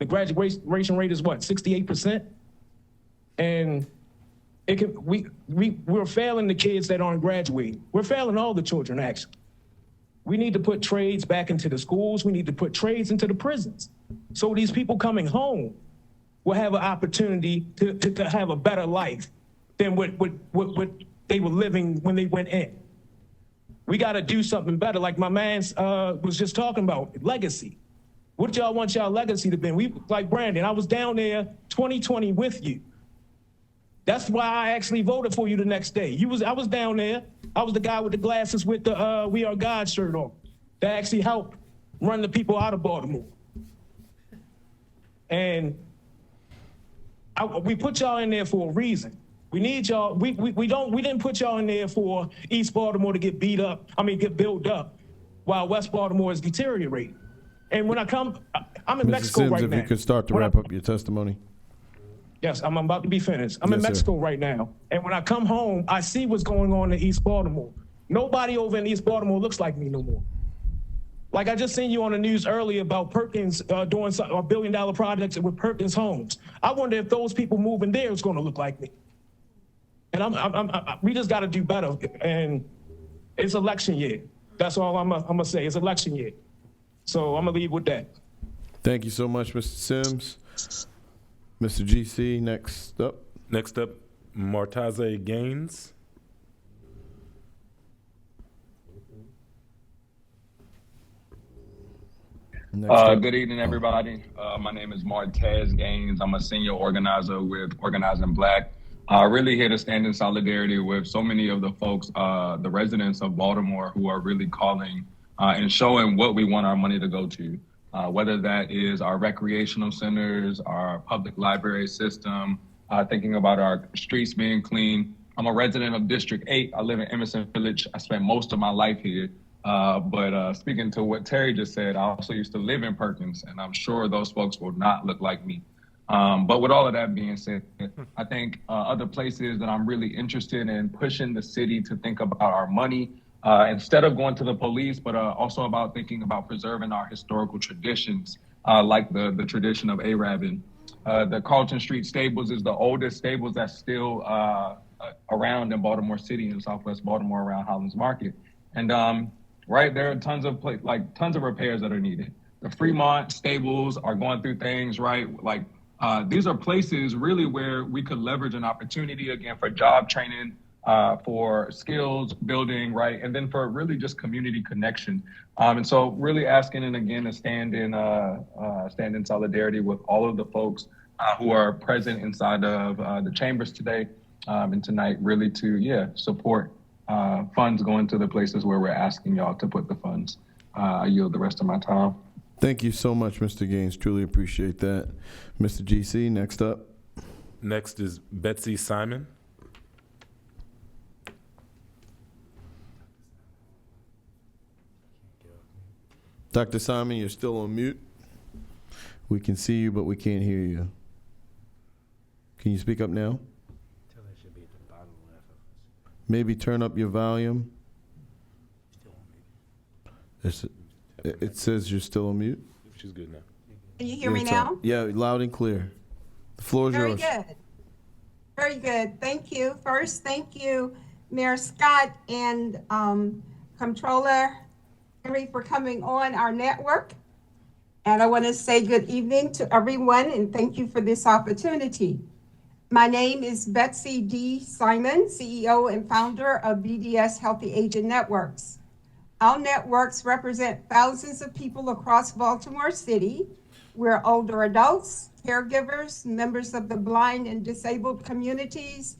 graduation rate is what, 68%? And we're failing the kids that aren't graduating. We're failing all the children, actually. We need to put trades back into the schools. We need to put trades into the prisons. So these people coming home will have an opportunity to have a better life than what they were living when they went in. We got to do something better. Like my man was just talking about, legacy. What do y'all want y'all legacy to be? Like Brandon, I was down there 2020 with you. That's why I actually voted for you the next day. I was down there. I was the guy with the glasses with the We Are God shirt on that actually helped run the people out of Baltimore. And we put y'all in there for a reason. We need y'all. We didn't put y'all in there for East Baltimore to get get built up while West Baltimore is deteriorating. And when I'm in Mexico Sims, right now. if you could start to wrap up your testimony. Yes, I'm about to be finished. I'm in Mexico right now. And when I come home, I see what's going on in East Baltimore. Nobody over in East Baltimore looks like me no more. Like I just seen you on the news earlier about Perkins doing a $1 billion project with Perkins Homes. I wonder if those people moving there is going to look like me. And we just got to do better. And it's election year. That's all I'm gonna say. It's election year. So I'm gonna leave with that. Thank you so much, Mr. Sims. Mr. GC, next up. Next up, Martaze Gaines. Good evening, everybody. My name is Martez Gaines. I'm a senior organizer with Organizing Black. Really here to stand in solidarity with so many of the folks, the residents of Baltimore who are really calling and showing what we want our money to go to, whether that is our recreational centers, our public library system, thinking about our streets being clean. I'm a resident of District 8. I live in Emerson Village. I spent most of my life here. But speaking to what Terry just said, I also used to live in Perkins, and I'm sure those folks will not look like me. But with all of that being said, I think other places that I'm really interested in pushing the city to think about our money, instead of going to the police, but also about thinking about preserving our historical traditions, like the tradition of Arabin. The Carlton Street Stables is the oldest stables that's still around in Baltimore City in Southwest Baltimore around Highlands Market. And right, there are tons of repairs that are needed. The Fremont stables are going through things, right? Like these are places really where we could leverage an opportunity again for job training, for skills building, right? And then for really just community connection. And so really asking and again to stand in solidarity with all of the folks who are present inside of the chambers today and tonight, really to, support funds going to the places where we're asking y'all to put the funds. I yield the rest of my time. Thank you so much, Mr. Gaines. Truly appreciate that. Mr. GC, next up. Next is Betsy Simon. Dr. Simon, you're still on mute. We can see you, but we can't hear you. Can you speak up now? Maybe turn up your volume. It says you're still on mute. She's good now. Can you hear me now? Yeah, loud and clear. The floor is yours. Very good. Very good. Thank you. First, thank you, Mayor Scott and Comptroller Henry for coming on our network. And I want to say good evening to everyone and thank you for this opportunity. My name is Betsy D. Simon, CEO and founder of BDS Healthy Aging Networks. Our networks represent thousands of people across Baltimore City. We're older adults, caregivers, members of the blind and disabled communities,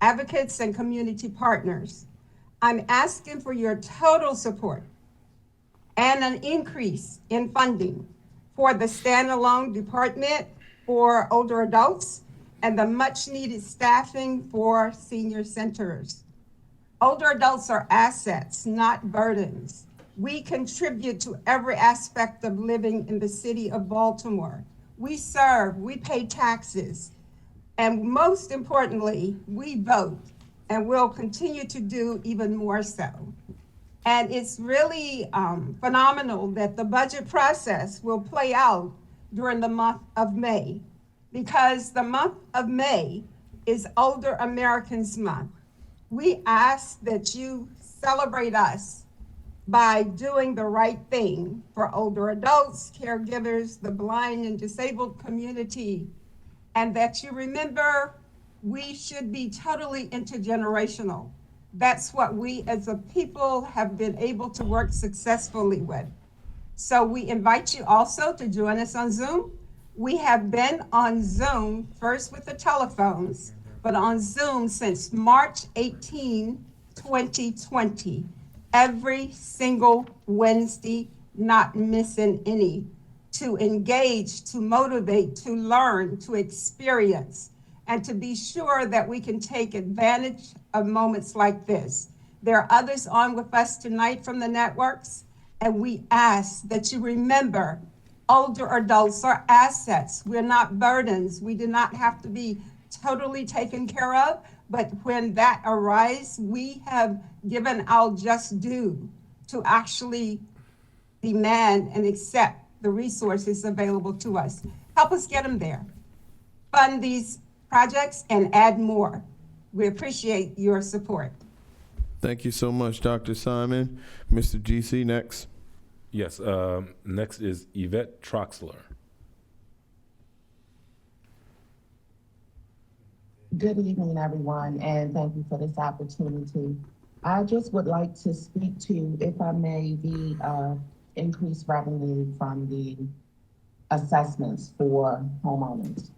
advocates, and community partners. I'm asking for your total support and an increase in funding for the standalone department for older adults and the much needed staffing for senior centers. Older adults are assets, not burdens. We contribute to every aspect of living in the city of Baltimore. We serve, we pay taxes, and most importantly, we vote, and we'll continue to do even more so. And it's really phenomenal that the budget process will play out during the month of May, because the month of May is Older Americans Month. We ask that you celebrate us by doing the right thing for older adults, caregivers, the blind and disabled community, and that you remember we should be totally intergenerational. That's what we as a people have been able to work successfully with. So we invite you also to join us on Zoom. We have been on Zoom first with the telephones, but on Zoom since March 18, 2020, every single Wednesday, not missing any, to engage, to motivate, to learn, to experience, and to be sure that we can take advantage of moments like this. There are others on with us tonight from the networks, and we ask that you remember older adults are assets. We're not burdens. We do not have to be totally taken care of, but when that arises, we have given our just due to actually demand and accept the resources available to us. Help us get them there. Fund these projects and add more. We appreciate your support. Thank you so much, Dr. Simon. Mr. GC, next. Yes, next is Yvette Troxler. Good evening, everyone, and thank you for this opportunity. I just would like to speak to, if I may, the increased revenue from the assessments for homeowners.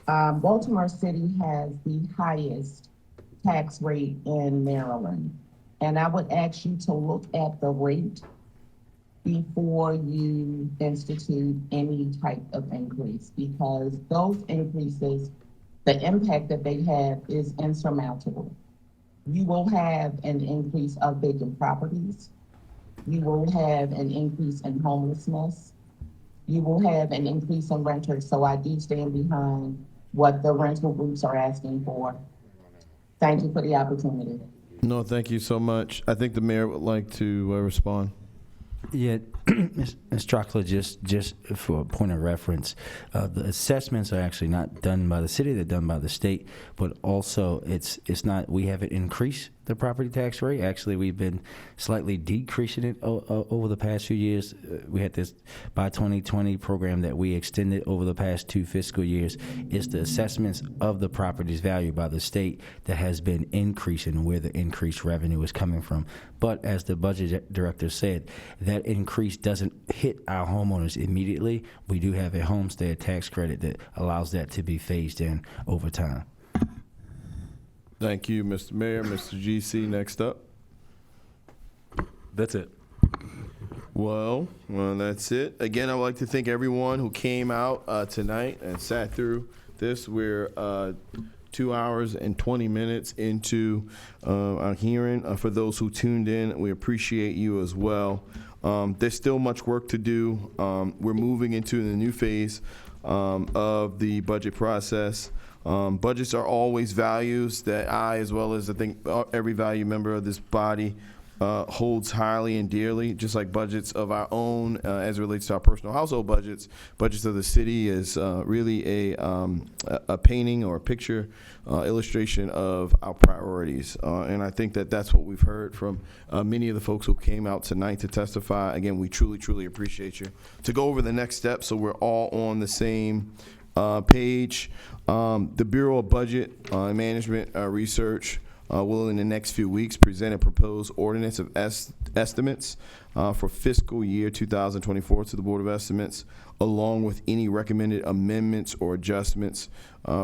Baltimore City has the highest tax rate in Maryland, and I would ask you to look at the rate before you institute any type of increase, because those increases, the impact that they have is insurmountable. You will have an increase of vacant properties. You will have an increase in homelessness. You will have an increase in renters. So I do stand behind what the rental groups are asking for. Thank you for the opportunity. No, thank you so much. I think the mayor would like to respond. Yeah, Ms. Troxler, just for a point of reference, the assessments are actually not done by the city; they're done by the state. But also, it's not. We haven't increased the property tax rate. Actually, we've been slightly decreasing it over the past few years. We had this by 2020 program that we extended over the past 2 fiscal years. It's the assessments of the property's value by the state that has been increasing, where the increased revenue is coming from. But as the budget director said, that increase doesn't hit our homeowners immediately. We do have a homestead tax credit that allows that to be phased in over time. Thank you, Mr. Mayor. Mr. GC, next up. That's it. Well, that's it. Again, I would like to thank everyone who came out tonight and sat through this. We're 2 hours and 20 minutes into our hearing. For those who tuned in, we appreciate you as well. There's still much work to do. We're moving into the new phase of the budget process. Budgets are always values that I, as well as I think every value member of this body, holds highly and dearly, just like budgets of our own as it relates to our personal household budgets. Budgets of the city is really a painting or a picture illustration of our priorities. And I think that that's what we've heard from many of the folks who came out tonight to testify. Again, we truly, truly appreciate you. To go over the next step so we're all on the same page, the Bureau of Budget and Management Research will in the next few weeks present a proposed ordinance of estimates for fiscal year 2024 to the Board of Estimates. along with any recommended amendments or adjustments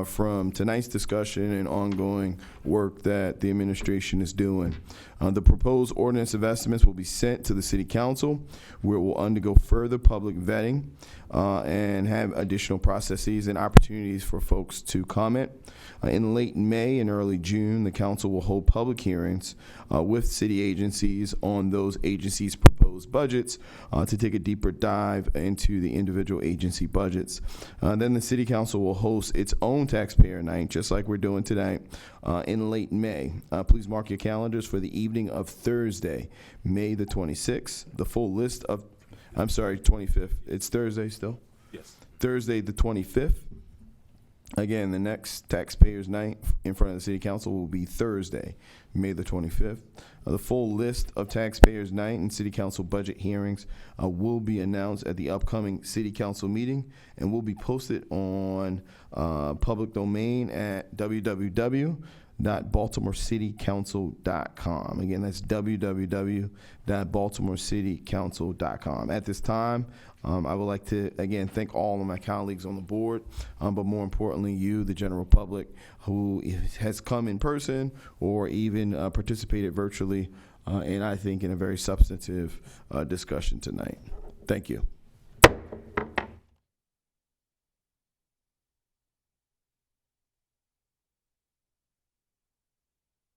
from tonight's discussion and ongoing work that the administration is doing. The proposed ordinance of estimates will be sent to the City Council, where it will undergo further public vetting and have additional processes and opportunities for folks to comment. In late May and early June, the council will hold public hearings with city agencies on those agencies' proposed budgets to take a deeper dive into the individual agency budgets. Then the City Council will host its own taxpayer night, just like we're doing tonight, in late May. Please mark your calendars for the evening of Thursday, May the 26th. The full list of, 25th. It's Thursday still? Yes. Thursday the 25th. Again, the next Taxpayers Night in front of the City Council will be Thursday, May the 25th. The full list of Taxpayers Night and City Council budget hearings will be announced at the upcoming City Council meeting and will be posted on public domain at www.baltimorecitycouncil.com. Again, that's www.baltimorecitycouncil.com. At this time, I would like to, again, thank all of my colleagues on the board, but more importantly, you, the general public, who has come in person or even participated virtually, and I think in a very substantive discussion tonight. Thank you.